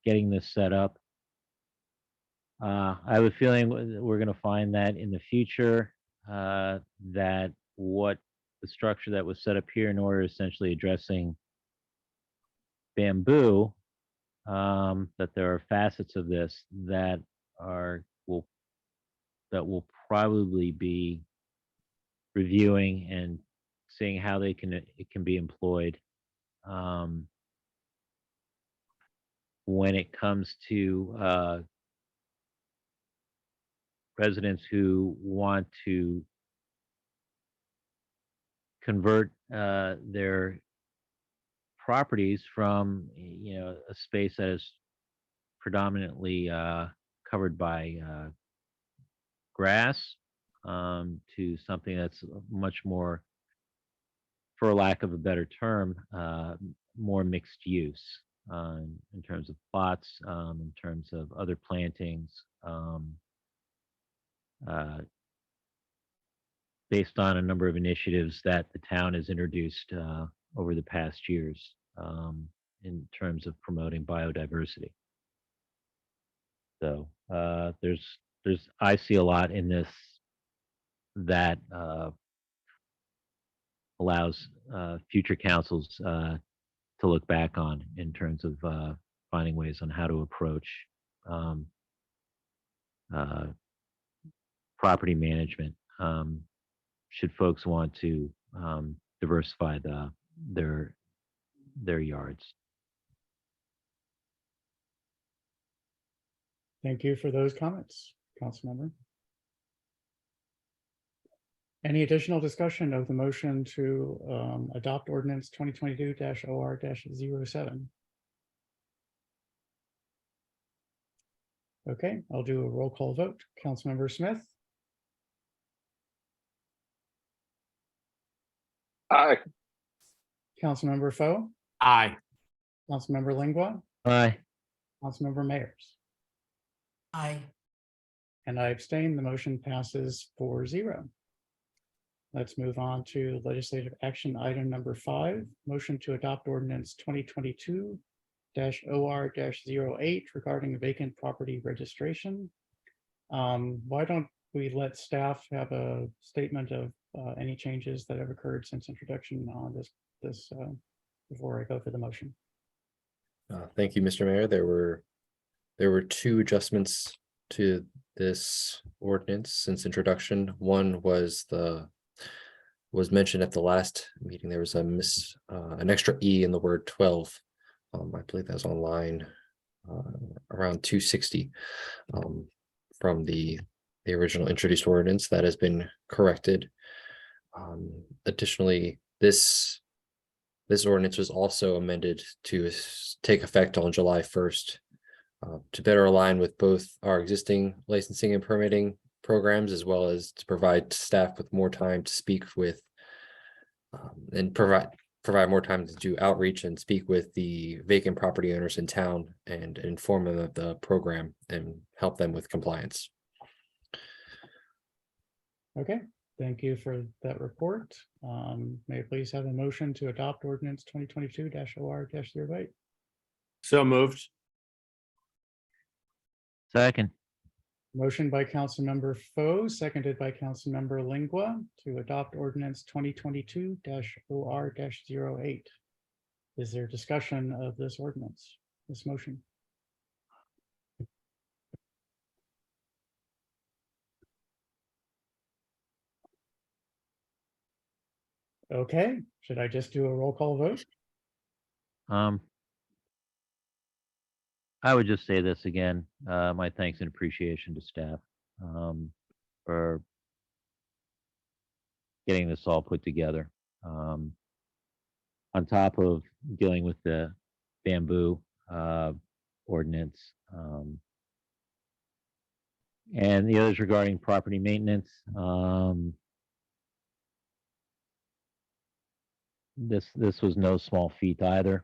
getting this set up. I have a feeling we're going to find that in the future that what the structure that was set up here in order essentially addressing bamboo, that there are facets of this that will probably be reviewing and seeing how it can be employed when it comes to residents who want to convert their properties from a space that is predominantly covered by grass to something that's much more, for lack of a better term, more mixed use in terms of plots, in terms of other plantings, based on a number of initiatives that the town has introduced over the past years in terms of promoting biodiversity. So I see a lot in this that allows future councils to look back on in terms of finding ways on how to approach property management should folks want to diversify their yards. Thank you for those comments, Councilmember. Any additional discussion of the motion to adopt ordinance 2022-OR-07? Okay, I'll do a roll call vote. Councilmember Smith, Aye. Councilmember Foe, Aye. Councilmember Lingua, Aye. Councilmember Mayers. Aye. And I abstain. The motion passes 4-0. Let's move on to legislative action item number 5, motion to adopt ordinance 2022-OR-08 regarding vacant property registration. Why don't we let staff have a statement of any changes that have occurred since introduction on this before I go for the motion? Thank you, Mr. Mayor. There were two adjustments to this ordinance since introduction. One was mentioned at the last meeting. There was an extra E in the word 12. I believe that was on line around 260 from the original introduced ordinance. That has been corrected. Additionally, this ordinance was also amended to take effect on July 1st to better align with both our existing licensing and permitting programs, as well as to provide staff with more time to speak with and provide more time to do outreach and speak with the vacant property owners in town and inform them of the program and help them with compliance. Okay, thank you for that report. May I please have a motion to adopt ordinance 2022-OR-08? So moved. Second. Motion by Councilmember Foe, seconded by Councilmember Lingua to adopt ordinance 2022-OR-08. Is there discussion of this ordinance, this motion? Okay, should I just do a roll call vote? I would just say this again, my thanks and appreciation to staff for getting this all put together. On top of dealing with the bamboo ordinance and the others regarding property maintenance. This was no small feat either.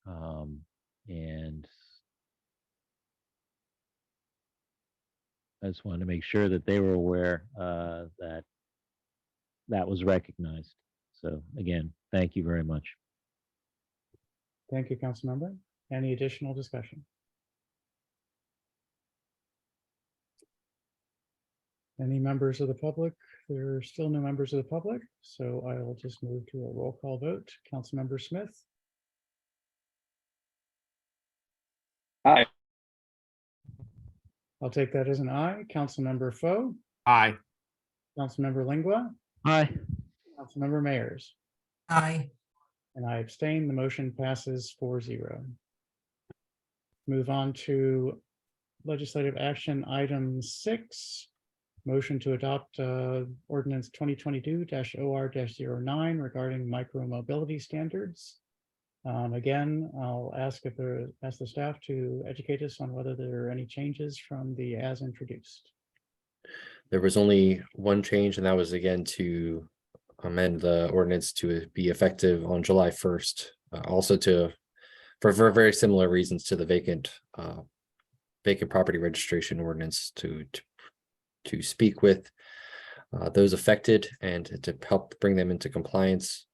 And I just wanted to make sure that they were aware that that was recognized. So again, thank you very much. Thank you, Councilmember. Any additional discussion? Any members of the public? There are still no members of the public, so I will just move to a roll call vote. Councilmember Smith? Aye. I'll take that as an aye. Councilmember Foe? Aye. Councilmember Lingua? Aye. Councilmember Mayers? Aye. And I abstain. The motion passes 4-0. Move on to legislative action item 6. Motion to adopt ordinance 2022-OR-09 regarding micro-mobility standards. Again, I'll ask the staff to educate us on whether there are any changes from the as introduced. There was only one change, and that was again to amend the ordinance to be effective on July 1st. Also for very similar reasons to the vacant property registration ordinance to speak with those affected and to help bring them into compliance,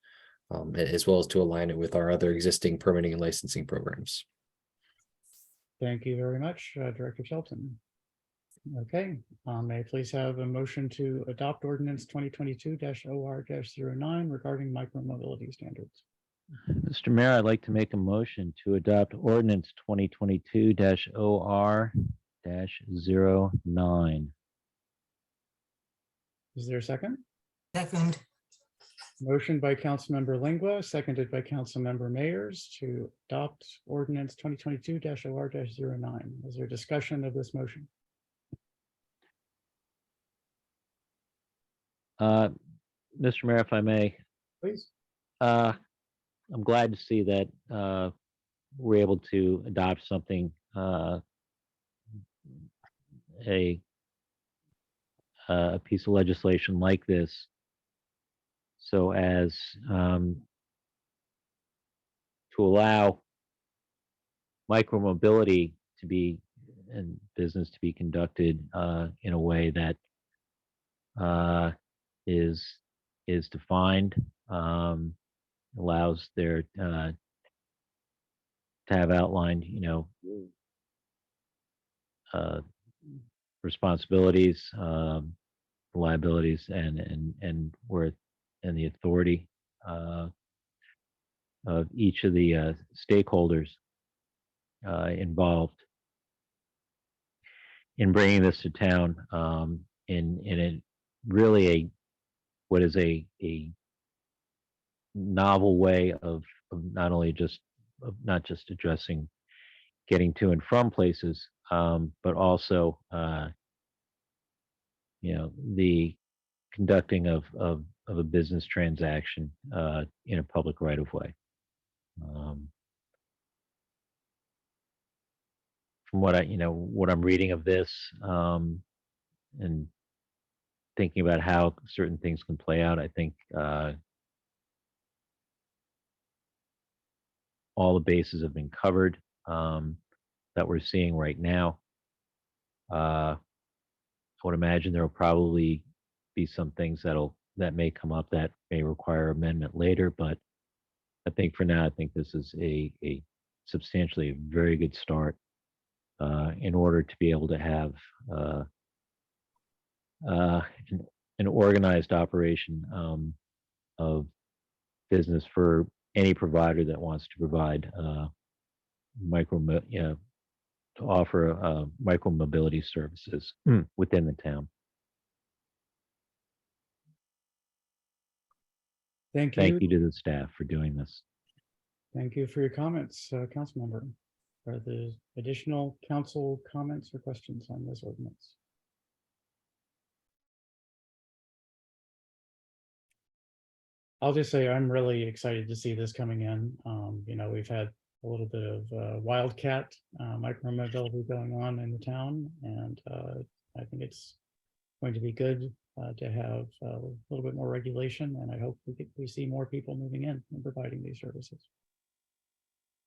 as well as to align it with our other existing permitting and licensing programs. Thank you very much, Director Shelton. Okay, may I please have a motion to adopt ordinance 2022-OR-09 regarding micro-mobility standards? Mr. Mayor, I'd like to make a motion to adopt ordinance 2022-OR-09. Is there a second? Second. Motion by Councilmember Lingua, seconded by Councilmember Mayers to adopt ordinance 2022-OR-09. Is there discussion of this motion? Mr. Mayor, if I may, Please. I'm glad to see that we're able to adopt something, a piece of legislation like this, so as to to allow micromobility to be and business to be conducted in a way that is defined, allows their to have outlined, responsibilities, liabilities, and where and the authority of each of the stakeholders involved in bringing this to town, in a really what is a novel way of not only just not just addressing getting to and from places, but also the conducting of a business transaction in a public right of way. From what what I'm reading of this, and thinking about how certain things can play out, I think all the bases have been covered that we're seeing right now. I would imagine there will probably be some things that may come up that may require amendment later, but I think for now, I think this is a substantially very good start in order to be able to have an organized operation of business for any provider that wants to provide to offer micro mobility services within the town. Thank you. Thank you to the staff for doing this. Thank you for your comments, Councilmember. Are there additional council comments or questions on this ordinance? I'll just say I'm really excited to see this coming in. We've had a little bit of wildcat micromobility going on in the town, and I think it's going to be good to have a little bit more regulation, and I hope we see more people moving in and providing these services.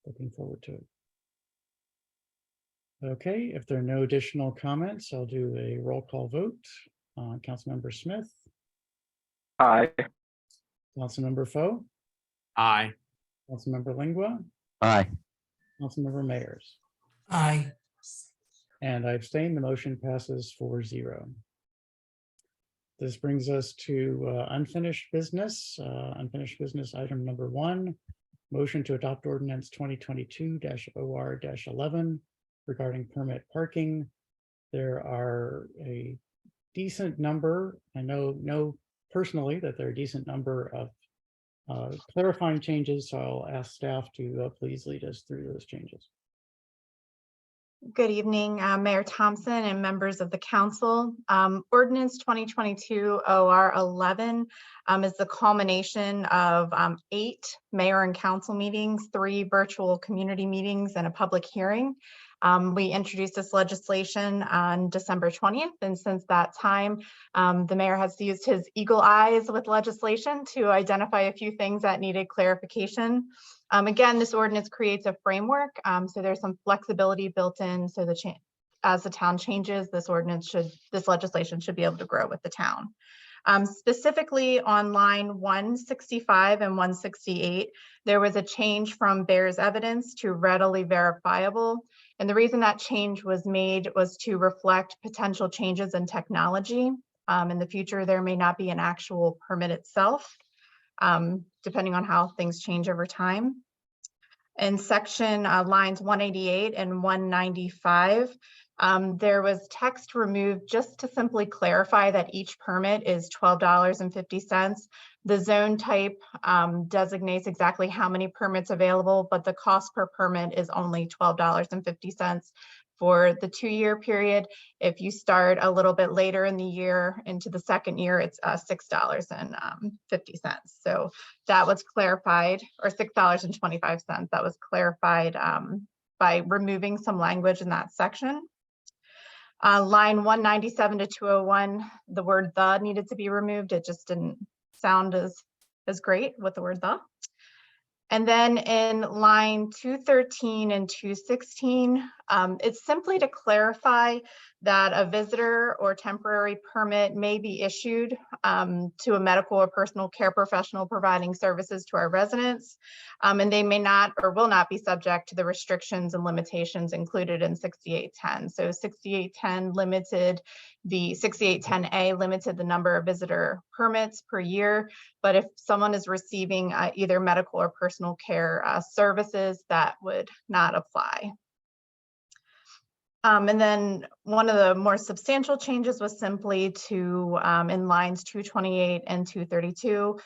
Looking forward to it. Okay, if there are no additional comments, I'll do a roll call vote. Councilmember Smith, Aye. Councilmember Foe, Aye. Councilmember Lingua, Aye. Councilmember Mayers, aye, and I abstain. The motion passes 4-0. This brings us to unfinished business. Unfinished business item number 1, motion to adopt ordinance 2022-OR-11 regarding permit parking. There are a decent number, I know personally that there are a decent number of clarifying changes, so I'll ask staff to please lead us through those changes. Good evening, Mayor Thompson and members of the council. Ordinance 2022-OR-11 is the culmination of 8 mayor and council meetings, 3 virtual community meetings, and a public hearing. We introduced this legislation on December 20th, and since that time, the mayor has used his eagle eyes with legislation to identify a few things that needed clarification. Again, this ordinance creates a framework, so there's some flexibility built in, so as the town changes, this legislation should be able to grow with the town. Specifically on line 165 and 168, there was a change from bears evidence to readily verifiable. And the reason that change was made was to reflect potential changes in technology. In the future, there may not be an actual permit itself, depending on how things change over time. In section lines 188 and 195, there was text removed just to simply clarify that each permit is $12.50. The zone type designates exactly how many permits available, but the cost per permit is only $12.50 for the 2-year period. If you start a little bit later in the year into the second year, it's $6.50. So that was clarified, or $6.25. That was clarified by removing some language in that section. Line 197 to 201, the word "the" needed to be removed. It just didn't sound as great with the word "the." And then in line 213 and 216, it's simply to clarify that a visitor or temporary permit may be issued to a medical or personal care professional providing services to our residents. And they may not or will not be subject to the restrictions and limitations included in 6810. So 6810 limited the 6810A limited the number of visitor permits per year. But if someone is receiving either medical or personal care services, that would not apply. And then one of the more substantial changes was simply to, in lines 228 and 232,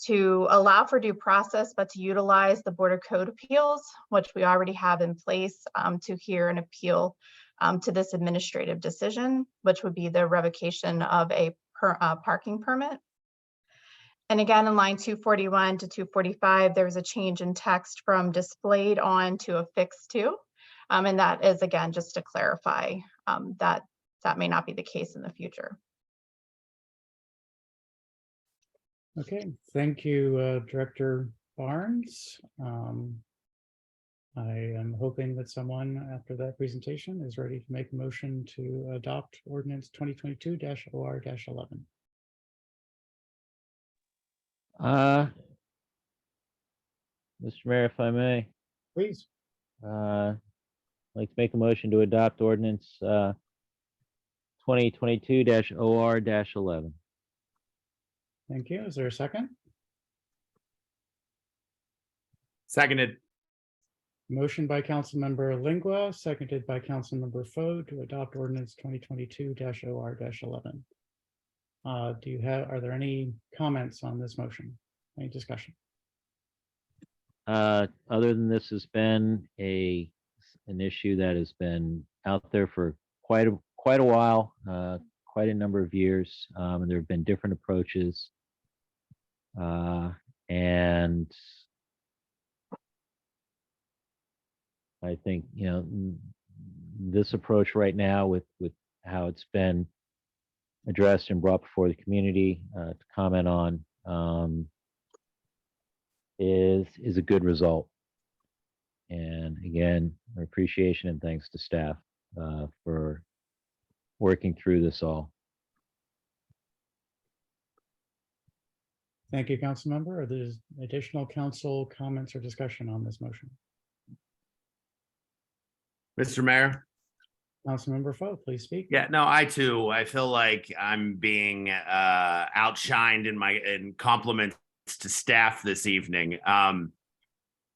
to allow for due process, but to utilize the Board of Code appeals, which we already have in place to hear an appeal to this administrative decision, which would be the revocation of a parking permit. And again, in line 241 to 245, there was a change in text from displayed on to affixed to. And that is, again, just to clarify that that may not be the case in the future. Okay, thank you, Director Barnes. I am hoping that someone after that presentation is ready to make a motion to adopt ordinance 2022-OR-11. Mr. Mayor, if I may, Please. I'd like to make a motion to adopt ordinance 2022-OR-11. Thank you. Is there a second? Seconded. Motion by Councilmember Lingua, seconded by Councilmember Foe to adopt ordinance 2022-OR-11. Are there any comments on this motion? Any discussion? Other than this has been an issue that has been out there for quite a while, quite a number of years, and there have been different approaches. And I think, this approach right now with how it's been addressed and brought before the community to comment on is a good result. And again, our appreciation and thanks to staff for working through this all. Thank you, Councilmember. Are there additional council comments or discussion on this motion? Mr. Mayor. Councilmember Foe, please speak. Yeah, no, I feel like I'm being outshined in compliments to staff this evening.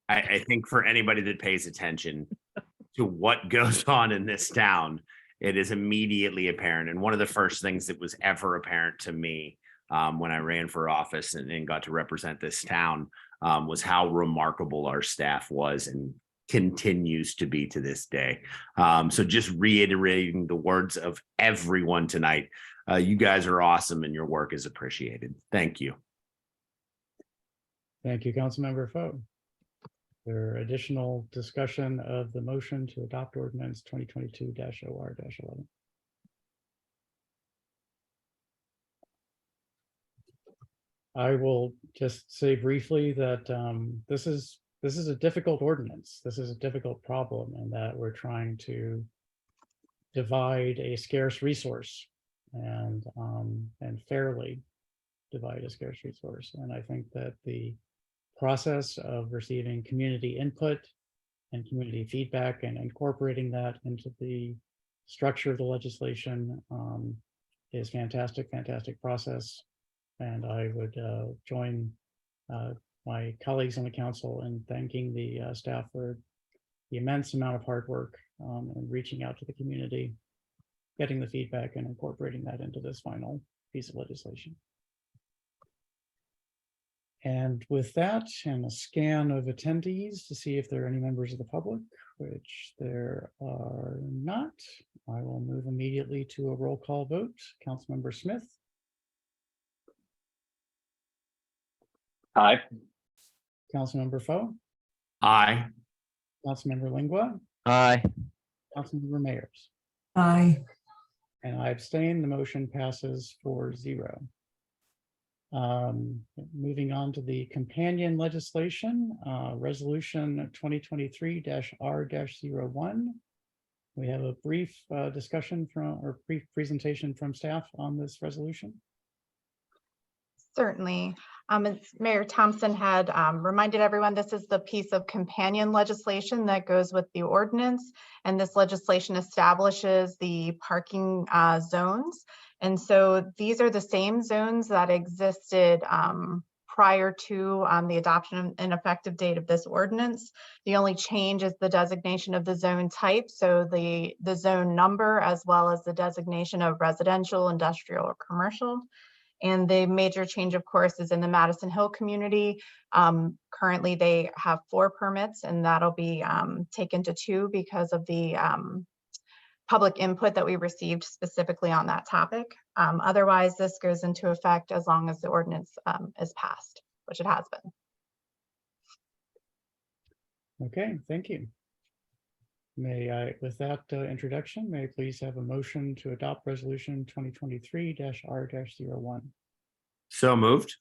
I think for anybody that pays attention to what goes on in this town, it is immediately apparent. And one of the first things that was ever apparent to me when I ran for office and got to represent this town was how remarkable our staff was and continues to be to this day. So just reiterating the words of everyone tonight, you guys are awesome and your work is appreciated. Thank you. Thank you, Councilmember Foe. There additional discussion of the motion to adopt ordinance 2022-OR-11. I will just say briefly that this is a difficult ordinance. This is a difficult problem in that we're trying to divide a scarce resource and fairly divide a scarce resource. And I think that the process of receiving community input and community feedback and incorporating that into the structure of the legislation is fantastic process. And I would join my colleagues on the council in thanking the staff for the immense amount of hard work and reaching out to the community, getting the feedback and incorporating that into this final piece of legislation. And with that, and a scan of attendees to see if there are any members of the public, which there are not, I will move immediately to a roll call vote. Councilmember Smith. Aye. Councilmember Foe. Aye. Councilmember Lingua. Aye. Councilmember Mayers. Aye. And I abstain. The motion passes 4-0. Moving on to the companion legislation, resolution 2023-R-01. We have a brief discussion or brief presentation from staff on this resolution. Certainly. As Mayor Thompson had reminded everyone, this is the piece of companion legislation that goes with the ordinance. And this legislation establishes the parking zones. And so these are the same zones that existed prior to the adoption and effective date of this ordinance. The only change is the designation of the zone type. So the zone number, as well as the designation of residential, industrial, or commercial. And the major change, of course, is in the Madison Hill community. Currently, they have 4 permits, and that'll be taken to 2 because of the public input that we received specifically on that topic. Otherwise, this goes into effect as long as the ordinance is passed, which it has been. Okay, thank you. May I, with that introduction, may I please have a motion to adopt resolution 2023-R-01? So moved.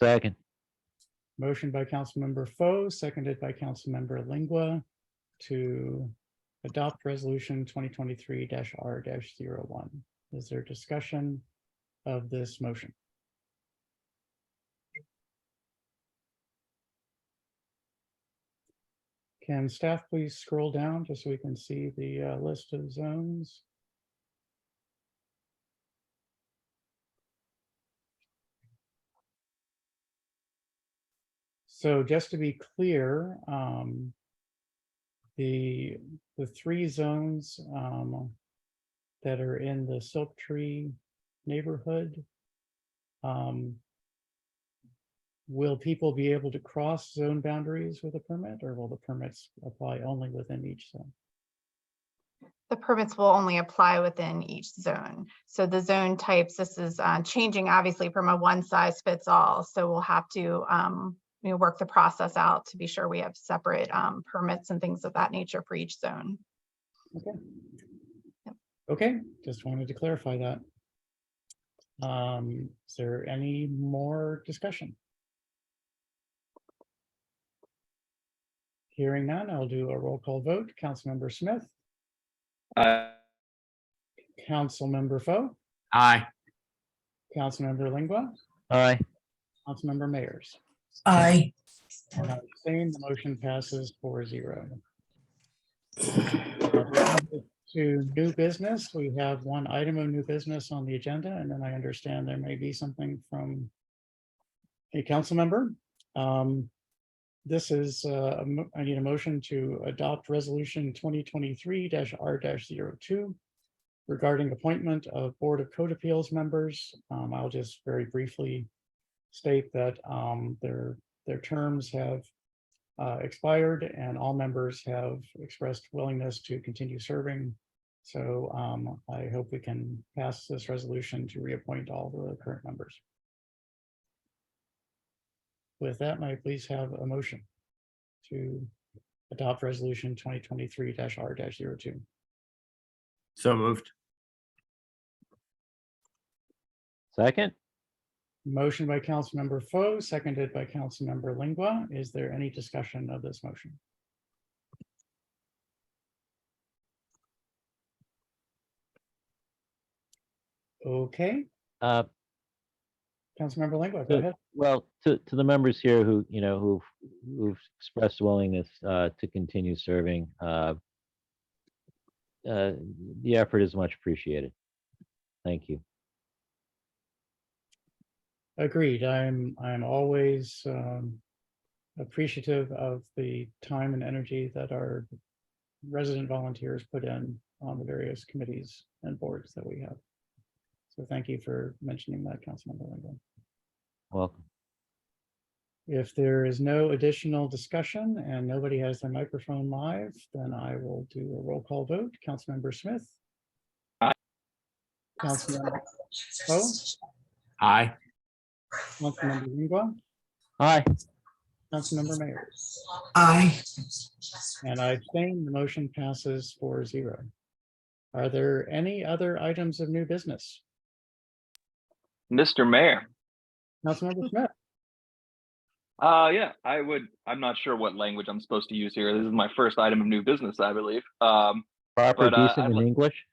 Second. Motion by Councilmember Foe, seconded by Councilmember Lingua to adopt resolution 2023-R-01. Is there discussion of this motion? Can staff please scroll down just so we can see the list of zones? So just to be clear, the 3 zones that are in the Silk Tree neighborhood, will people be able to cross zone boundaries with a permit, or will the permits apply only within each zone? The permits will only apply within each zone. So the zone types, this is changing obviously from a one size fits all. So we'll have to work the process out to be sure we have separate permits and things of that nature for each zone. Okay. Yep. Okay, just wanted to clarify that. Is there any more discussion? Hearing none, I'll do a roll call vote. Councilmember Smith, Councilmember Foe, Aye. Councilmember Lingua, Aye. Councilmember Mayers. Aye. And I abstain. The motion passes 4-0. To new business, we have one item of new business on the agenda, and then I understand there may be something from a council member. This is, I need a motion to adopt resolution 2023-R-02 regarding appointment of Board of Code Appeals members. I'll just very briefly state that their terms have expired and all members have expressed willingness to continue serving. So I hope we can pass this resolution to reappoint all the current members. With that, may I please have a motion to adopt resolution 2023-R-02? So moved. Second. Motion by Councilmember Foe, seconded by Councilmember Lingua. Is there any discussion of this motion? Okay, Councilmember Lingua, go ahead. Well, to the members here who, who've expressed willingness to continue serving, the effort is much appreciated. Thank you. Agreed. I'm always appreciative of the time and energy that our resident volunteers put in on the various committees and boards that we have. So thank you for mentioning that, Councilmember Lingua. Welcome. If there is no additional discussion and nobody has their microphone live, then I will do a roll call vote. Councilmember Smith. Aye. Councilmember Foe. Aye. Councilmember Lingua. Aye. Councilmember Mayers. Aye. And I abstain. The motion passes 4-0. Are there any other items of new business? Mr. Mayor. Councilmember Smith. Yeah, I'm not sure what language I'm supposed to use here. This is my first item of new business, I believe. Proper, But, decent I'd in like- English.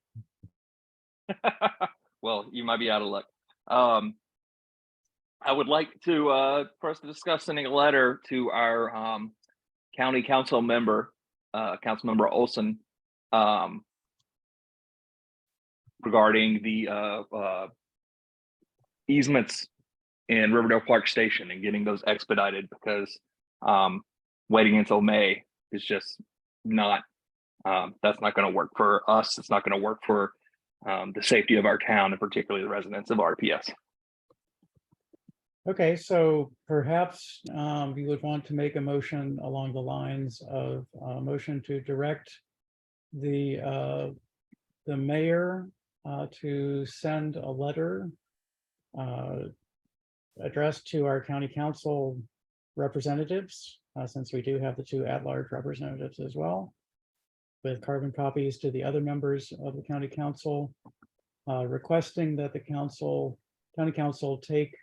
Well, you might be out of luck. I would like to, for us to discuss sending a letter to our, county council member, Councilmember Olson, regarding the, easements in Riverdale Park Station and getting those expedited because, waiting until May is just not, that's not going to work for us. It's not going to work for, the safety of our town and particularly the residents of RPS. Okay, so perhaps you would want to make a motion along the lines of a motion to direct the mayor to send a letter addressed to our county council representatives, since we do have the two at-large representatives as well, with carbon copies to the other members of the county council, requesting that the county council take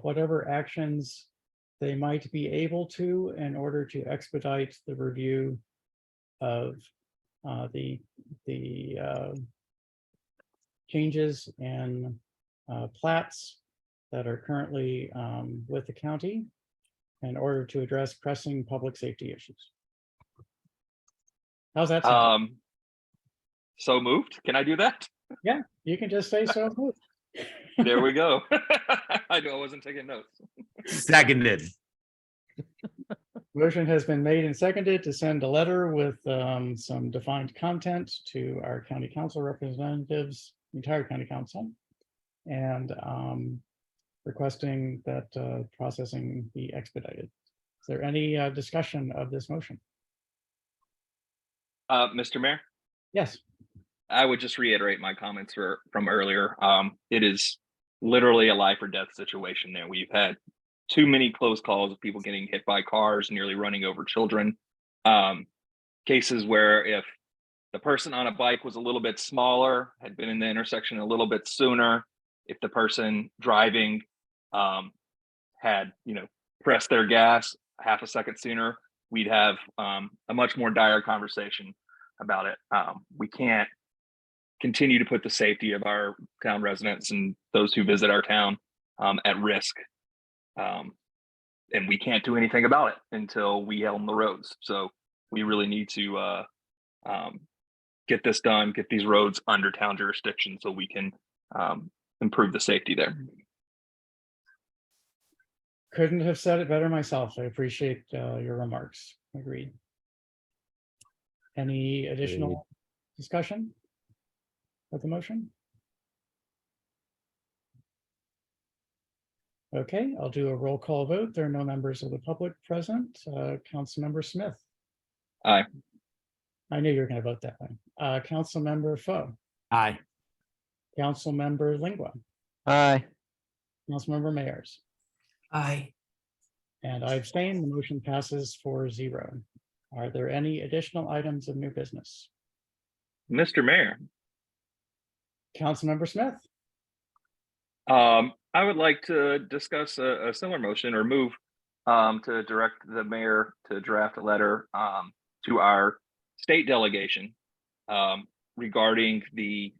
whatever actions they might be able to in order to expedite the review of the changes in plats that are currently with the county in order to address pressing public safety issues. How's that sound? So moved. Can I do that? You can just say so moved. There we go. I know I wasn't taking notes. Seconded. Motion has been made and seconded to send a letter with some defined content to our county council representatives, entire county council, and requesting that processing be expedited. Is there any discussion of this motion? Mr. Mayor, Yes. I would just reiterate my comments from earlier. It is literally a life or death situation there. We've had too many close calls of people getting hit by cars, nearly running over children. Cases where if the person on a bike was a little bit smaller, had been in the intersection a little bit sooner, if the person driving had, pressed their gas half a second sooner, we'd have a much more dire conversation about it. We can't continue to put the safety of our town residents and those who visit our town at risk. And we can't do anything about it until we helm the roads. So we really need to get this done, get these roads under town jurisdiction so we can improve the safety there. Couldn't have said it better myself. I appreciate your remarks. Agreed. Any additional discussion of the motion? Okay, I'll do a roll call vote. There are no members of the public present. Councilmember Smith. Aye. I knew you were going to vote that way. Councilmember Foe. Aye. Councilmember Lingua. Aye. Councilmember Mayers. Aye. And I abstain. The motion passes 4-0. Are there any additional items of new business? Mr. Mayor, Councilmember Smith. I would like to discuss a similar motion or move to direct the mayor to draft a letter to our state delegation regarding the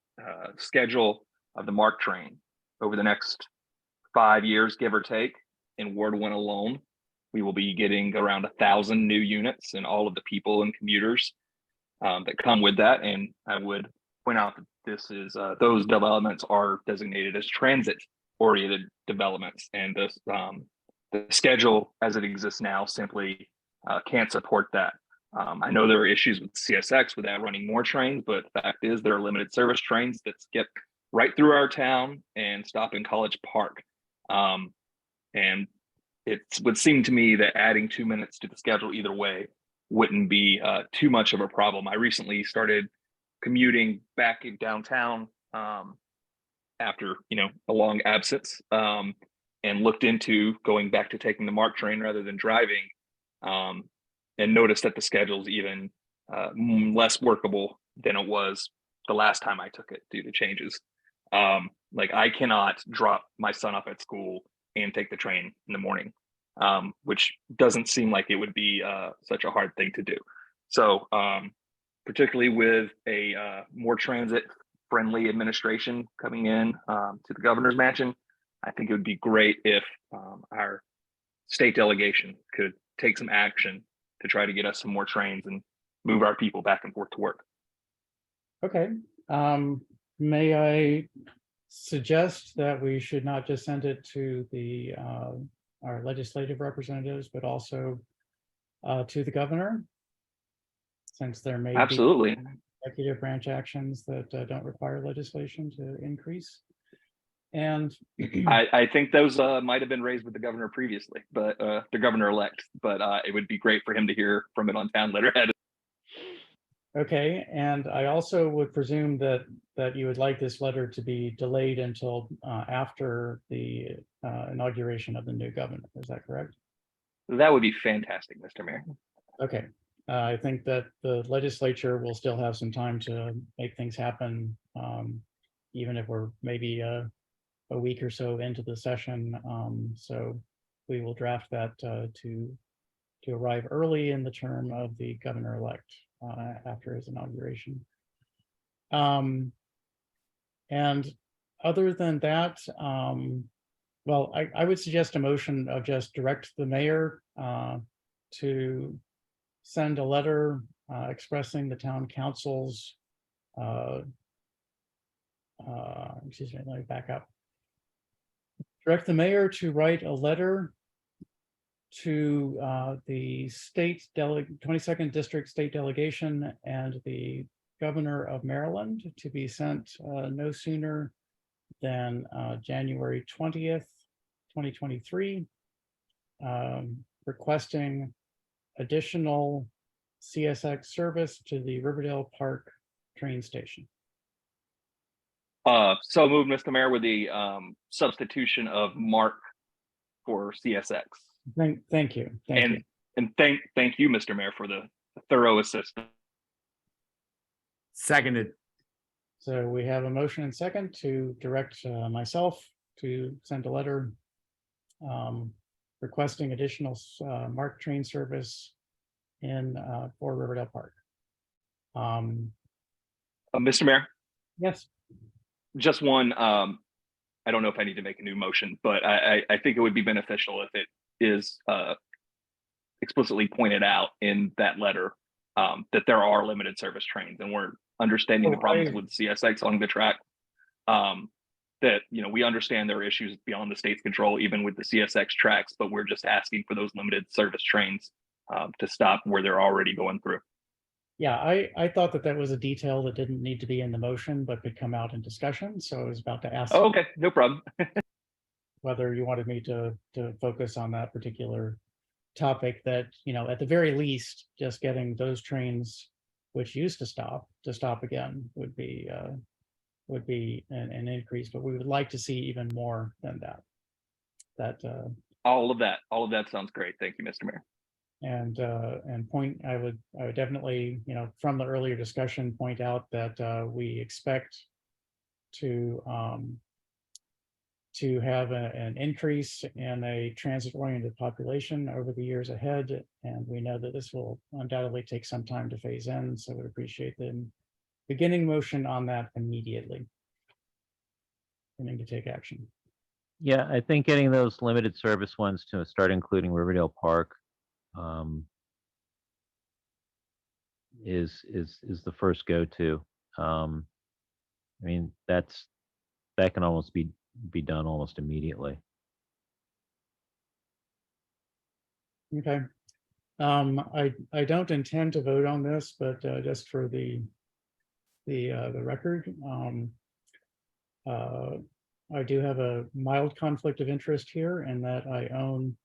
schedule of the MARC train over the next 5 years, give or take. In Ward 1 alone, we will be getting around 1,000 new units and all of the people and commuters that come with that. And I would point out that this is those developments are designated as transit-oriented developments, and the schedule as it exists now simply can't support that. I know there are issues with CSX with that running more trains, but the fact is there are limited service trains that get right through our town and stop in College Park. And it would seem to me that adding 2 minutes to the schedule either way wouldn't be too much of a problem. I recently started commuting back in downtown after a long absence, and looked into going back to taking the MARC train rather than driving, and noticed that the schedule's even less workable than it was the last time I took it due to changes. Like I cannot drop my son off at school and take the train in the morning, which doesn't seem like it would be such a hard thing to do. So particularly with a more transit friendly administration coming in to the governor's mansion, I think it would be great if our state delegation could take some action to try to get us some more trains and move our people back and forth to work. Okay, may I suggest that we should not just send it to the our legislative representatives, but also to the governor? Since there may be Absolutely. executive branch actions that don't require legislation to increase. And I think those might have been raised with the governor previously, but the governor-elect, but it would be great for him to hear from it on town letterhead. okay, and I also would presume that you would like this letter to be delayed until after the inauguration of the new governor. Is that correct? That would be fantastic, Mr. Mayor. Okay, I think that the legislature will still have some time to make things happen, even if we're maybe a week or so into the session. So we will draft that to arrive early in the term of the governor-elect after his inauguration. And other than that, well, I would suggest a motion of just direct the mayor to send a letter expressing the town council's, excuse me, let me back up. Direct the mayor to write a letter to the 22nd District State Delegation and the Governor of Maryland to be sent no sooner than January 20th, 2023, requesting additional CSX service to the Riverdale Park train station. So moved, Mr. Mayor, with the substitution of Mark for CSX. Thank you. Thank you. And thank you, Mr. Mayor, for the thorough assistance. Seconded. So we have a motion and second to direct myself to send a letter requesting additional MARC train service in for Riverdale Park. Mr. Mayor, Yes. just one, I don't know if I need to make a new motion, but I think it would be beneficial if it is explicitly pointed out in that letter that there are limited service trains, and we're understanding the problems with CSX on the track. That, you know, we understand there are issues beyond the state's control, even with the CSX tracks, but we're just asking for those limited service trains to stop where they're already going through. Yeah, I thought that was a detail that didn't need to be in the motion, but could come out in discussion. So I was about to ask. Oh, okay, no problem. Whether you wanted me to focus on that particular topic, that, you know, at the very least, just getting those trains which used to stop again would be an increase, but we would like to see even more than that. All of that sounds great. Thank you, Mr. Mayor. And I would definitely, you know, from the earlier discussion, point out that we expect to have an increase in a transit-oriented population over the years ahead, and we know that this will undoubtedly take some time to phase in. So we'd appreciate the beginning motion on that immediately. Beginning to take action. Yeah, I think getting those limited service ones to start including Riverdale Park is the first go-to. I mean, that can almost be done almost immediately. Okay. I don't intend to vote on this, but just for the record, I do have a mild conflict of interest here in that I own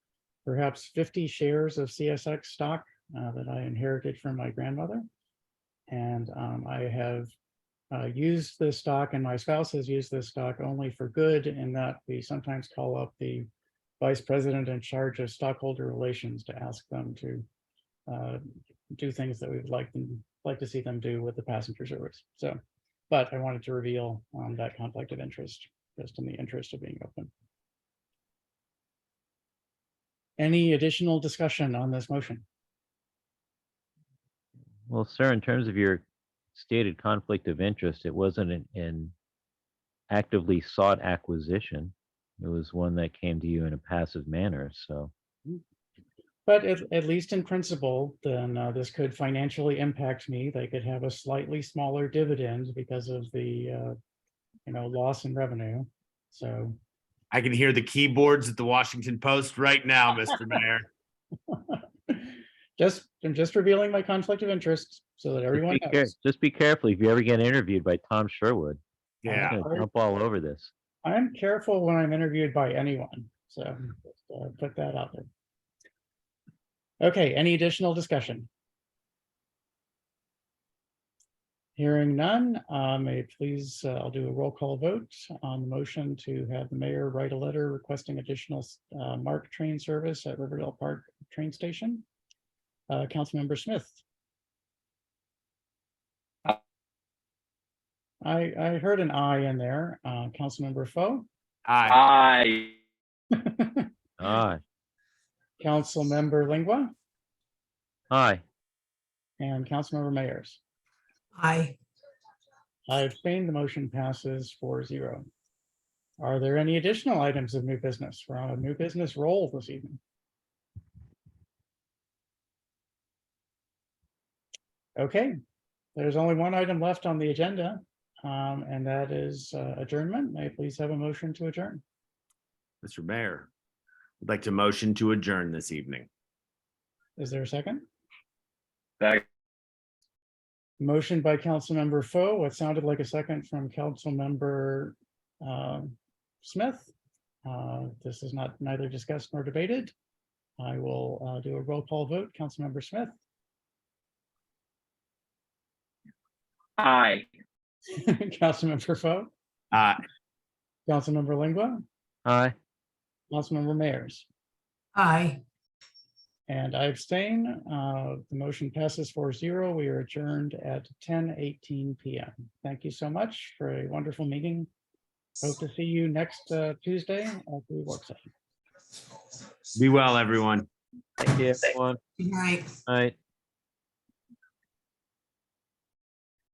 perhaps 50 shares of CSX stock that I inherited from my grandmother. And I have used this stock, and my spouse has used this stock only for good, in that we sometimes call up the vice president in charge of stockholder relations to ask them to do things that we would like to see them do with the passenger service. So But I wanted to reveal that conflict of interest, just in the interest of being open. Any additional discussion on this motion? Well, sir, in terms of your stated conflict of interest, it wasn't an actively sought acquisition. It was one that came to you in a passive manner, so. But at least in principle, then this could financially impact me. They could have a slightly smaller dividend because of the, loss in revenue. So I can hear the keyboards at the Washington Post right now, Mr. Mayor. I'm just revealing my conflict of interest so that everyone knows. Just be careful if you ever get interviewed by Tom Sherwood. He's Yeah. gonna jump all over this. I'm careful when I'm interviewed by anyone, so just, put that out there. Okay, any additional discussion? Hearing none, may please, I'll do a roll call vote on the motion to have the mayor write a letter requesting additional MARC train service at Riverdale Park train station. Councilmember Smith. I heard an I in there. Councilmember Foe. Aye. Aye, Councilmember Lingua aye. and Councilmember Mayers. Aye. I abstain. The motion passes 4-0. Are there any additional items of new business? We're on a new business roll this evening. Okay, there's only one item left on the agenda, and that is adjournment. May I please have a motion to adjourn? Mr. Mayor, I'd like to motion to adjourn this evening. Is there a second? Second. Motion by Councilmember Foe. What sounded like a second from Councilmember Smith. This is neither discussed nor debated. I will do a roll call vote. Councilmember Smith. Aye. Councilmember Foe. Aye. Councilmember Lingua. Aye. Councilmember Mayers. Aye. And I abstain. The motion passes 4-0. We are adjourned at 10:18 p.m. Thank you so much for a wonderful meeting. Hope to see you next Tuesday at the work session. Be well, everyone. Thank you, everyone. Good night. Aye.